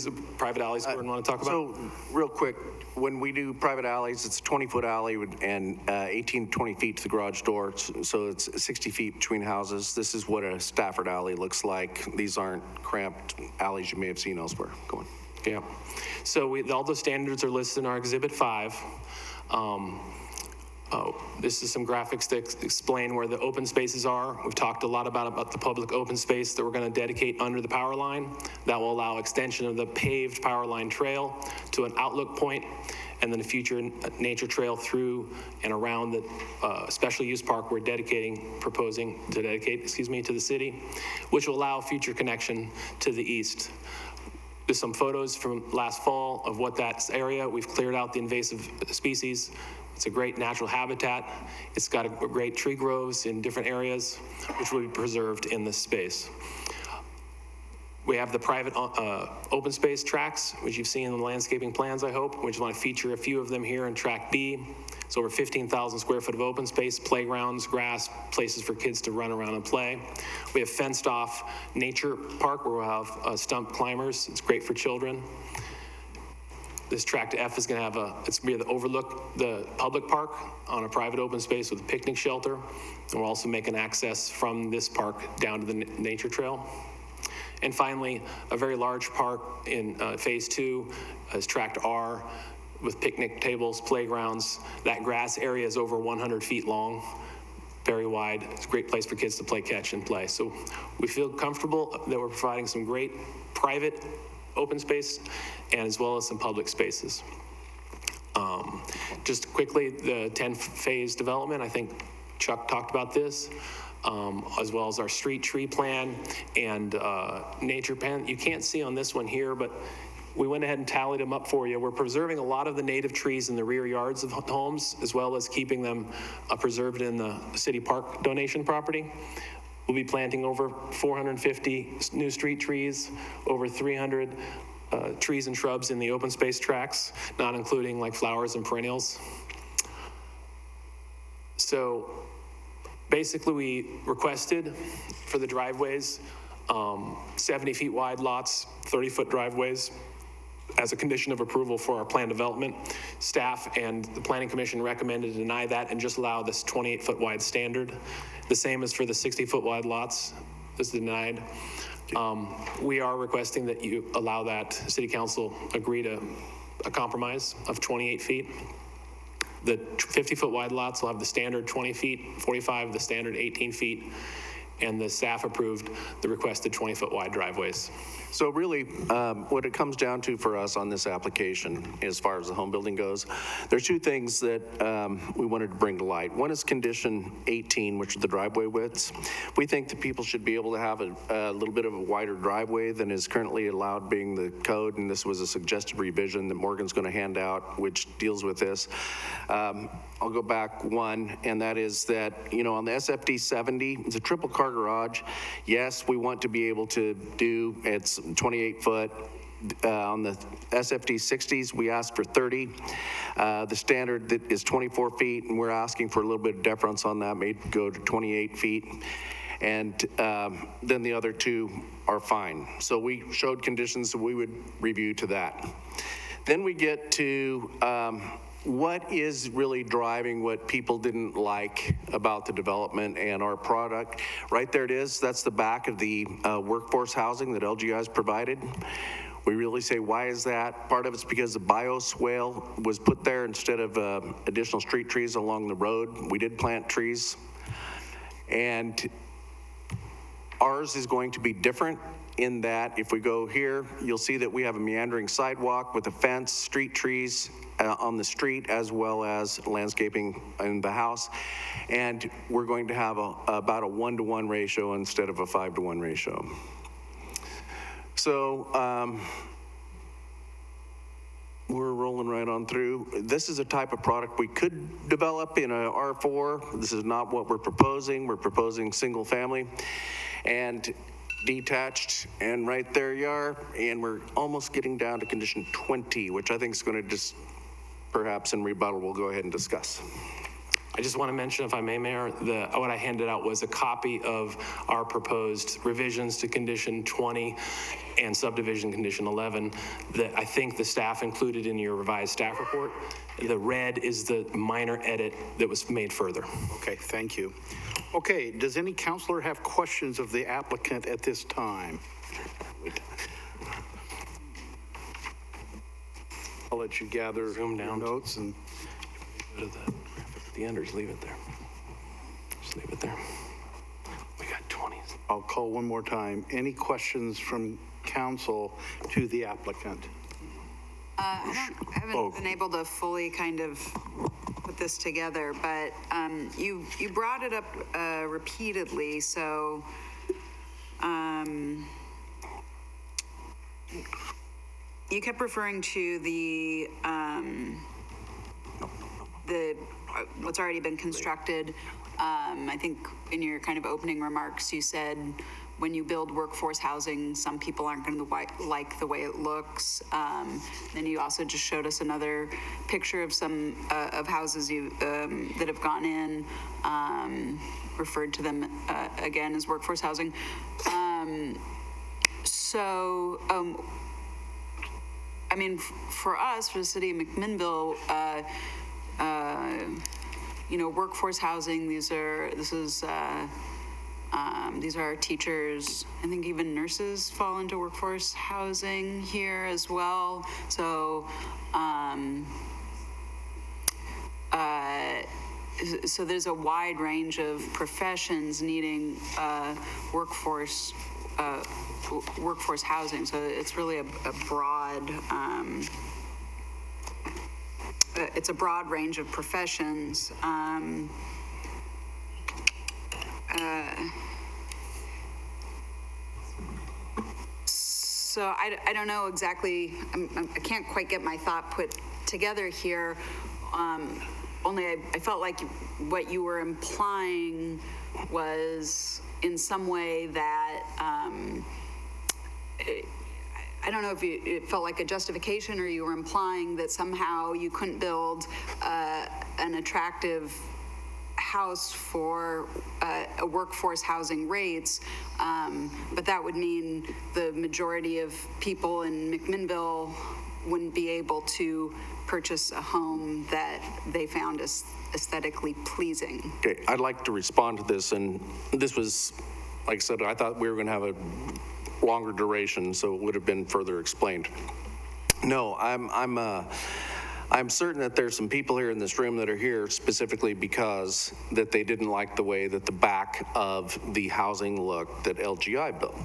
are private alleys Gordon want to talk about? So, real quick, when we do private alleys, it's a 20-foot alley and 18, 20 feet to the garage door, so it's 60 feet between houses. This is what a Stafford alley looks like. These aren't cramped alleys you may have seen elsewhere. Go on. Yeah. So all those standards are listed in our Exhibit 5. This is some graphics to explain where the open spaces are. We've talked a lot about the public open space that we're going to dedicate under the power line. That will allow extension of the paved power line trail to an outlook point, and then a future nature trail through and around the special use park we're proposing to dedicate to the city, which will allow future connection to the east. There's some photos from last fall of what that area. We've cleared out the invasive species. It's a great natural habitat. It's got a great tree groves in different areas, which will be preserved in this space. We have the private open space tracks, which you've seen in the landscaping plans, I hope. We just want to feature a few of them here in Track B. It's over 15,000 square foot of open space, playgrounds, grass, places for kids to run around and play. We have fenced off nature park where we'll have stump climbers. It's great for children. This Tract F is going to have it's going to be the overlook the public park on a private open space with a picnic shelter. And we'll also make an access from this park down to the nature trail. And finally, a very large park in phase 2 is Tract R with picnic tables, playgrounds. That grass area is over 100 feet long, very wide. It's a great place for kids to play catch and play. So we feel comfortable that we're providing some great private open space and as well as some public spaces. Just quickly, the 10-phase development, I think Chuck talked about this, as well as our street tree plan and nature plan. You can't see on this one here, but we went ahead and tallied them up for you. We're preserving a lot of the native trees in the rear yards of homes, as well as keeping them preserved in the city park donation property. We'll be planting over 450 new street trees, over 300 trees and shrubs in the open space tracks, not including like flowers and perennials. So basically we requested for the driveways, 70 feet wide lots, 30-foot driveways as a condition of approval for our plan development. Staff and the Planning Commission recommended to deny that and just allow this 28-foot wide standard. The same as for the 60-foot wide lots is denied. We are requesting that you allow that City Council agree to a compromise of 28 feet. The 50-foot wide lots will have the standard 20 feet, 45, the standard 18 feet, and the staff approved the requested 20-foot wide driveways. So really, what it comes down to for us on this application, as far as the home building goes, there's two things that we wanted to bring to light. One is condition 18, which are the driveway widths. We think that people should be able to have a little bit of a wider driveway than is currently allowed being the code, and this was a suggested revision that Morgan's going to hand out, which deals with this. I'll go back one, and that is that, on the SFD 70, it's a triple car garage. Yes, we want to be able to do, it's 28 foot. On the SFD 60s, we asked for 30. The standard that is 24 feet, and we're asking for a little bit of deference on that, may go to 28 feet. And then the other two are fine. So we showed conditions that we would review to that. Then we get to what is really driving what people didn't like about the development and our product. Right there it is. That's the back of the workforce housing that LGI has provided. We really say, why is that? Part of it's because the bioswale was put there instead of additional street trees along the road. We did plant trees. And ours is going to be different in that if we go here, you'll see that we have a meandering sidewalk with a fence, street trees on the street, as well as landscaping in the house. And we're going to have about a 1-to-1 ratio instead of a 5-to-1 ratio. So We're rolling right on through. This is a type of product we could develop in a R4. This is not what we're proposing. We're proposing single family and detached, and right there you are. And we're almost getting down to condition 20, which I think is going to just, perhaps in rebuttal, we'll go ahead and discuss. I just want to mention, if I may, Mayor, what I handed out was a copy of our proposed revisions to condition 20 and subdivision condition 11 that I think the staff included in your revised staff report. The red is the minor edit that was made further. Okay, thank you. Okay, does any counselor have questions of the applicant at this time? I'll let you gather Zoom down. your notes and Go to the graphic at the end, or just leave it there. Just leave it there. We got 20s. I'll call one more time. Any questions from council to the applicant? I haven't been able to fully kind of put this together, but you brought it up repeatedly, so you kept referring to the what's already been constructed. I think in your kind of opening remarks, you said when you build workforce housing, some people aren't going to like the way it looks. Then you also just showed us another picture of some of houses that have gone in, referred to them again as workforce housing. I mean, for us, for the city of McMinnville, workforce housing, these are our teachers. I think even nurses fall into workforce housing here as well. So, so there's a wide range of professions needing workforce housing. So it's really a broad. It's a broad range of professions. So I don't know exactly, I can't quite get my thought put together here. Only I felt like what you were implying was in some way that, I don't know if it felt like a justification, or you were implying that somehow you couldn't build an attractive house for a workforce housing rates, but that would mean the majority of people in McMinnville wouldn't be able to purchase a home that they found aesthetically pleasing. Okay, I'd like to respond to this, and this was, like I said, I thought we were going to have a longer duration, so it would have been further explained. No, I'm certain that there's some people here in this room that are here specifically because that they didn't like the way that the back of the housing looked that LGI built.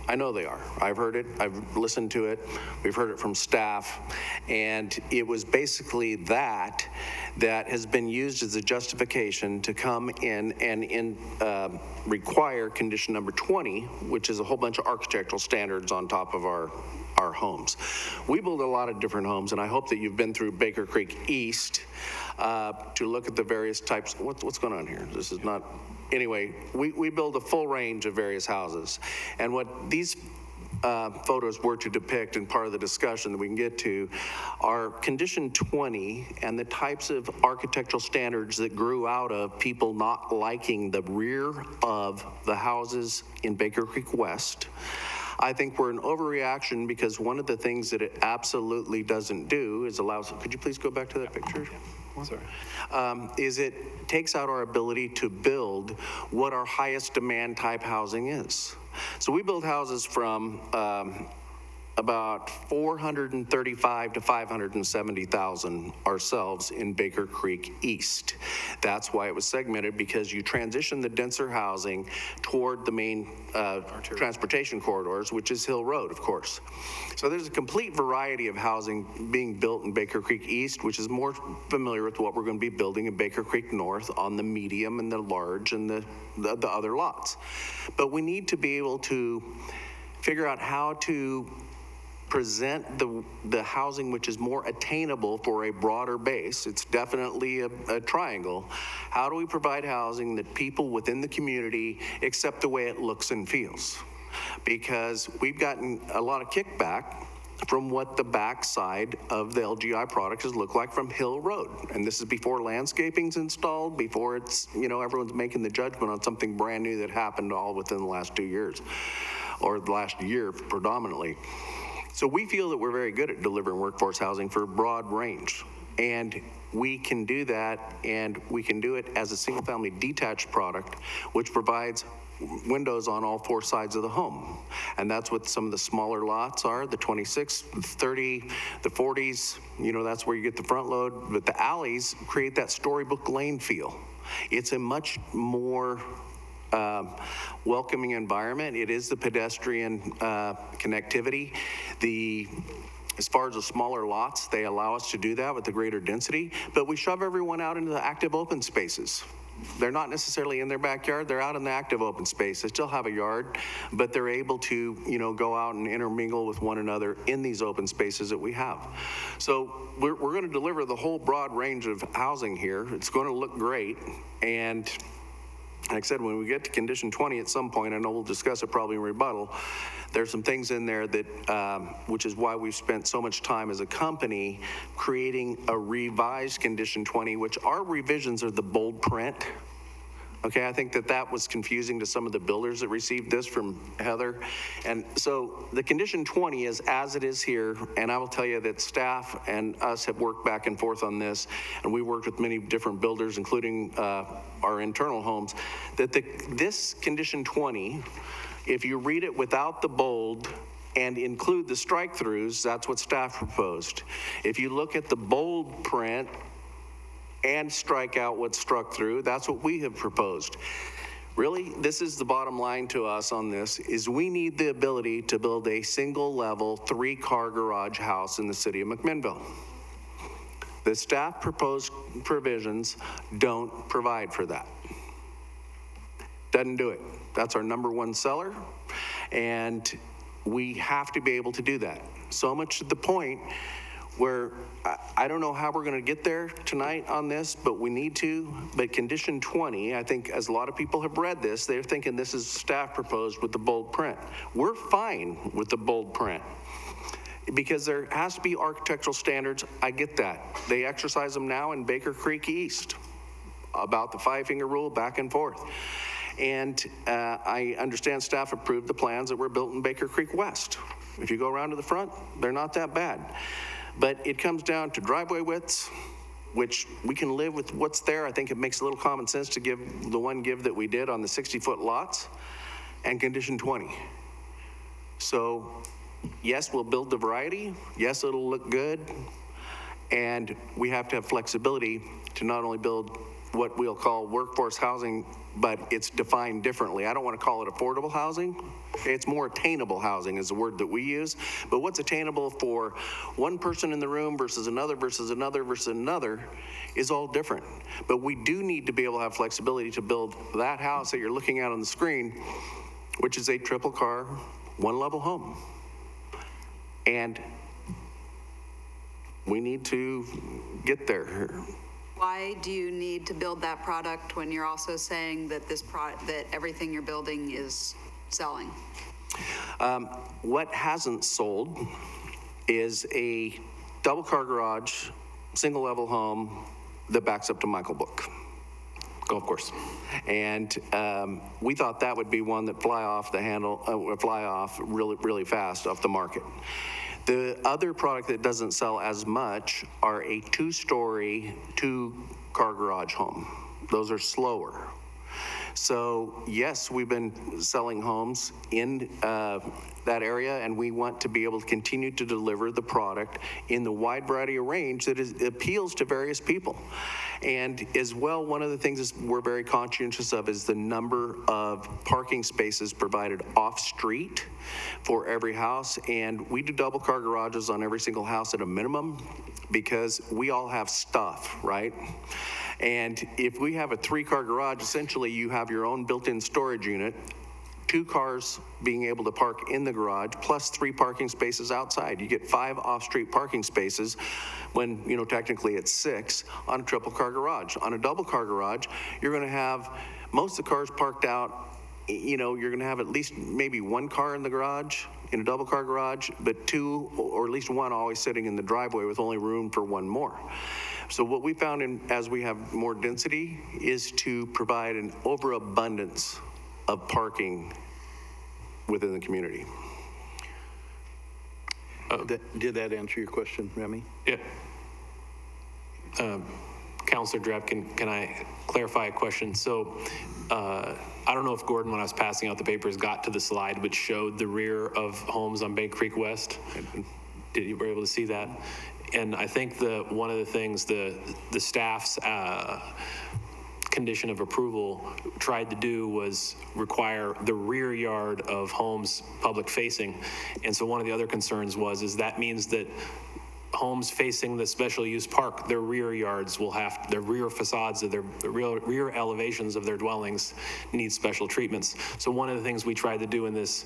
I know they are. I've heard it. I've listened to it. We've heard it from staff. And it was basically that has been used as a justification to come in and require condition number 20, which is a whole bunch of architectural standards on top of our homes. We build a lot of different homes, and I hope that you've been through Baker Creek East to look at the various types. What's going on here? This is not... Anyway, we build a full range of various houses. And what these photos were to depict, and part of the discussion that we can get to, are condition 20 and the types of architectural standards that grew out of people not liking the rear of the houses in Baker Creek West. I think we're an overreaction because one of the things that it absolutely doesn't do is allows, could you please go back to that picture? Sorry. Is it takes out our ability to build what our highest demand type housing is. So we build houses from about 435 to 570,000 ourselves in Baker Creek East. That's why it was segmented, because you transition the denser housing toward the main transportation corridors, which is Hill Road, of course. So there's a complete variety of housing being built in Baker Creek East, which is more familiar with what we're going to be building in Baker Creek North on the medium and the large and the other lots. But we need to be able to figure out how to present the housing which is more attainable for a broader base. It's definitely a triangle. How do we provide housing that people within the community accept the way it looks and feels? Because we've gotten a lot of kickback from what the backside of the LGI product has looked like from Hill Road. And this is before landscaping's installed, before it's, everyone's making the judgment on something brand new that happened all within the last 2 years, or the last year predominantly. So we feel that we're very good at delivering workforce housing for a broad range. And we can do that, and we can do it as a single-family detached product, which provides windows on all 4 sides of the home. And that's what some of the smaller lots are, the 26, the 30, the 40s, that's where you get the front load. But the alleys create that storybook lane feel. It's a much more welcoming environment. It is the pedestrian connectivity. As far as the smaller lots, they allow us to do that with the greater density, but we shove everyone out into the active open spaces. They're not necessarily in their backyard, they're out in the active open space. They still have a yard, but they're able to, go out and intermingle with one another in these open spaces that we have. So we're going to deliver the whole broad range of housing here. It's going to look great, and like I said, when we get to condition 20 at some point, I know we'll discuss it probably in rebuttal, there's some things in there that, which is why we've spent so much time as a company creating a revised condition 20, which our revisions are the bold print. Okay, I think that was confusing to some of the builders that received this from Heather. And so the condition 20 is as it is here, and I will tell you that staff and us have worked back and forth on this, and we worked with many different builders, including our internal homes, that this condition 20, if you read it without the bold and include the strike-throughs, that's what staff proposed. If you look at the bold print and strike out what's struck through, that's what we have proposed. Really, this is the bottom line to us on this, is we need the ability to build a single-level 3-car garage house in the city of McMinnville. The staff proposed provisions don't provide for that. Doesn't do it. That's our number 1 seller, and we have to be able to do that. So much to the point where I don't know how we're going to get there tonight on this, but we need to. But condition 20, I think as a lot of people have read this, they're thinking this is staff proposed with the bold print. We're fine with the bold print because there has to be architectural standards. I get that. They exercise them now in Baker Creek East about the 5-finger rule back and forth. And I understand staff approved the plans that were built in Baker Creek West. If you go around to the front, they're not that bad. But it comes down to driveway widths, which we can live with what's there. I think it makes a little common sense to give the one give that we did on the 60-foot lots, and condition 20. So yes, we'll build the variety. Yes, it'll look good. And we have to have flexibility to not only build what we'll call workforce housing, but it's defined differently. I don't want to call it affordable housing. It's more attainable housing is the word that we use. But what's attainable for one person in the room versus another versus another versus another is all different. But we do need to be able to have flexibility to build that house that you're looking at on the screen, which is a 3-car, 1-level home. And we need to get there. Why do you need to build that product when you're also saying that that everything you're building is selling? What hasn't sold is a 2-car garage, single-level home that backs up to Michael Book golf course. And we thought that would be one that fly off really, really fast off the market. The other product that doesn't sell as much are a 2-story, 2-car garage home. Those are slower. So yes, we've been selling homes in that area, and we want to be able to continue to deliver the product in the wide variety of range that appeals to various people. And as well, one of the things we're very conscientious of is the number of parking spaces provided off-street for every house. And we do 2-car garages on every single house at a minimum because we all have stuff, right? And if we have a 3-car garage, essentially you have your own built-in storage unit 2 cars being able to park in the garage, plus 3 parking spaces outside. You get 5 off-street parking spaces when, technically it's 6 on a triple car garage. On a double car garage, you're going to have most of the cars parked out. You're going to have at least maybe 1 car in the garage, in a double car garage, but 2 or at least 1 always sitting in the driveway with only room for 1 more. So what we found as we have more density is to provide an overabundance of parking within the community. Did that answer your question, Remy? Yeah. Counselor Drapkin, can I clarify a question? So I don't know if Gordon, when I was passing out the papers, got to the slide which showed the rear of homes on Bay Creek West. Did you were able to see that? And I think one of the things the staff's condition of approval tried to do was require the rear yard of homes public facing. And so one of the other concerns is that means that homes facing the special use park, their rear yards will have, their rear facades of their rear elevations of their dwellings need special treatments. So one of the things we tried to do in this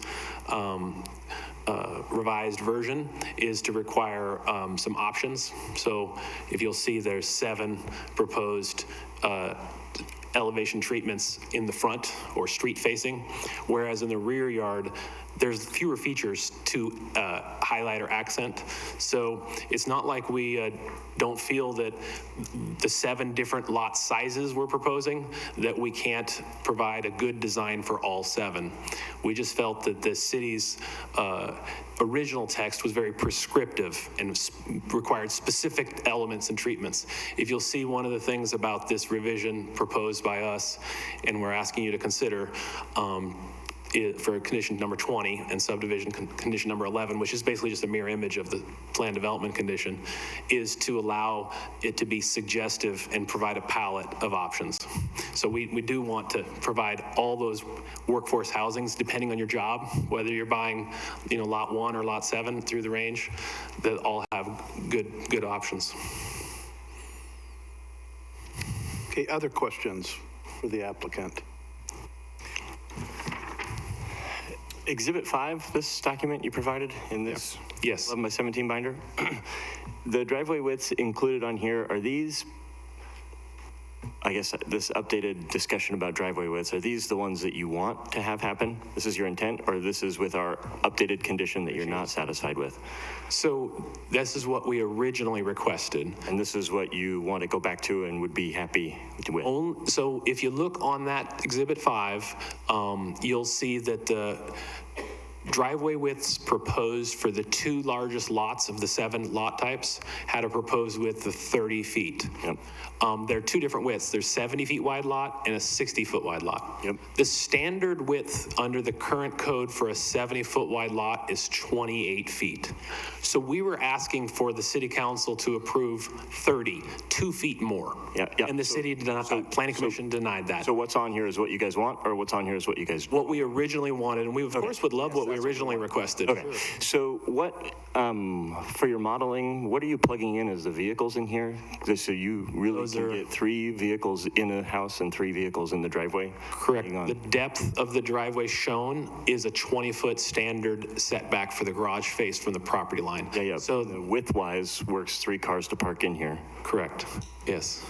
revised version is to require some options. So if you'll see, there's 7 proposed elevation treatments in the front or street facing, whereas in the rear yard, there's fewer features to highlight or accent. So it's not like we don't feel that the 7 different lot sizes we're proposing, that we can't provide a good design for all 7. We just felt that the city's original text was very prescriptive and required specific elements and treatments. If you'll see, one of the things about this revision proposed by us, and we're asking you to consider, for condition number 20 and subdivision condition number 11, which is basically just a mirror image of the plan development condition, is to allow it to be suggestive and provide a palette of options. So we do want to provide all those workforce housings, depending on your job, whether you're buying, lot 1 or lot 7 through the range, that all have good options. Okay, other questions for the applicant? Exhibit 5, this document you provided in this Yes. 11 by 17 binder, the driveway widths included on here, are these, I guess this updated discussion about driveway widths, are these the ones that you want to have happen? This is your intent, or this is with our updated condition that you're not satisfied with? So this is what we originally requested. And this is what you want to go back to and would be happy with? So if you look on that Exhibit 5, you'll see that the driveway widths proposed for the 2 largest lots of the 7 lot types had a proposed width of 30 feet. Yep. There are 2 different widths. There's 70 feet wide lot and a 60 foot wide lot. Yep. The standard width under the current code for a 70 foot wide lot is 28 feet. So we were asking for the city council to approve 30, 2 feet more. Yeah. And the city did not, planning commission denied that. So what's on here is what you guys want, or what's on here is what you guys want? What we originally wanted, and we of course would love what we originally requested. Okay, so what, for your modeling, what are you plugging in as the vehicles in here? So you really can get 3 vehicles in a house and 3 vehicles in the driveway? Correct. The depth of the driveway shown is a 20-foot standard setback for the garage face from the property line. Yeah. So the width-wise works 3 cars to park in here. Correct, yes.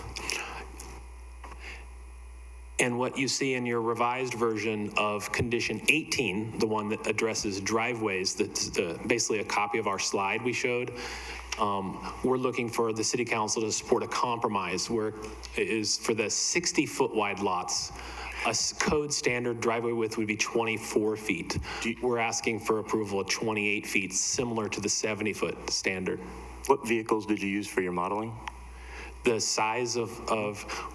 And what you see in your revised version of condition 18, the one that addresses driveways, that's basically a copy of our slide we showed, we're looking for the city council to support a compromise where it is for the 60-foot wide lots, a code standard driveway width would be 24 feet. We're asking for approval of 28 feet, similar to the 70-foot standard. What vehicles did you use for your modeling? The size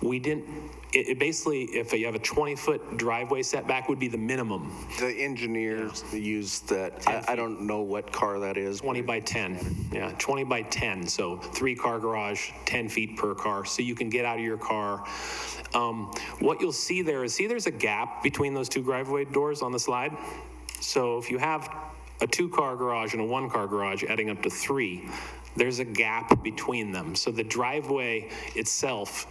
we didn't, it basically, if you have a 20-foot driveway setback would be the minimum. The engineers use that, I don't know what car that is. 20 by 10, yeah, 20 by 10, so 3-car garage, 10 feet per car, so you can get out of your car. What you'll see there is, there's a gap between those 2 driveway doors on the slide. So if you have a 2-car garage and a 1-car garage adding up to 3, there's a gap between them. So the driveway itself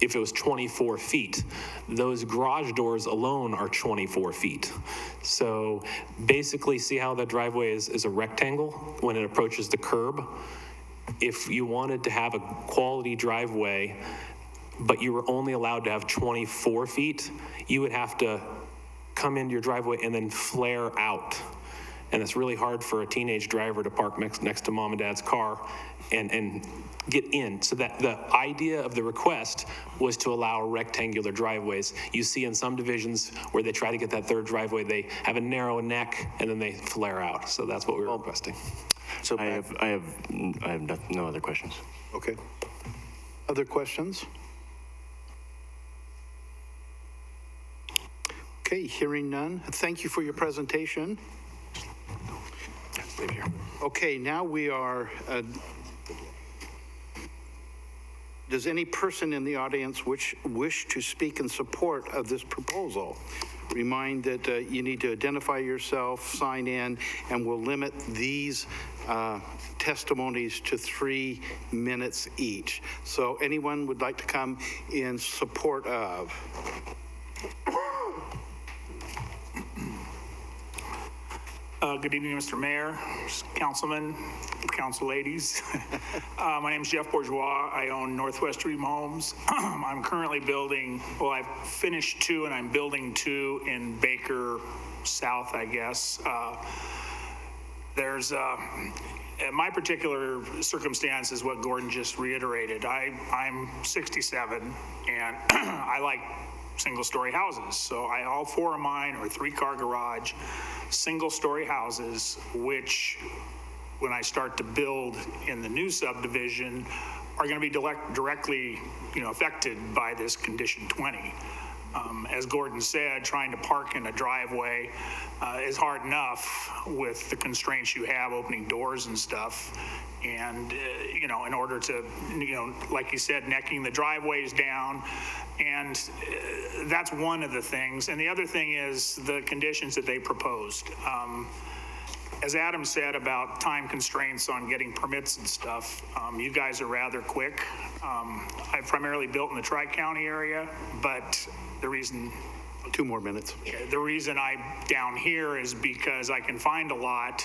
if it was 24 feet. Those garage doors alone are 24 feet. So basically, see how the driveway is a rectangle when it approaches the curb? If you wanted to have a quality driveway, but you were only allowed to have 24 feet, you would have to come into your driveway and then flare out. And it's really hard for a teenage driver to park next to mom and dad's car and get in. So that the idea of the request was to allow rectangular driveways. You see in some divisions where they try to get that third driveway, they have a narrow neck and then they flare out. So that's what we were requesting. So I have no other questions. Okay. Other questions? Okay, hearing none. Thank you for your presentation. Stay here. Okay, now we are, does any person in the audience wish to speak in support of this proposal? Remind that you need to identify yourself, sign in, and we'll limit these testimonies to 3 minutes each. So anyone would like to come in support of? Good evening, Mr. Mayor, councilmen, council ladies. My name is Jeff Bourgeois. I own Northwest Dream Homes. I'm currently building, well, I've finished 2 and I'm building 2 in Baker South, I guess. There's, my particular circumstance is what Gordon just reiterated. I'm 67 and I like single-story houses. So all 4 of mine are 3-car garage, single-story houses, which when I start to build in the new subdivision are going to be directly, affected by this condition 20. As Gordon said, trying to park in a driveway is hard enough with the constraints you have opening doors and stuff. And, in order to, like you said, necking the driveways down. And that's one of the things. And the other thing is the conditions that they proposed. As Adam said about time constraints on getting permits and stuff, you guys are rather quick. I've primarily built in the Tri-County area, but the reason... 2 more minutes. The reason I'm down here is because I can find a lot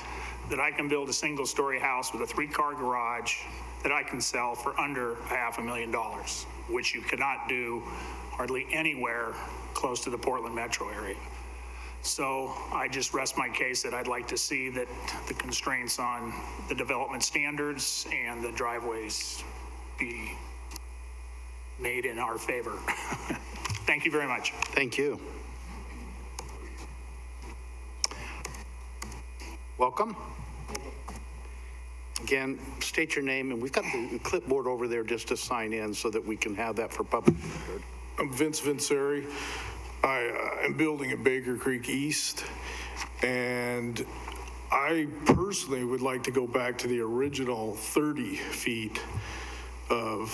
that I can build a single-story house with a 3-car garage that I can sell for under $500,000, which you cannot do hardly anywhere close to the Portland metro area. So I just rest my case that I'd like to see that the constraints on the development standards and the driveways be made in our favor. Thank you very much. Thank you. Welcome. Again, state your name, and we've got the clipboard over there just to sign in so that we can have that for public record. I'm Vince Vinceri. I am building at Baker Creek East, and I personally would like to go back to the original 30 feet of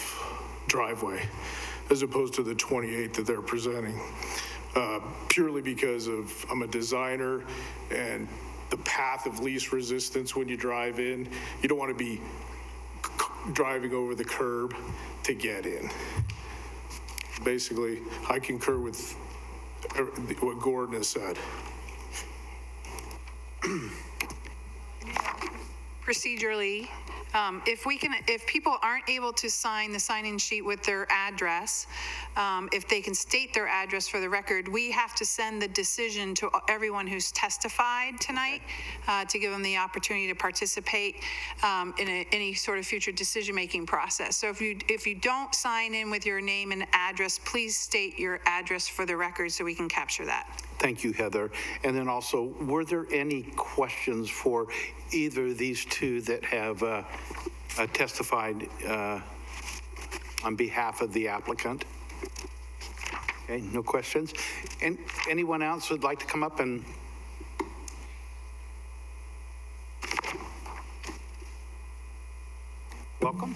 driveway as opposed to the 28 that they're presenting, purely because I'm a designer, and the path of least resistance when you drive in, you don't want to be driving over the curb to get in. Basically, I concur with what Gordon has said. Procedurally, if people aren't able to sign the sign-in sheet with their address, if they can state their address for the record, we have to send the decision to everyone who's testified tonight to give them the opportunity to participate in any sort of future decision-making process. So if you don't sign in with your name and address, please state your address for the record so we can capture that. Thank you, Heather. And then also, were there any questions for either of these 2 that have testified on behalf of the applicant? Okay, no questions. And anyone else would like to come up and? Welcome.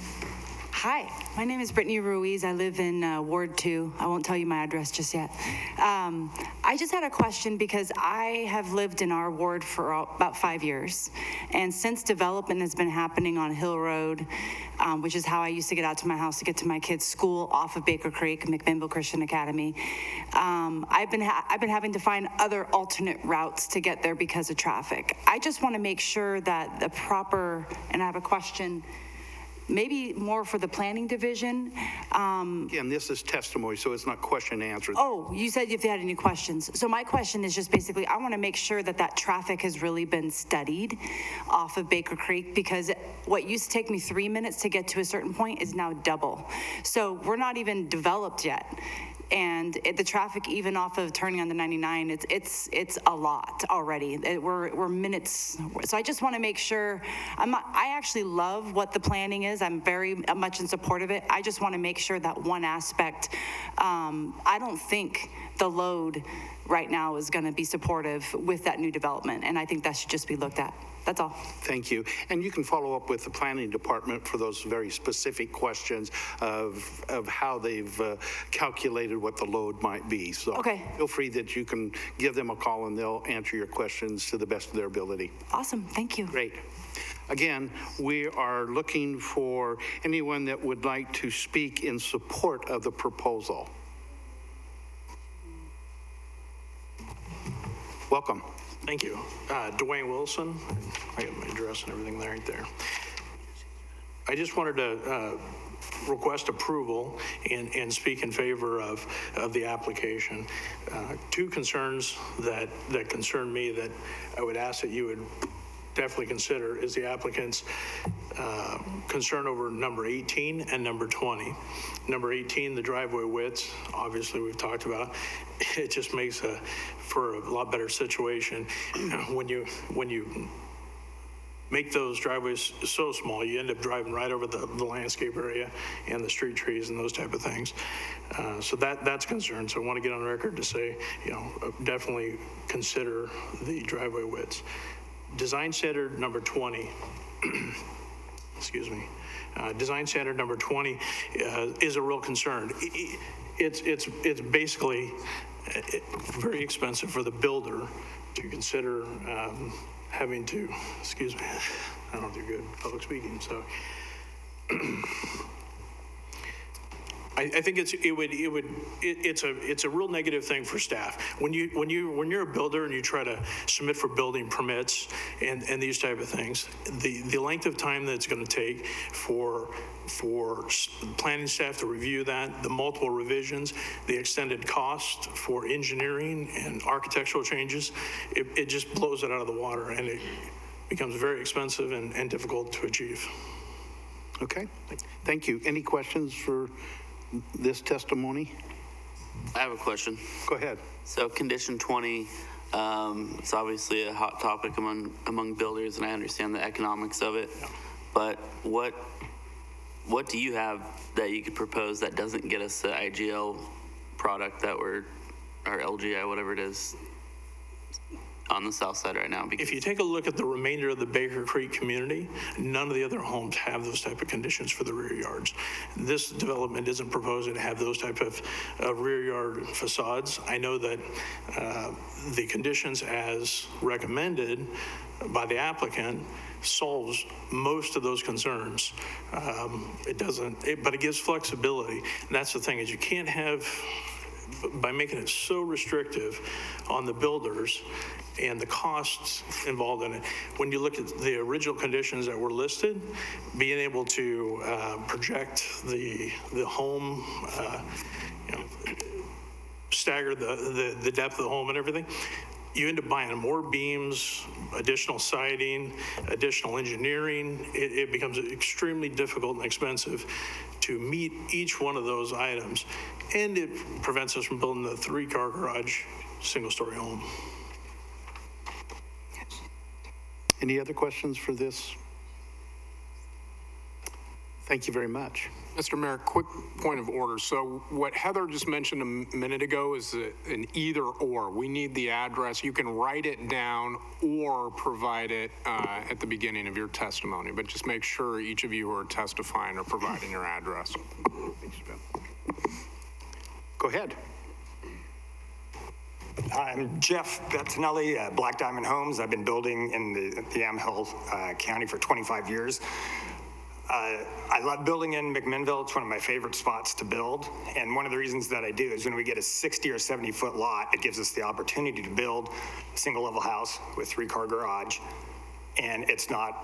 Hi, my name is Brittany Ruiz. I live in Ward 2. I won't tell you my address just yet. I just had a question because I have lived in our ward for about 5 years. And since development has been happening on Hill Road, which is how I used to get out to my house to get to my kids' school off of Baker Creek, McMinnville Christian Academy, I've been having to find other alternate routes to get there because of traffic. I just want to make sure that the proper, and I have a question, maybe more for the planning division. Again, this is testimony, so it's not question and answer. Oh, you said if you had any questions. So my question is just basically, I want to make sure that that traffic has really been studied off of Baker Creek, because what used to take me 3 minutes to get to a certain point is now double. So we're not even developed yet. And the traffic, even off of turning on the 99, it's a lot already. We're minutes. So I just want to make sure. I actually love what the planning is. I'm very much in support of it. I just want to make sure that one aspect. I don't think the load right now is going to be supportive with that new development, and I think that should just be looked at. That's all. Thank you. And you can follow up with the planning department for those very specific questions of how they've calculated what the load might be. So okay. Feel free that you can give them a call and they'll answer your questions to the best of their ability. Awesome. Thank you. Great. Again, we are looking for anyone that would like to speak in support of the proposal. Welcome. Thank you. Dwayne Wilson. I got my address and everything right there. I just wanted to request approval and speak in favor of the application. Two concerns that concern me that I would ask that you would definitely consider is the applicant's concern over number 18 and number 20. Number 18, the driveway widths, obviously we've talked about. It just makes for a lot better situation. When you make those driveways so small, you end up driving right over the landscape area and the street trees and those type of things. So that's a concern. So I want to get on record to say, definitely consider the driveway widths. Design standard number 20, excuse me, design standard number 20 is a real concern. It's basically very expensive for the builder to consider having to, excuse me, I don't do good public speaking, so. I think it's a real negative thing for staff when you're a builder and you try to submit for building permits and these type of things. The length of time that it's going to take for planning staff to review that, the multiple revisions, the extended cost for engineering and architectural changes, it just blows it out of the water and it becomes very expensive and difficult to achieve. Okay, thank you. Any questions for this testimony? I have a question. Go ahead. So condition 20, it's obviously a hot topic among builders, and I understand the economics of it. Yeah. But what do you have that you could propose that doesn't get us the IGL product that or LGI, whatever it is, on the south side right now? Because if you take a look at the remainder of the Baker Creek community, none of the other homes have those type of conditions for the rear yards. This development isn't proposing to have those type of rear yard facades. I know that the conditions as recommended by the applicant solves most of those concerns. It doesn't, but it gives flexibility. And that's the thing, is you can't have, by making it so restrictive on the builders and the costs involved in it. When you look at the original conditions that were listed, being able to project the home, stagger the depth of the home and everything, you end up buying more beams, additional siding, additional engineering. It becomes extremely difficult and expensive to meet each one of those items. And it prevents us from building the 3-car garage, single-story home. Any other questions for this? Thank you very much. Mr. Mayor, quick point of order. So what Heather just mentioned a minute ago is an either or. We need the address. You can write it down or provide it at the beginning of your testimony, but just make sure each of you who are testifying are providing your address. Go ahead. I'm Jeff Bettinelli, Black Diamond Homes. I've been building in the Yamhill County for 25 years. I love building in McMinnville. It's one of my favorite spots to build. And one of the reasons that I do is when we get a 60 or 70 foot lot, it gives us the opportunity to build a single level house with 3-car garage. And it's not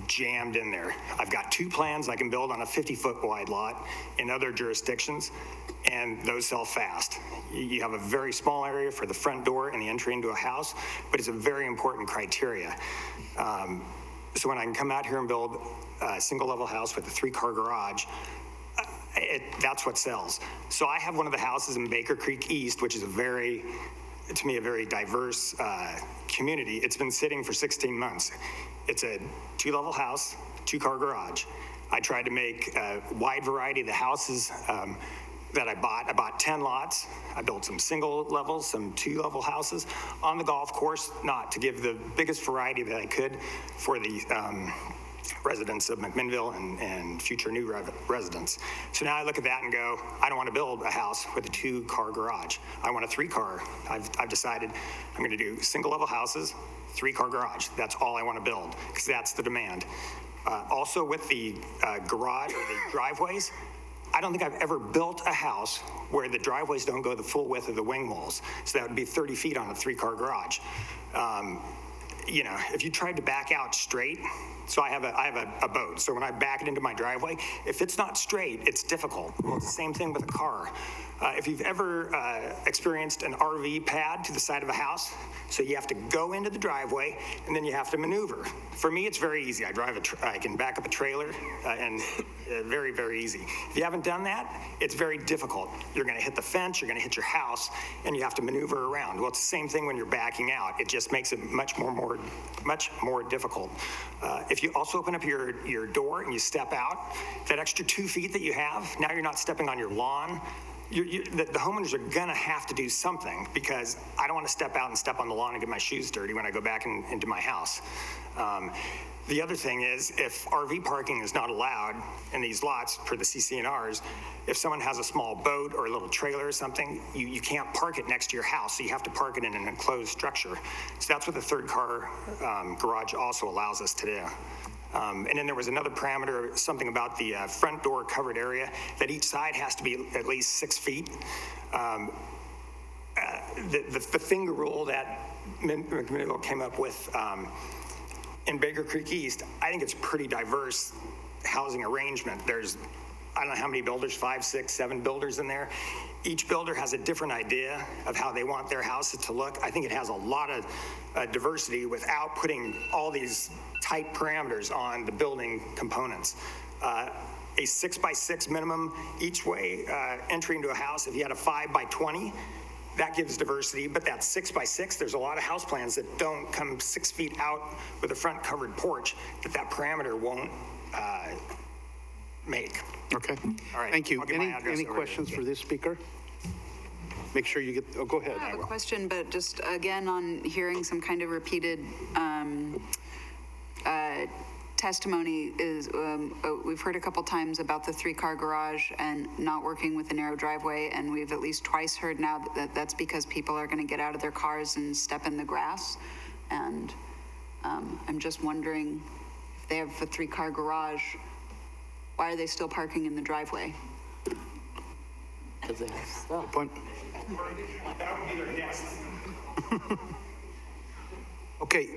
jammed in there. I've got 2 plans I can build on a 50-foot wide lot in other jurisdictions, and those sell fast. You have a very small area for the front door and the entry into a house, but it's a very important criteria. So when I can come out here and build a single level house with a 3-car garage, that's what sells. So I have one of the houses in Baker Creek East, which is to me, a very diverse community. It's been sitting for 16 months. It's a 2-level house, 2-car garage. I tried to make a wide variety of the houses that I bought. I bought 10 lots. I built some single levels, some 2-level houses on the golf course, not to give the biggest variety that I could for the residents of McMinnville and future new residents. So now I look at that and go, I don't want to build a house with a 2-car garage. I want a 3-car. I've decided I'm going to do single level houses, 3-car garage. That's all I want to build because that's the demand. Also with the garage or the driveways, I don't think I've ever built a house where the driveways don't go the full width of the wing walls. So that would be 30 feet on a 3-car garage. You know, if you tried to back out straight, so I have a boat. So when I back it into my driveway, if it's not straight, it's difficult. Well, it's the same thing with a car. If you've ever experienced an RV pad to the side of a house, so you have to go into the driveway and then you have to maneuver. For me, it's very easy. I can back up a trailer and very, very easy. If you haven't done that, it's very difficult. You're going to hit the fence, you're going to hit your house, and you have to maneuver around. Well, it's the same thing when you're backing out. It just makes it much more difficult. If you also open up your door and you step out, that extra 2 feet that you have, now you're not stepping on your lawn. The homeowners are going to have to do something because I don't want to step out and step on the lawn and get my shoes dirty when I go back into my house. The other thing is, if RV parking is not allowed in these lots for the CC&Rs, if someone has a small boat or a little trailer or something, you can't park it next to your house, so you have to park it in an enclosed structure. So that's what the 3-car garage also allows us to do. And then there was another parameter, something about the front door covered area, that each side has to be at least 6 feet. The finger rule that McMinnville came up with in Baker Creek East, I think it's pretty diverse housing arrangement. There's, I don't know how many builders, 5, 6, 7 builders in there. Each builder has a different idea of how they want their houses to look. I think it has a lot of diversity without putting all these tight parameters on the building components. A 6x6 minimum each way entry into a house. If you had a 5x20, that gives diversity, but that 6x6, there's a lot of house plans that don't come 6 feet out with a front covered porch that parameter won't make. Okay. All right. Thank you. I'll get my address Any over questions for this speaker? Make sure you get, go ahead. I have a question, but just again on hearing some kind of repeated testimony is, we've heard a couple times about the 3-car garage and not working with a narrow driveway, and we've at least twice heard now that that's because people are going to get out of their cars and step in the grass. And I'm just wondering, if they have a 3-car garage, why are they still parking in the driveway? Because they have stuff. Point. Okay.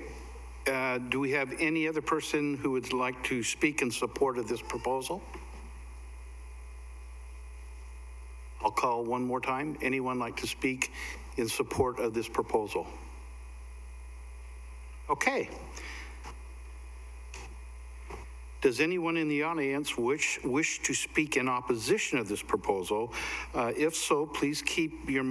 Do we have any other person who would like to speak in support of this proposal? I'll call one more time. Anyone like to speak in support of this proposal? Okay. Does anyone in the audience wish to speak in opposition of this proposal? If so, please keep in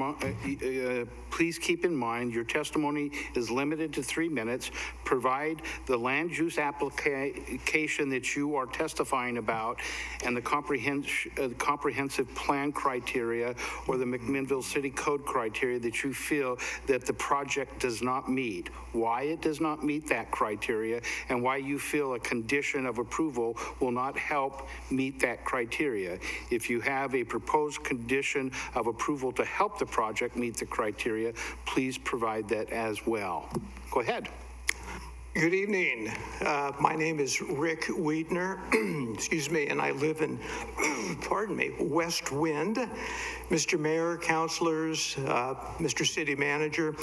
mind your testimony is limited to 3 minutes. Provide the land use application that you are testifying about and the comprehensive plan criteria or the McMinnville City Code criteria that you feel that the project does not meet. Why it does not meet that criteria and why you feel a condition of approval will not help meet that criteria. If you have a proposed condition of approval to help the project meet the criteria, please provide that as well. Go ahead. Good evening. My name is Rick Wiedner, excuse me, and I live in, pardon me, West Wind. Mr. Mayor, councilors, Mr. City Manager,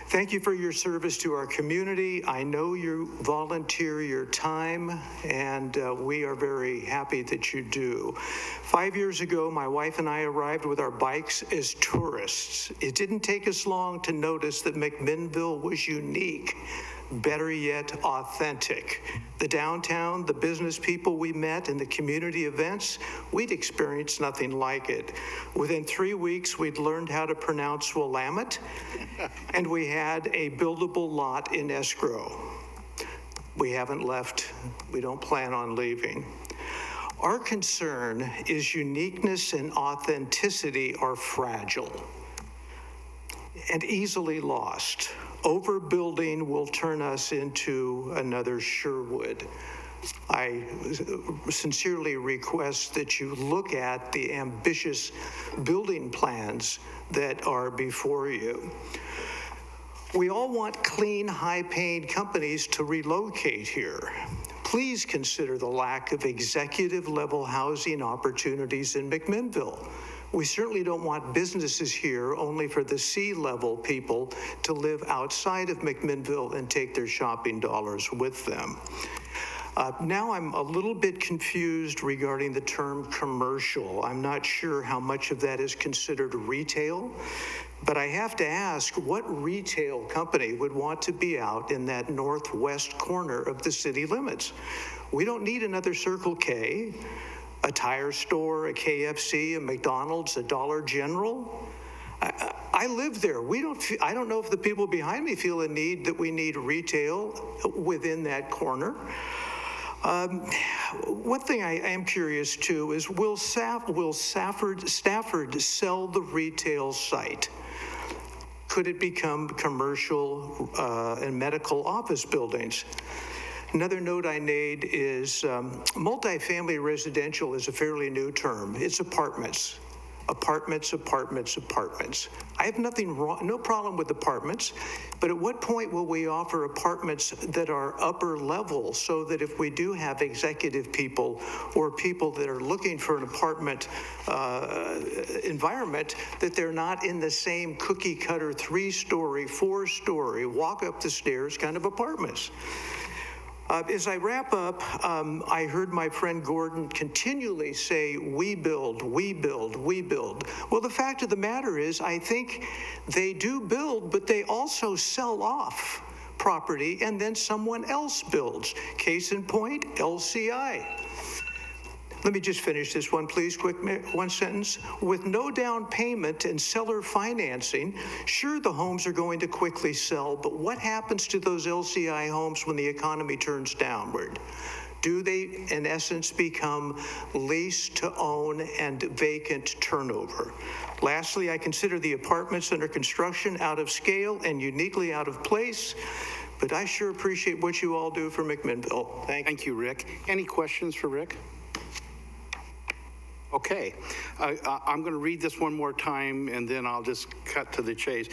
thank you for your service to our community. I know you volunteer your time, and we are very happy that you do. 5 years ago, my wife and I arrived with our bikes as tourists. It didn't take us long to notice that McMinnville was unique. Better yet, authentic. The downtown, the business people we met, and the community events, we'd experienced nothing like it. Within 3 weeks, we'd learned how to pronounce Willamette, and we had a buildable lot in escrow. We haven't left. We don't plan on leaving. Our concern is uniqueness and authenticity are fragile and easily lost. Overbuilding will turn us into another Sherwood. I sincerely request that you look at the ambitious building plans that are before you. We all want clean, high-paying companies to relocate here. Please consider the lack of executive-level housing opportunities in McMinnville. We certainly don't want businesses here only for the C-level people to live outside of McMinnville and take their shopping dollars with them. Now I'm a little bit confused regarding the term commercial. I'm not sure how much of that is considered retail, but I have to ask, what retail company would want to be out in that northwest corner of the city limits? We don't need another Circle K, a tire store, a KFC, a McDonald's, a Dollar General. I live there. I don't know if the people behind me feel a need that we need retail within that corner. One thing I am curious too is will Stafford sell the retail site? Could it become commercial and medical office buildings? Another note I made is multifamily residential is a fairly new term. It's apartments. Apartments, apartments, apartments. I have nothing wrong, no problem with apartments, but at what point will we offer apartments that are upper level so that if we do have executive people or people that are looking for an apartment environment, that they're not in the same cookie cutter 3-story, 4-story, walk up the stairs kind of apartments. As I wrap up, I heard my friend Gordon continually say, we build, we build, we build. Well, the fact of the matter is, I think they do build, but they also sell off property and then someone else builds. Case in point, LCI. Let me just finish this one, please, quick, one sentence. With no down payment and seller financing, sure, the homes are going to quickly sell, but what happens to those LCI homes when the economy turns downward? Do they, in essence, become lease to own and vacant turnover? Lastly, I consider the apartments under construction out of scale and uniquely out of place, but I sure appreciate what you all do for McMinnville. Thank you, Rick. Any questions for Rick? Okay, I'm going to read this one more time and then I'll just cut to the chase.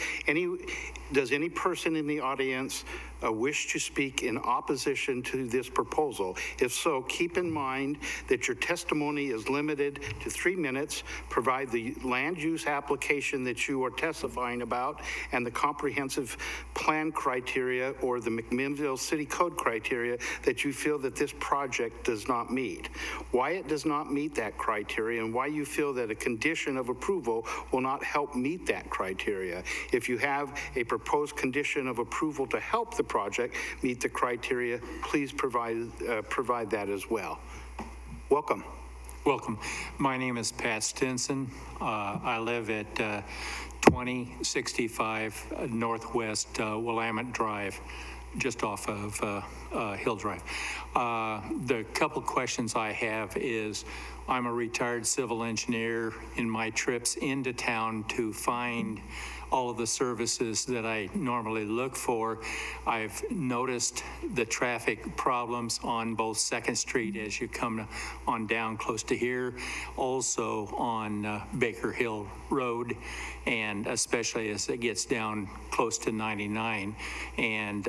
Does any person in the audience wish to speak in opposition to this proposal? If so, keep in mind that your testimony is limited to 3 minutes. Provide the land use application that you are testifying about and the comprehensive plan criteria or the McMinnville City Code criteria that you feel that this project does not meet. Why it does not meet that criteria and why you feel that a condition of approval will not help meet that criteria. If you have a proposed proposed condition of approval to help the project meet the criteria, please provide that as well. Welcome. Welcome. My name is Pat Stinson. I live at 2065 Northwest Willamette Drive, just off of Hill Drive. The couple questions I have is, I'm a retired civil engineer. In my trips into town to find all of the services that I normally look for, I've noticed the traffic problems on both 2nd Street as you come on down close to here, also on Baker Hill Road, and especially as it gets down close to 99. And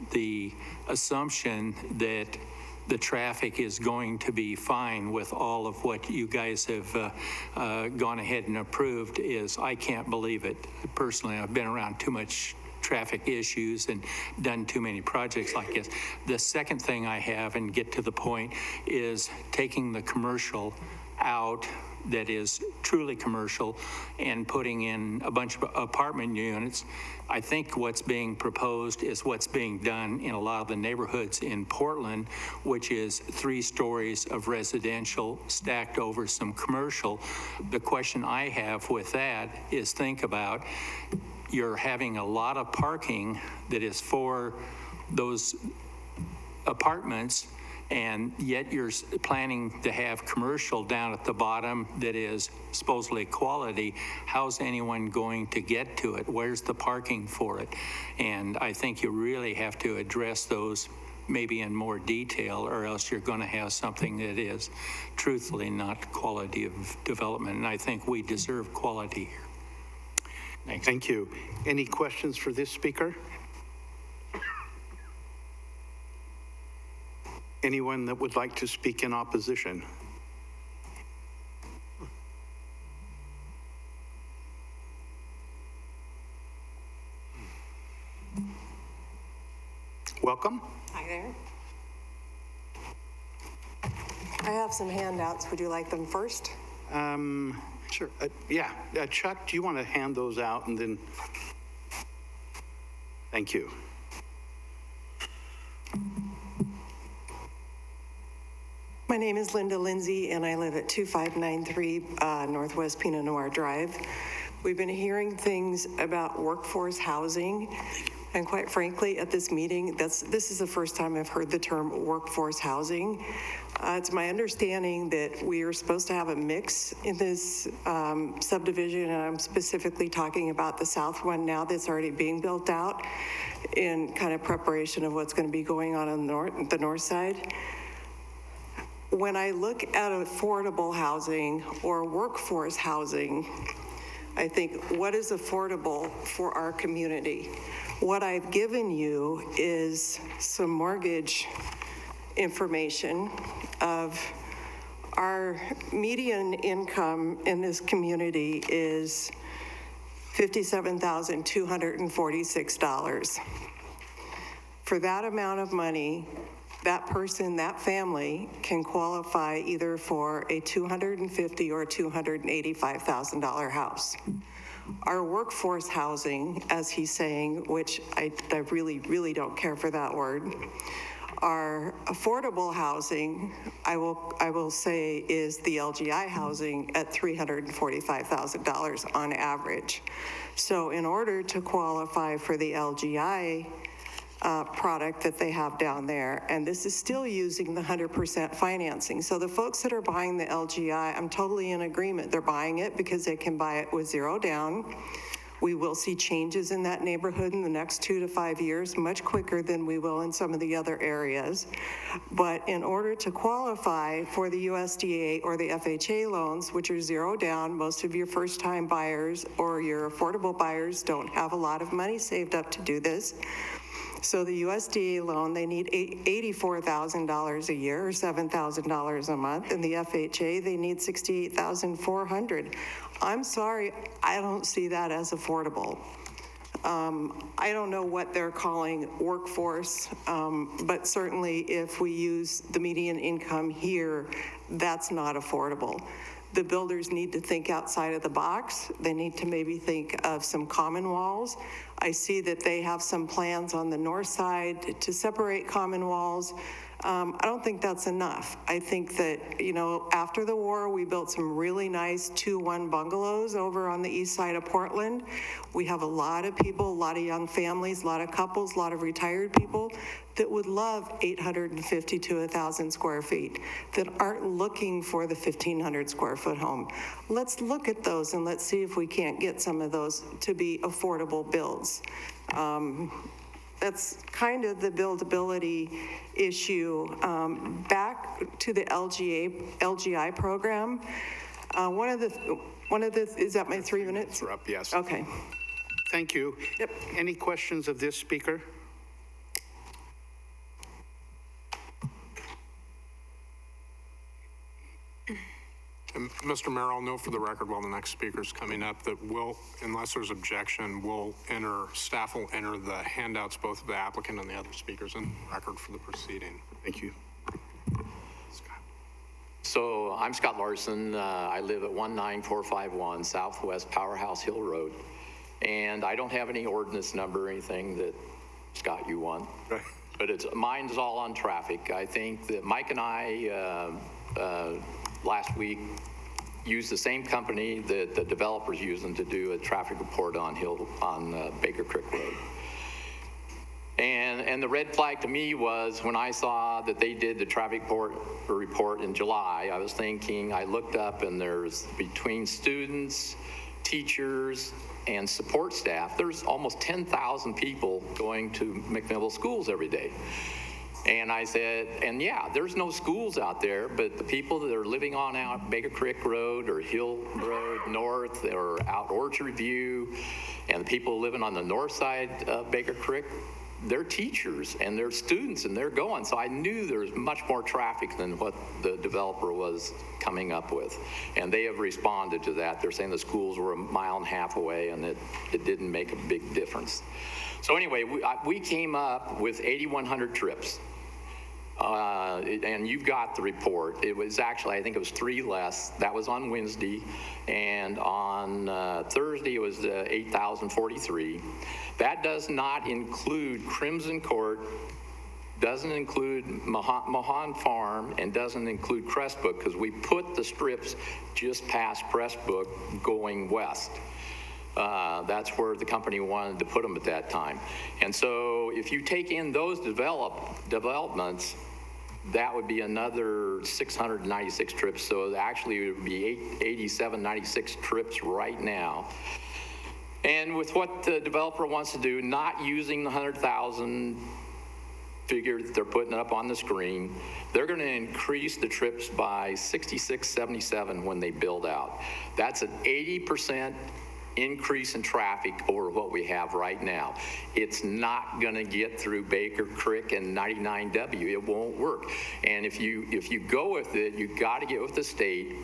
the assumption that the traffic is going to be fine with all of what you guys have gone ahead and approved is, I can't believe it. Personally, I've been around too much traffic issues and done too many projects like this. The second thing I have, and get to the point, is taking the commercial out that is truly commercial and putting in a bunch of apartment units. I think what's being proposed is what's being done in a lot of the neighborhoods in Portland, which is 3 stories of residential stacked over some commercial. The question I have with that is, think about, you're having a lot of parking that is for those apartments, and yet you're planning to have commercial down at the bottom that is supposedly quality. How's anyone going to get to it? Where's the parking for it? And I think you really have to address those maybe in more detail, or else you're going to have something that is truthfully not quality of development. And I think we deserve quality here. Thanks. Thank you. Any questions for this speaker? Anyone that would like to speak in opposition? Welcome. Hi there. I have some handouts. Would you like them first? Sure. Yeah. Chuck, do you want to hand those out and then? Thank you. My name is Linda Lindsay, and I live at 2593 Northwest Pinot Noir Drive. We've been hearing things about workforce housing, and quite frankly, at this meeting, this is the first time I've heard the term workforce housing. It's my understanding that we are supposed to have a mix in this subdivision, and I'm specifically talking about the south one now that's already being built out in kind of preparation of what's going to be going on the north side. When I look at affordable housing or workforce housing, I think, what is affordable for our community? What I've given you is some mortgage information of our median income in this community is $57,246. For that amount of money, that person, that family can qualify either for a $250,000 or $285,000 house. Our workforce housing, as he's saying, which I really, really don't care for that word, our affordable housing, I will say, is the LGI housing at $345,000 on average. So in order to qualify for the LGI product that they have down there, and this is still using the 100% financing. So the folks that are buying the LGI, I'm totally in agreement. They're buying it because they can buy it with 0 down. We will see changes in that neighborhood in the next 2 to 5 years, much quicker than we will in some of the other areas. But in order to qualify for the USDA or the FHA loans, which are 0 down, most of your first-time buyers or your affordable buyers don't have a lot of money saved up to do this. So the USDA loan, they need $84,000 a year or $7,000 a month. And the FHA, they need $68,400. I'm sorry, I don't see that as affordable. I don't know what they're calling workforce, but certainly if we use the median income here, that's not affordable. The builders need to think outside of the box. They need to maybe think of some common walls. I see that they have some plans on the north side to separate common walls. I don't think that's enough. I think that, after the war, we built some really nice 2-1 bungalows over on the east side of Portland. We have a lot of people, a lot of young families, a lot of couples, a lot of retired people that would love 850 to 1,000 square feet, that aren't looking for the 1,500 square foot home. Let's look at those and let's see if we can't get some of those to be affordable builds. That's kind of the buildability issue. Back to the LGI program. One of the, is that my 3 minutes? You're up, yes. Okay. Thank you. Yep. Any questions of this speaker? And Mr. Mayor, I'll note for the record while the next speaker's coming up that we'll, unless there's objection, staff will enter the handouts, both of the applicant and the other speakers, in the record for the proceeding. Thank you. So I'm Scott Larson. I live at 19451 Southwest Powerhouse Hill Road. And I don't have any ordinance number or anything that, Scott, you want. Right. But mine's all on traffic. I think that Mike and I, last week, used the same company that the developer's using to do a traffic report on Baker Creek Road. And the red flag to me was when I saw that they did the traffic report in July. I was thinking, I looked up and there's between students, teachers, and support staff, there's almost 10,000 people going to McMinnville schools every day. And I said, and yeah, there's no schools out there, but the people that are living on out Baker Creek Road or Hill Road North or out Orchard View, and the people living on the north side of Baker Creek, they're teachers and they're students and they're going. So I knew there was much more traffic than what the developer was coming up with. And they have responded to that. They're saying the schools were 1.5 miles away and it didn't make a big difference. So anyway, we came up with 8,100 trips. And you've got the report. It was actually, I think it was 3 less. That was on Wednesday. And on Thursday, it was 8,043. That does not include Crimson Court, doesn't include Mahan Farm, and doesn't include Crestbrook, because we put the strips just past Crestbrook going west. That's where the company wanted to put them at that time. And so if you take in those developments, that would be another 696 trips. So actually it would be 8796 trips right now. And with what the developer wants to do, not using the 100,000 figure that they're putting up on the screen, they're going to increase the trips by 6677 when they build out. That's an 80% increase in traffic over what we have right now. It's not going to get through Baker Creek and 99W. It won't work. And if you go with it, you got to get with the state.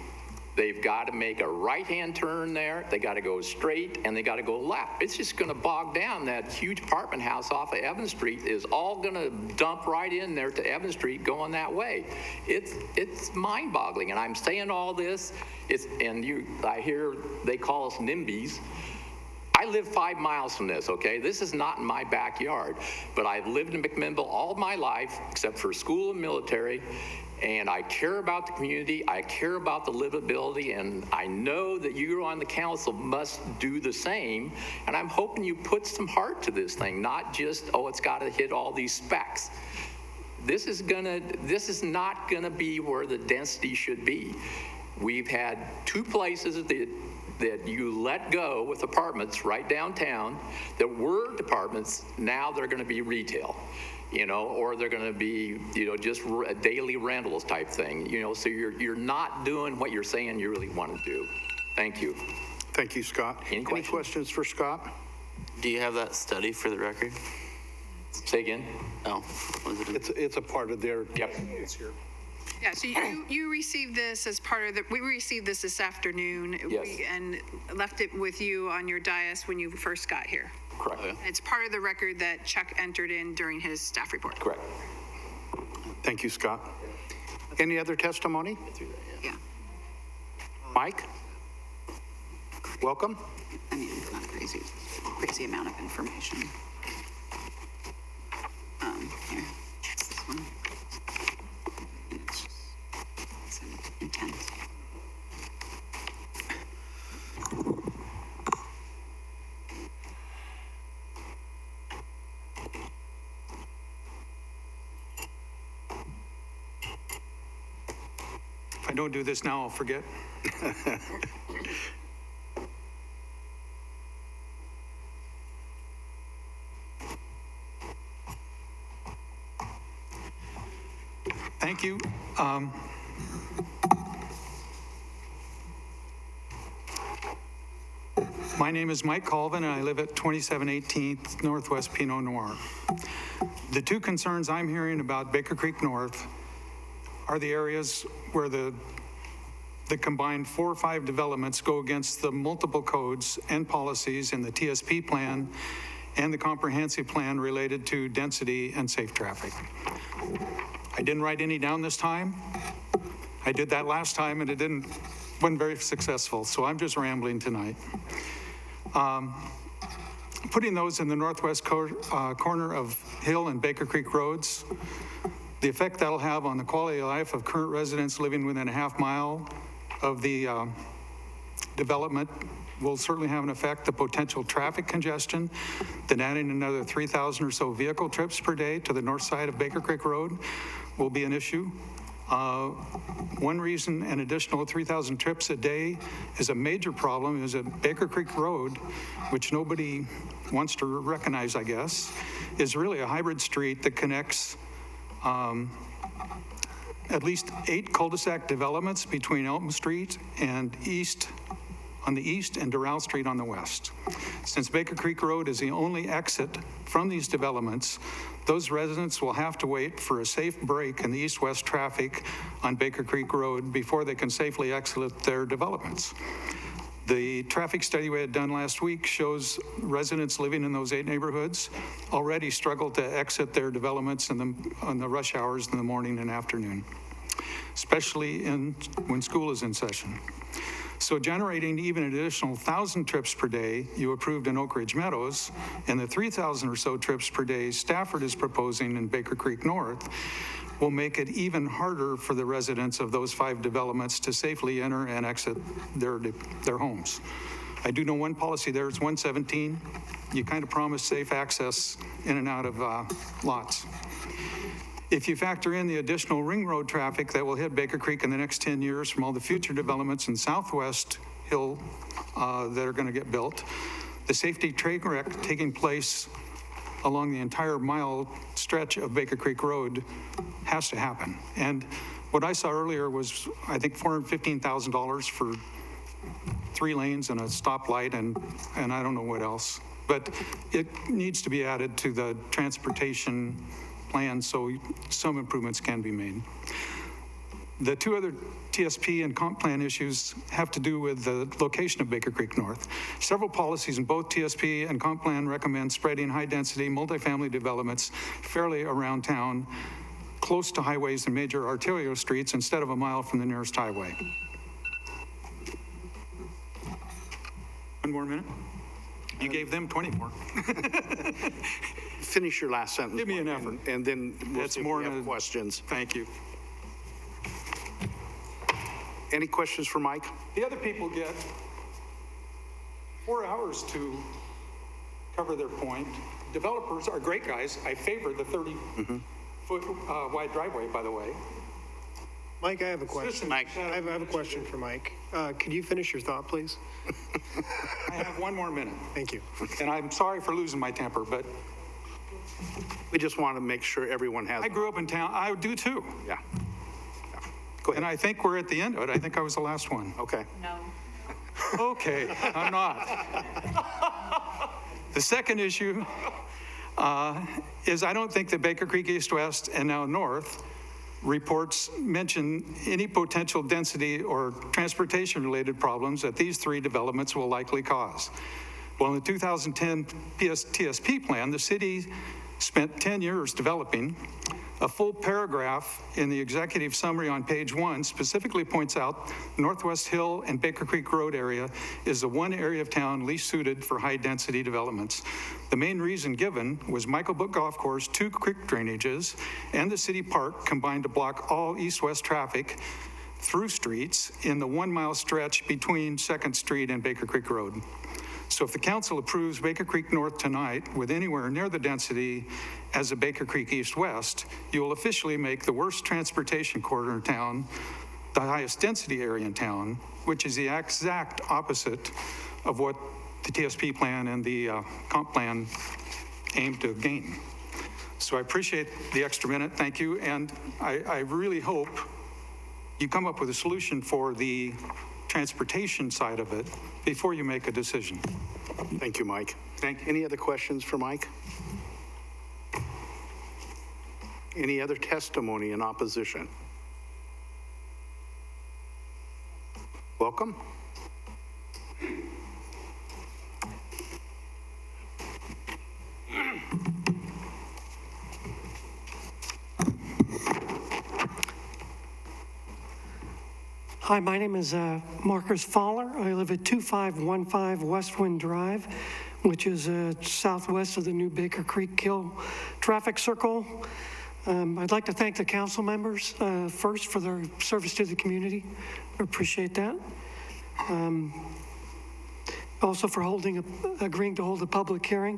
They've got to make a right-hand turn there. They got to go straight, and they got to go left. It's just going to bog down. That huge apartment house off of Evans Street is all going to dump right in there to Evans Street going that way. It's mind-boggling, and I'm saying all this. I hear they call us NIMBYs. I live 5 miles from this, okay? This is not in my backyard, but I've lived in McMinnville all my life, except for school and military, and I care about the community, I care about the livability, and I know that you on the council must do the same, and I'm hoping you put some heart to this thing, not just, oh, it's got to hit all these specs. This is not gonna be where the density should be. We've had 2 places that you let go with apartments right downtown that were apartments. Now they're going to be retail, or they're going to be, just a daily rentals type thing, so you're not doing what you're saying you really want to do. Thank you. Thank you, Scott. Any questions for Scott? Do you have that study for the record? Say again? Oh, it's a part of their. Yep. It's here. Yeah, so you received this as part of we received this afternoon. Yes. And left it with you on your dais when you first got here. Correct. It's part of the record that Chuck entered in during his staff report. Correct. Thank you, Scott. Any other testimony? Yeah. Mike? Welcome. mean, it's not a crazy amount of information. Here, it's this one. And it's intense. If I don't do this now, I'll forget. Thank you. My name is Mike Colvin, and I live at 2718th Northwest Pinot Noir. The two concerns I'm hearing about Baker Creek North are the areas where the combined 4 or 5 developments go against the multiple codes and policies in the TSP plan and the comprehensive plan related to density and safe traffic. I didn't write any down this time. I did that last time and it wasn't very successful, so I'm just rambling tonight. Putting those in the northwest corner of Hill and Baker Creek roads, the effect that'll have on the quality of life of current residents living within a half mile of the development will certainly have an effect. The potential traffic congestion, then adding another 3,000 or so vehicle trips per day to the north side of Baker Creek Road will be an issue. One reason an additional 3,000 trips a day is a major problem is that Baker Creek Road, which nobody wants to recognize, I guess, is really a hybrid street that connects at least 8 cul-de-sac developments between Elton Street and on the east and Doral Street on the west. Since Baker Creek Road is the only exit from these developments, those residents will have to wait for a safe break in the east-west traffic on Baker Creek Road before they can safely exit their developments. The traffic study we had done last week shows residents living in those 8 neighborhoods already struggle to exit their developments on the rush hours in the morning and afternoon, especially when school is in session. So generating even an additional 1,000 trips per day you approved in Oak Ridge Meadows, and the 3,000 or so trips per day Stafford is proposing in Baker Creek North will make it even harder for the residents of those 5 developments to safely enter and exit their homes. I do know one policy there, it's 117. You kind of promise safe access in and out of lots. If you factor in the additional ring road traffic that will hit Baker Creek in the next 10 years from all the future developments in Southwest Hill that are going to get built, the safety train wreck taking place along the entire mile stretch of Baker Creek Road has to happen. And what I saw earlier was, I think, $415,000 for 3 lanes and a stoplight and I don't know what else. But it needs to be added to the transportation plan so some improvements can be made. The 2 other TSP and comp plan issues have to do with the location of Baker Creek North. Several policies in both TSP and comp plan recommend spreading high-density multifamily developments fairly around town, close to highways and major arterial streets instead of a mile from the nearest highway. 1 more minute? You gave them 20 more. Finish your last sentence. Give me an effort. And then we'll That's see if more we have than questions. Thank you. Any questions for Mike? The other people get 4 hours to cover their point. Developers are great guys. I favor the 30-foot wide driveway, by the way. Mike, I have a question. Mike. I have a question for Mike. Could you finish your thought, please? I have 1 more minute. Thank you. And I'm sorry for losing my temper, but We just want to make sure everyone has. I grew up in town. I do too. Yeah. And I think we're at the end of it. I think I was the last one. Okay. No. Okay, I'm not. The second issue is I don't think that Baker Creek East West and now North reports mention any potential density or transportation-related problems that these 3 developments will likely cause. Well, in the 2010 TSP plan, the city spent 10 years developing a A full paragraph in the executive summary on page 1 specifically points out Northwest Hill and Baker Creek Road area is the one area of town least suited for high-density developments. The main reason given was Michael Book Golf Course, 2 creek drainages, and the city park combined to block all east-west traffic through streets in the 1-mile stretch between 2nd Street and Baker Creek Road. So if the council approves Baker Creek North tonight with anywhere near the density as a Baker Creek East-West, you will officially make the worst transportation corridor in town the highest density area in town, which is the exact opposite of what the TSP plan and the comp plan aim to gain. So I appreciate the extra minute, thank you, and I really hope you come up with a solution for the transportation side of it before you make a decision. Thank you, Mike. Any other questions for Mike? Any other testimony in opposition? Welcome. Hi, my name is Marcus Fowler. I live at 2515 Westwind Drive, which is southwest of the new Baker Creek Hill traffic circle. I'd like to thank the council members first for their service to the community. I appreciate that. Also for agreeing to hold a public hearing.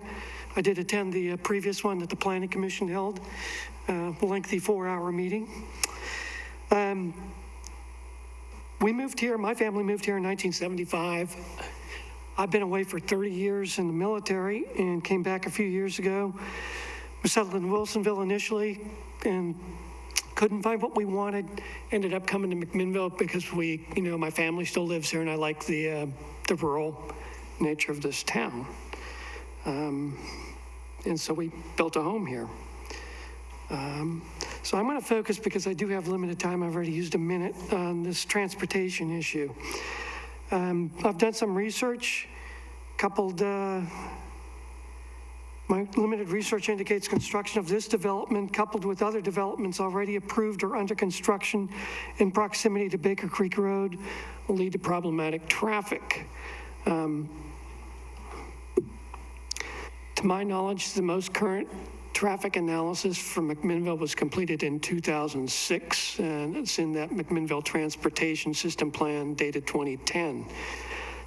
I did attend the previous one that the Planning Commission held, a lengthy 4-hour meeting. We moved here, my family moved here in 1975. I've been away for 30 years in the military and came back a few years ago. We settled in Wilsonville initially and couldn't find what we wanted. Ended up coming to McMinnville because my family still lives here and I like the rural nature of this town. And so we built a home here. So I'm going to focus, because I do have limited time, I've already used a minute, on this transportation issue. I've done some research, my limited research indicates construction of this development, coupled with other developments already approved or under construction in proximity to Baker Creek Road, will lead to problematic traffic. To my knowledge, the most current traffic analysis for McMinnville was completed in 2006, and it's in that McMinnville Transportation System Plan dated 2010.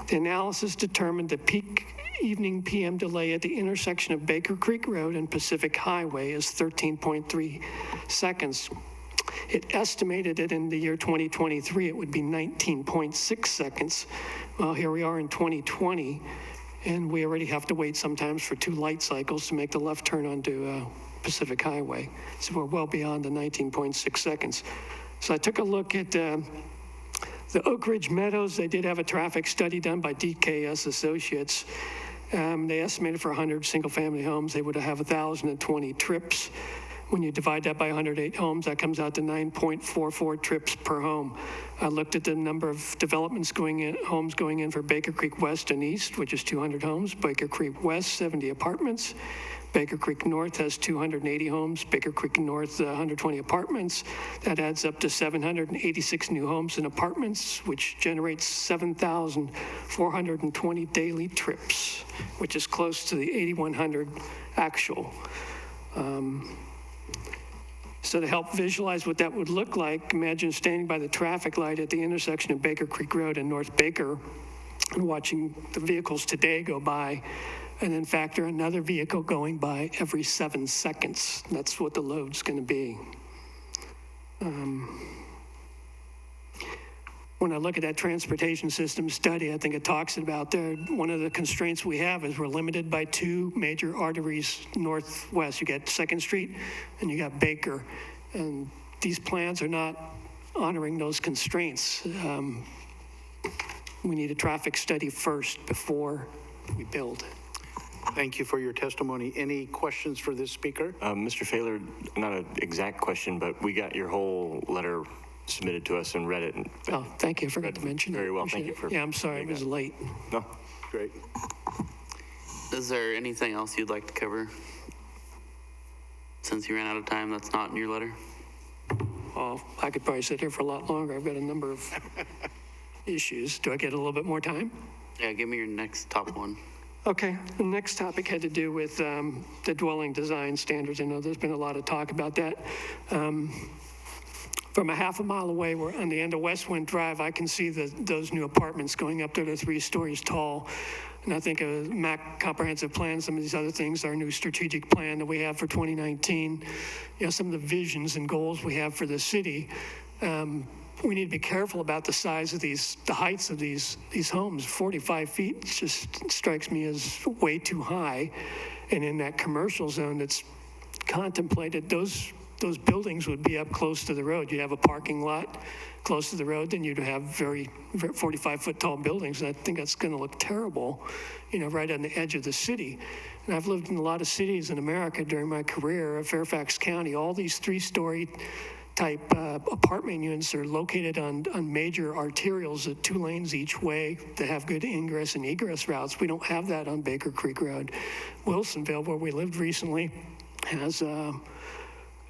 The analysis determined the peak evening PM delay at the intersection of Baker Creek Road and Pacific Highway is 13.3 seconds. It estimated that in the year 2023 it would be 19.6 seconds. Well, here we are in 2020. And we already have to wait sometimes for 2 light cycles to make the left turn onto Pacific Highway. So we're well beyond the 19.6 seconds. So I took a look at the Oak Ridge Meadows. They did have a traffic study done by DKS Associates. They estimated for 100 single-family homes, they would have 1,020 trips. When you divide that by 108 homes, that comes out to 9.44 trips per home. I looked at the number of developments homes going in for Baker Creek West and East, which is 200 homes. Baker Creek West, 70 apartments. Baker Creek North has 280 homes. Baker Creek North, 120 apartments. That adds up to 786 new homes and apartments, which generates 7,420 daily trips, which is close to the 8,100 actual. So to help visualize what that would look like, imagine standing by the traffic light at the intersection of Baker Creek Road and North Baker and watching the vehicles today go by, and then factor another vehicle going by every 7 seconds. That's what the load's going to be. When I look at that transportation system study, I think it talks about there, one of the constraints we have is we're limited by 2 major arteries northwest. You got 2nd Street and you got Baker. And these plans are not honoring those constraints. We need a traffic study first before we build. Thank you for your testimony. Any questions for this speaker? Mr. Failer, not an exact question, but we got your whole letter submitted to us and read it. Oh, thank you. I forgot to mention it. Very well. Thank you for. Yeah, I'm sorry. It was late. No. Great. Is there anything else you'd like to cover? since you ran out of time, that's not in your letter? Well, I could probably sit here for a lot longer. I've got a number of issues. Do I get a little bit more time? Yeah, give me your next top one. Okay, the next topic had to do with the dwelling design standards. I know there's been a lot of talk about that. From a half a mile away, we're on the end of Westwind Drive, I can see those new apartments going up there to 3 stories tall. And I think a MAC comprehensive plan, some of these other things, our new strategic plan that we have for 2019, some of the visions and goals we have for the city, we need to be careful about the size of the heights of these homes. 45 feet just strikes me as way too high. And in that commercial zone that's contemplated, those buildings would be up close to the road. You'd have a parking lot close to the road, then you'd have very 45-foot tall buildings. And I think that's going to look terrible, right on the edge of the city. And I've lived in a lot of cities in America during my career. Fairfax County, all these 3-story type apartment units are located on major arterials at 2 lanes each way that have good ingress and egress routes. We don't have that on Baker Creek Road. Wilsonville, where we lived recently, has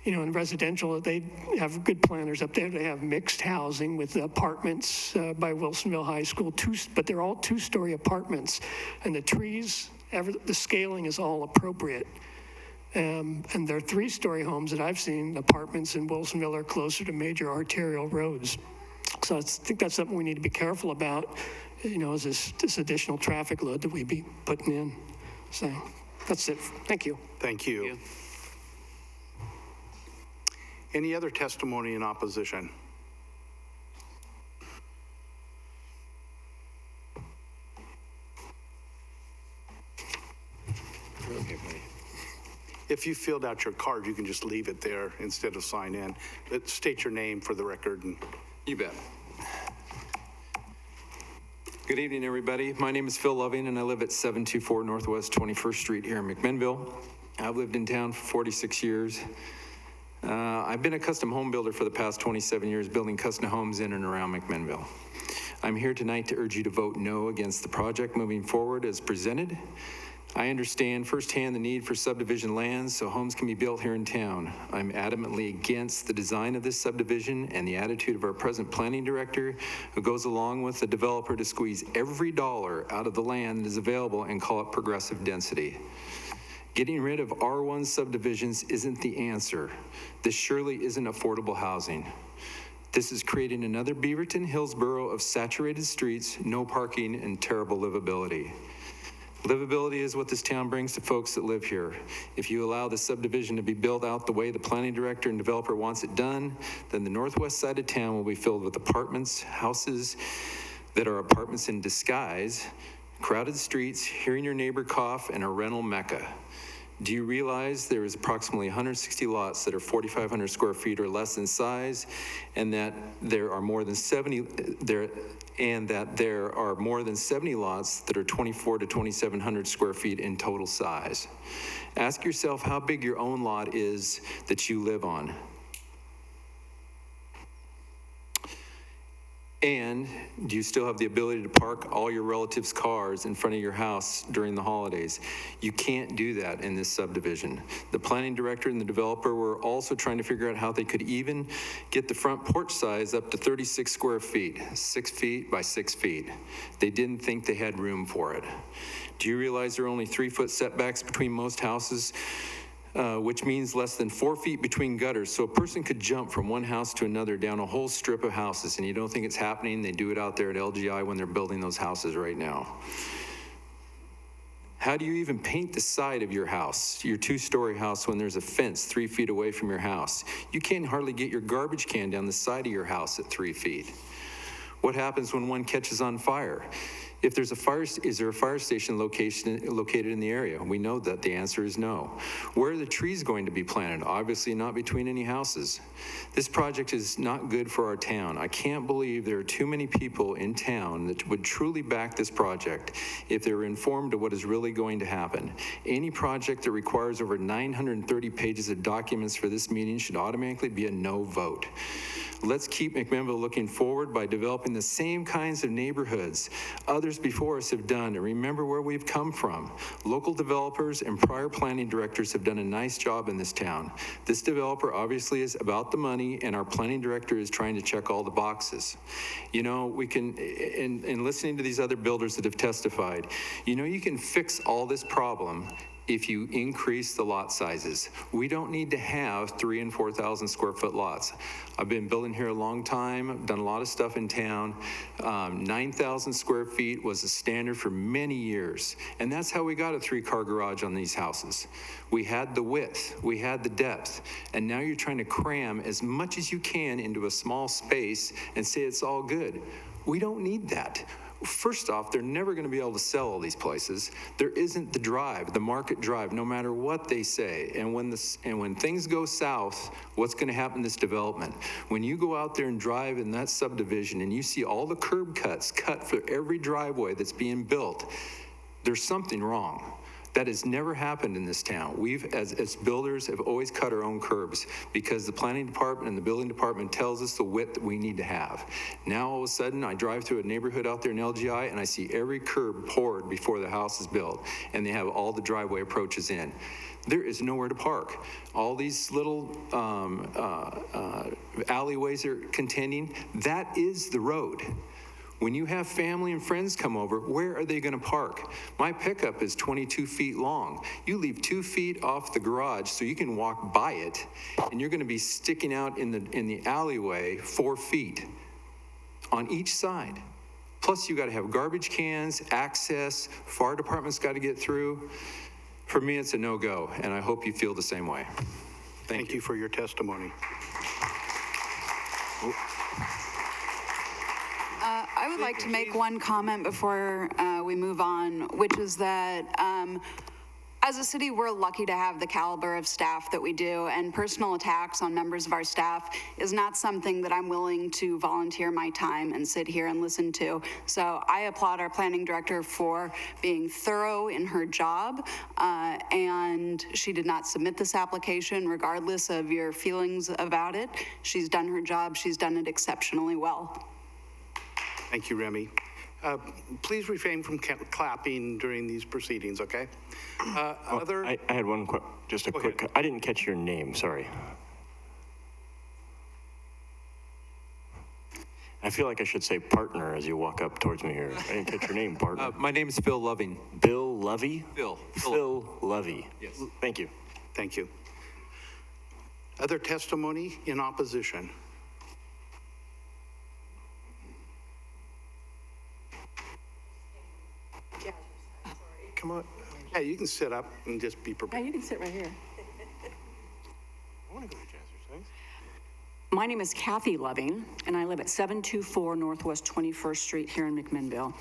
in residential, they have good planners up there. They have mixed housing with apartments by Wilsonville High School, but they're all 2-story apartments. And the trees, the scaling is all appropriate. And they're 3-story homes that I've seen. Apartments in Wilsonville are closer to major arterial roads. So I think that's something we need to be careful about, is this additional traffic load that we be putting in. So that's it. Thank you. Thank you. Any other testimony in opposition? If you filled out your card, you can just leave it there instead of sign in. But state your name for the record. You bet. Good evening, everybody. My name is Phil Loving, and I live at 724 Northwest 21st Street here in McMinnville. I've lived in town for 46 years. I've been a custom home builder for the past 27 years, building custom homes in and around McMinnville. I'm here tonight to urge you to vote no against the project moving forward as presented. I understand firsthand the need for subdivision lands so homes can be built here in town. I'm adamantly against the design of this subdivision and the attitude of our present planning director, who goes along with the developer to squeeze every dollar out of the land that is available and call it progressive density. Getting rid of R1 subdivisions isn't the answer. This surely isn't affordable housing. This is creating another Beaverton, Hillsborough of saturated streets, no parking, and terrible livability. Livability is what this town brings to folks that live here. If you allow the subdivision to be built out the way the planning director and developer wants it done, then the northwest side of town will be filled with apartments, houses that are apartments in disguise, crowded streets, hearing your neighbor cough, and a rental mecca. Do you realize there is approximately 160 lots that are 4,500 square feet or less in size, and that there are more than 70 lots that are 24 to 2,700 square feet in total size? Ask yourself how big your own lot is that you live on. And do you still have the ability to park all your relatives' cars in front of your house during the holidays? You can't do that in this subdivision. The planning director and the developer were also trying to figure out how they could even get the front porch size up to 36 square feet, 6 feet by 6 feet. They didn't think they had room for it. Do you realize there are only 3-foot setbacks between most houses? Which means less than 4 feet between gutters. So a person could jump from one house to another down a whole strip of houses, and you don't think it's happening. They do it out there at LGI when they're building those houses right now. How do you even paint the side of your house, your 2-story house, when there's a fence 3 feet away from your house? You can't hardly get your garbage can down the side of your house at 3 feet. What happens when one catches on fire? If there's a fire, is there a fire station located in the area? We know that the answer is no. Where are the trees going to be planted? Obviously not between any houses. This project is not good for our town. I can't believe there are too many people in town that would truly back this project if they were informed of what is really going to happen. Any project that requires over 930 pages of documents for this meeting should automatically be a no vote. Let's keep McMinnville looking forward by developing the same kinds of neighborhoods others before us have done, and remember where we've come from. Local developers and prior planning directors have done a nice job in this town. This developer obviously is about the money, and our planning director is trying to check all the boxes. You know, we can, in listening to these other builders that have testified, you know, you can fix all this problem if you increase the lot sizes. We don't need to have 3,000 and 4,000 square foot lots. I've been building here a long time, I've done a lot of stuff in town. 9,000 square feet was the standard for many years. And that's how we got a 3-car garage on these houses. We had the width, we had the depth, and now you're trying to cram as much as you can into a small space and say it's all good. We don't need that. First off, they're never going to be able to sell all these places. There isn't the drive, the market drive, no matter what they say. And when things go south, what's going to happen in this development? When you go out there and drive in that subdivision and you see all the curb cuts cut for every driveway that's being built, there's something wrong. That has never happened in this town. We've, as builders, have always cut our own curbs because the planning department and the building department tells us the width that we need to have. Now, all of a sudden, I drive through a neighborhood out there in LGI and I see every curb poured before the house is built, and they have all the driveway approaches in. There is nowhere to park. All these little alleyways are contending. That is the road. When you have family and friends come over, where are they going to park? My pickup is 22 feet long. You leave 2 feet off the garage so you can walk by it, and you're going to be sticking out in the alleyway 4 feet on each side. Plus, you got to have garbage cans, access, fire department's got to get through. For me, it's a no-go, and I hope you feel the same way. Thank you for your testimony. I would like to make one comment before we move on, which is that as a city, we're lucky to have the caliber of staff that we do, and personal attacks on members of our staff is not something that I'm willing to volunteer my time and sit here and listen to. So I applaud our planning director for being thorough in her job, and she did not submit this application regardless of your feelings about it. She's done her job. She's done it exceptionally well. Thank you, Remy. Please refrain from clapping during these proceedings, okay? I had one quick, just a quick, I didn't catch your name, sorry. I feel like I should say partner as you walk up towards me here. I didn't catch your name, partner. My name is Phil Loving. Bill Lovey? Phil Lovey. Yes. Thank you. Thank you. Other testimony in opposition? Come on. Yeah, you can sit up and just be prepared. Yeah, you can sit right here. I want to go to Jazzercise. My name is Kathy Loving, and I live at 724 Northwest 21st Street here in McMinnville.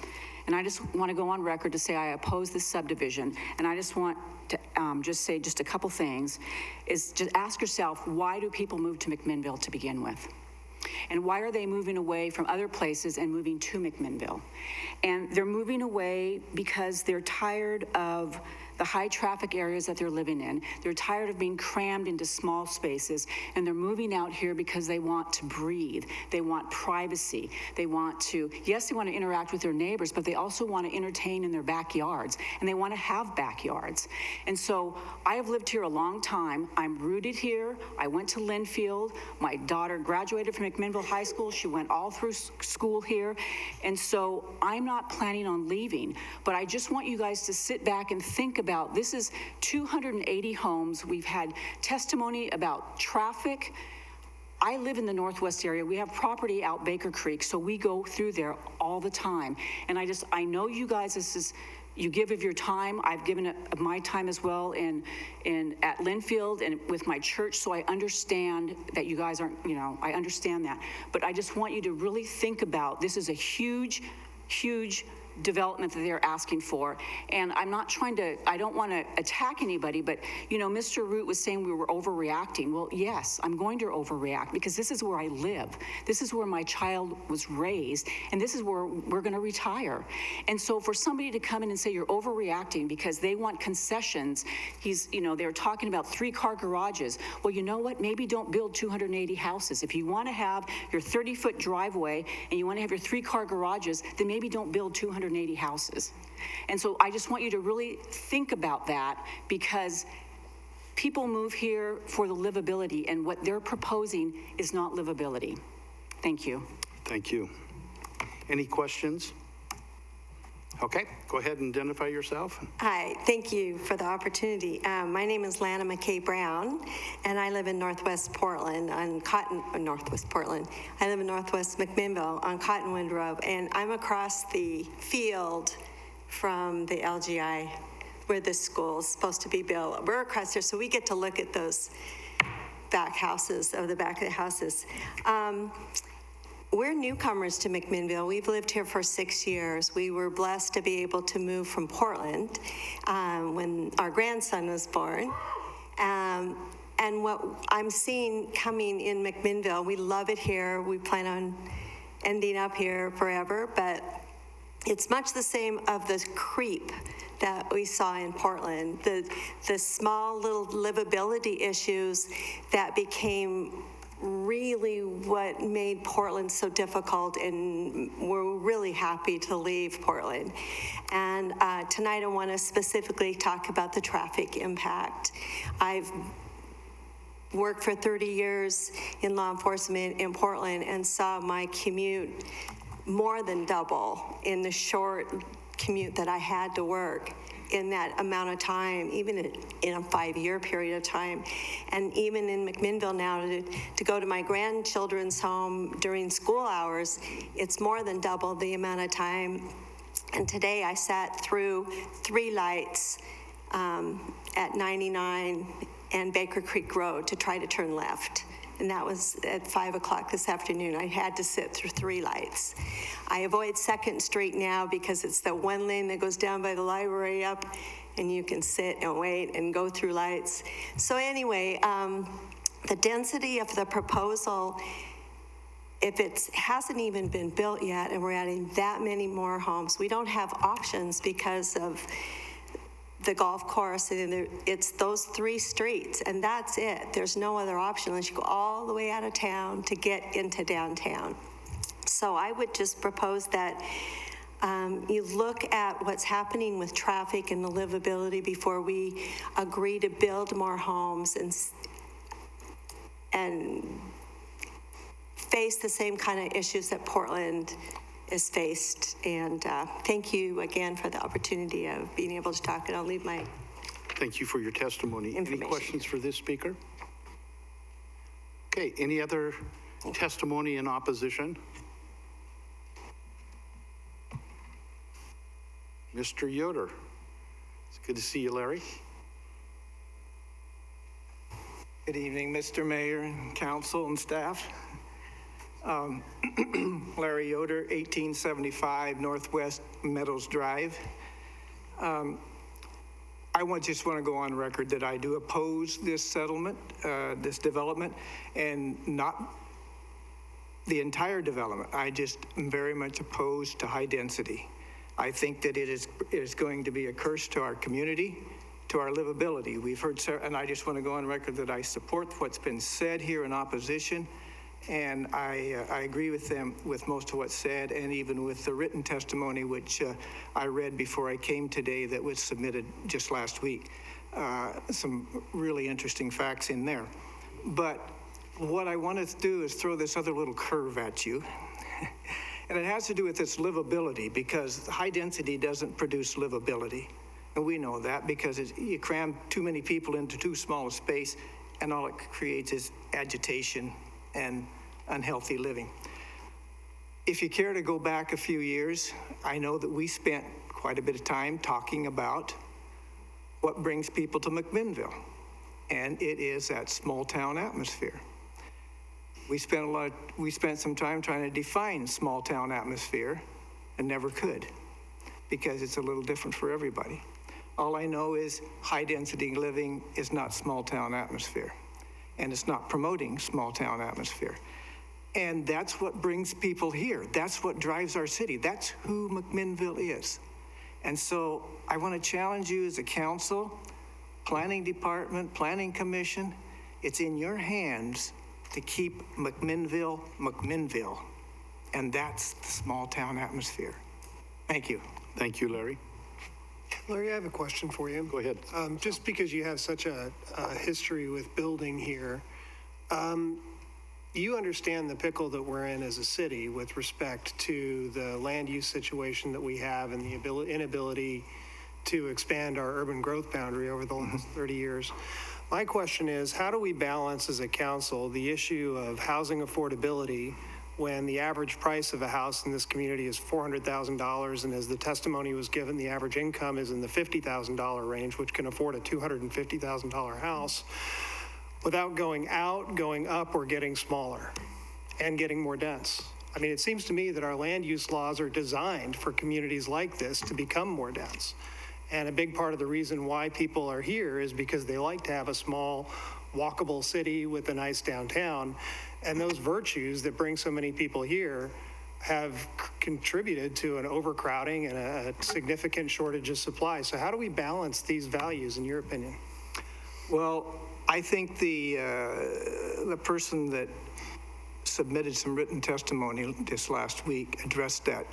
And I just want to go on record to say I oppose this subdivision. And I just want to just say just a couple things. Is just ask yourself, why do people move to McMinnville to begin with? And why are they moving away from other places and moving to McMinnville? And they're moving away because they're tired of the high traffic areas that they're living in. They're tired of being crammed into small spaces, and they're moving out here because they want to breathe. They want privacy. They want to, yes, they want to interact with their neighbors, but they also want to entertain in their backyards, and they want to have backyards. And so I have lived here a long time. I'm rooted here. I went to Linfield. My daughter graduated from McMinnville High School. She went all through school here. And so I'm not planning on leaving, but I just want you guys to sit back and think about, this is 280 homes. We've had testimony about traffic. I live in the Northwest area. We have property out Baker Creek, so we go through there all the time. And I know you guys, you give of your time. I've given of my time as well at Linfield and with my church, so I understand that you guys aren't, I understand that. But I just want you to really think about, this is a huge, huge development that they're asking for. And I'm not trying to, I don't want to attack anybody, but, you know, Mr. Root was saying we were overreacting. Well, yes, I'm going to overreact because this is where I live. This is where my child was raised, and this is where we're going to retire. And so for somebody to come in and say you're overreacting because they want concessions, they're talking about 3-car garages. Well, you know what? Maybe don't build 280 houses. If you want to have your 30-foot driveway and you want to have your 3-car garages, then maybe don't build 280 houses. And so I just want you to really think about that, because people move here for the livability, and what they're proposing is not livability. Thank you. Thank you. Any questions? Okay, go ahead and identify yourself. Hi, thank you for the opportunity. My name is Lana McKay Brown, and I live in Northwest Portland on Northwest Portland. I live in Northwest McMinnville on Cottonwood Road, and I'm across the field from the LGI where the school is supposed to be built. We're across there, so we get to look at those back houses, of the back of the houses. We're newcomers to McMinnville. We've lived here for 6 years. We were blessed to be able to move from Portland when our grandson was born. And what I'm seeing coming in McMinnville, we love it here. We plan on ending up here forever, but it's much the same of the creep that we saw in Portland, the small little livability issues that became really what made Portland so difficult, and we're really happy to leave Portland. And tonight I want to specifically talk about the traffic impact. I've worked for 30 years in law enforcement in Portland and saw my commute more than double in the short commute that I had to work in that amount of time, even in a 5-year period of time. And even in McMinnville now, to go to my grandchildren's home during school hours, it's more than double the amount of time. And today I sat through 3 lights at 99 and Baker Creek Road to try to turn left. And that was at 5 o'clock this afternoon. I had to sit through 3 lights. I avoid 2nd Street now because it's the one lane that goes down by the library up, and you can sit and wait and go through lights. So anyway, the density of the proposal, if it hasn't even been built yet and we're adding that many more homes, we don't have options because of the golf course, and it's those 3 streets, and that's it. There's no other option unless you go all the way out of town to get into downtown. So I would just propose that you look at what's happening with traffic and the livability before we agree to build more homes and face the same kind of issues that Portland is faced. And thank you again for the opportunity of being able to talk, and I'll leave my Thank you for your testimony. Any questions for this speaker? Okay, any other testimony in opposition? Mr. Yoder. It's good to see you, Larry. Good evening, Mr. Mayor and council and staff. Larry Yoder, 1875 Northwest Meadows Drive. I just want to go on record that I do oppose this settlement, this development, and not the entire development. I just am very much opposed to high density. I think that it is going to be a curse to our community, to our livability. We've heard, and I just want to go on record that I support what's been said here in opposition. And I agree with them with most of what's said, and even with the written testimony, which I read before I came today, that was submitted just last week. Some really interesting facts in there. But what I want to do is throw this other little curve at you. And it has to do with its livability, because high density doesn't produce livability. And we know that because you cram too many people into too small a space, and all it creates is agitation and unhealthy living. If you care to go back a few years, I know that we spent quite a bit of time talking about what brings people to McMinnville, and it is that small town atmosphere. We spent some time trying to define small town atmosphere and never could. because it's a little different for everybody. All I know is high-density living is not small-town atmosphere, and it's not promoting small-town atmosphere. And that's what brings people here. That's what drives our city. That's who McMinnville is. And so I want to challenge you as a council, planning department, planning commission. It's in your hands to keep McMinnville, McMinnville. And that's the small-town atmosphere. Thank you. Thank you, Larry. Larry, I have a question for you. Go ahead. Just because you have such a history with building here, you understand the pickle that we're in as a city with respect to the land use situation that we have and the inability to expand our urban growth boundary over the last 30 years. My question is, how do we balance as a council the issue of housing affordability when the average price of a house in this community is $400,000, and as the testimony was given, the average income is in the $50,000 range, which can afford a $250,000 house, without going out, going up, or getting smaller and getting more dense? I mean, it seems to me that our land use laws are designed for communities like this to become more dense. And a big part of the reason why people are here is because they like to have a small, walkable city with a nice downtown. And those virtues that bring so many people here have contributed to an overcrowding and a significant shortage of supply. So how do we balance these values, in your opinion? Well, I think the person that submitted some written testimony this last week addressed that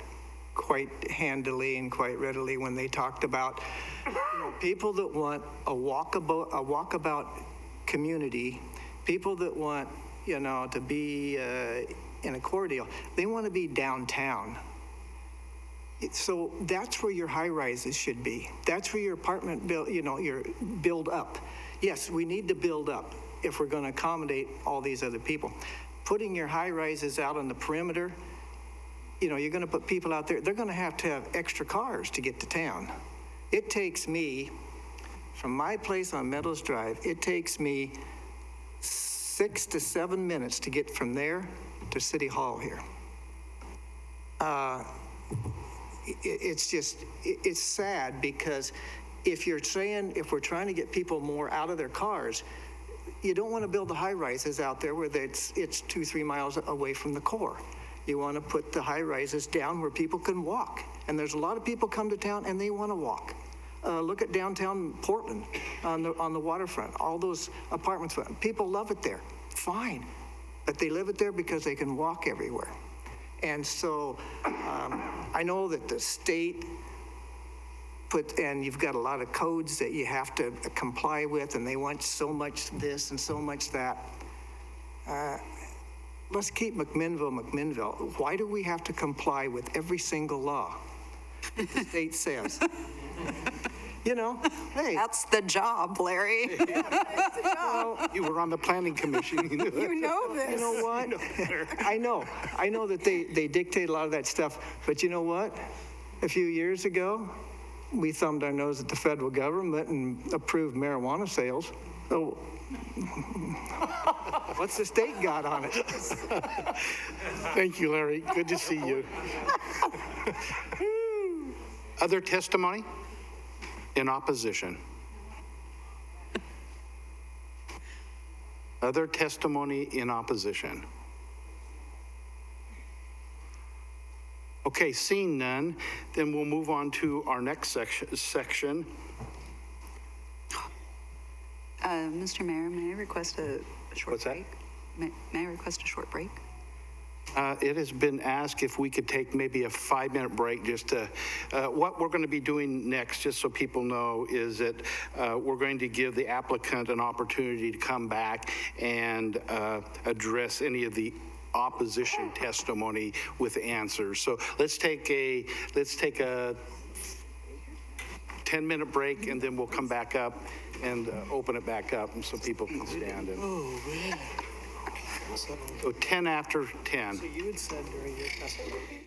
quite handily and quite readily when they talked about people that want a walkabout community, people that want to be in a corridor. They want to be downtown. So that's where your high rises should be. That's where your apartment your build up. Yes, we need to build up if we're going to accommodate all these other people. Putting your high rises out on the perimeter, you're going to put people out there. They're going to have extra cars to get to town. It takes me, from my place on Meadows Drive, it takes me 6 to 7 minutes to get from there to City Hall here. It's sad because if we're trying to get people more out of their cars, you don't want to build the high rises out there where it's 2-3 miles away from the core. You want to put the high rises down where people can walk. And there's a lot of people come to town and they want to walk. Look at downtown Portland on the waterfront, all those apartments. People love it there. Fine. But they live it there because they can walk everywhere. And so I know that the state and you've got a lot of codes that you have to comply with, and they want so much this and so much that. Let's keep McMinnville. Why do we have to comply with every single law that the state says? Hey. That's the job, Larry. Well, you were on the planning commission. You know this. You know what? I know that they dictate a lot of that stuff, but you know what? A few years ago, we thumbed our nose at the federal government and approved marijuana sales. So what's the state got on it? Thank you, Larry. Good to see you. Other testimony? In opposition? Other testimony in opposition? Okay, seeing none, then we'll move on to our next section. Mr. Mayor, may I request a short What's that? break? May I request a short break? It has been asked if we could take maybe a 5-minute break just to, what we're going to be doing next, just so people know, is that we're going to give the applicant an opportunity to come back and address any of the opposition testimony with answers. So let's take a 10-minute break, and then we'll come back up and open it back up so people can stand. So 10 after 10. So you had said during your testimony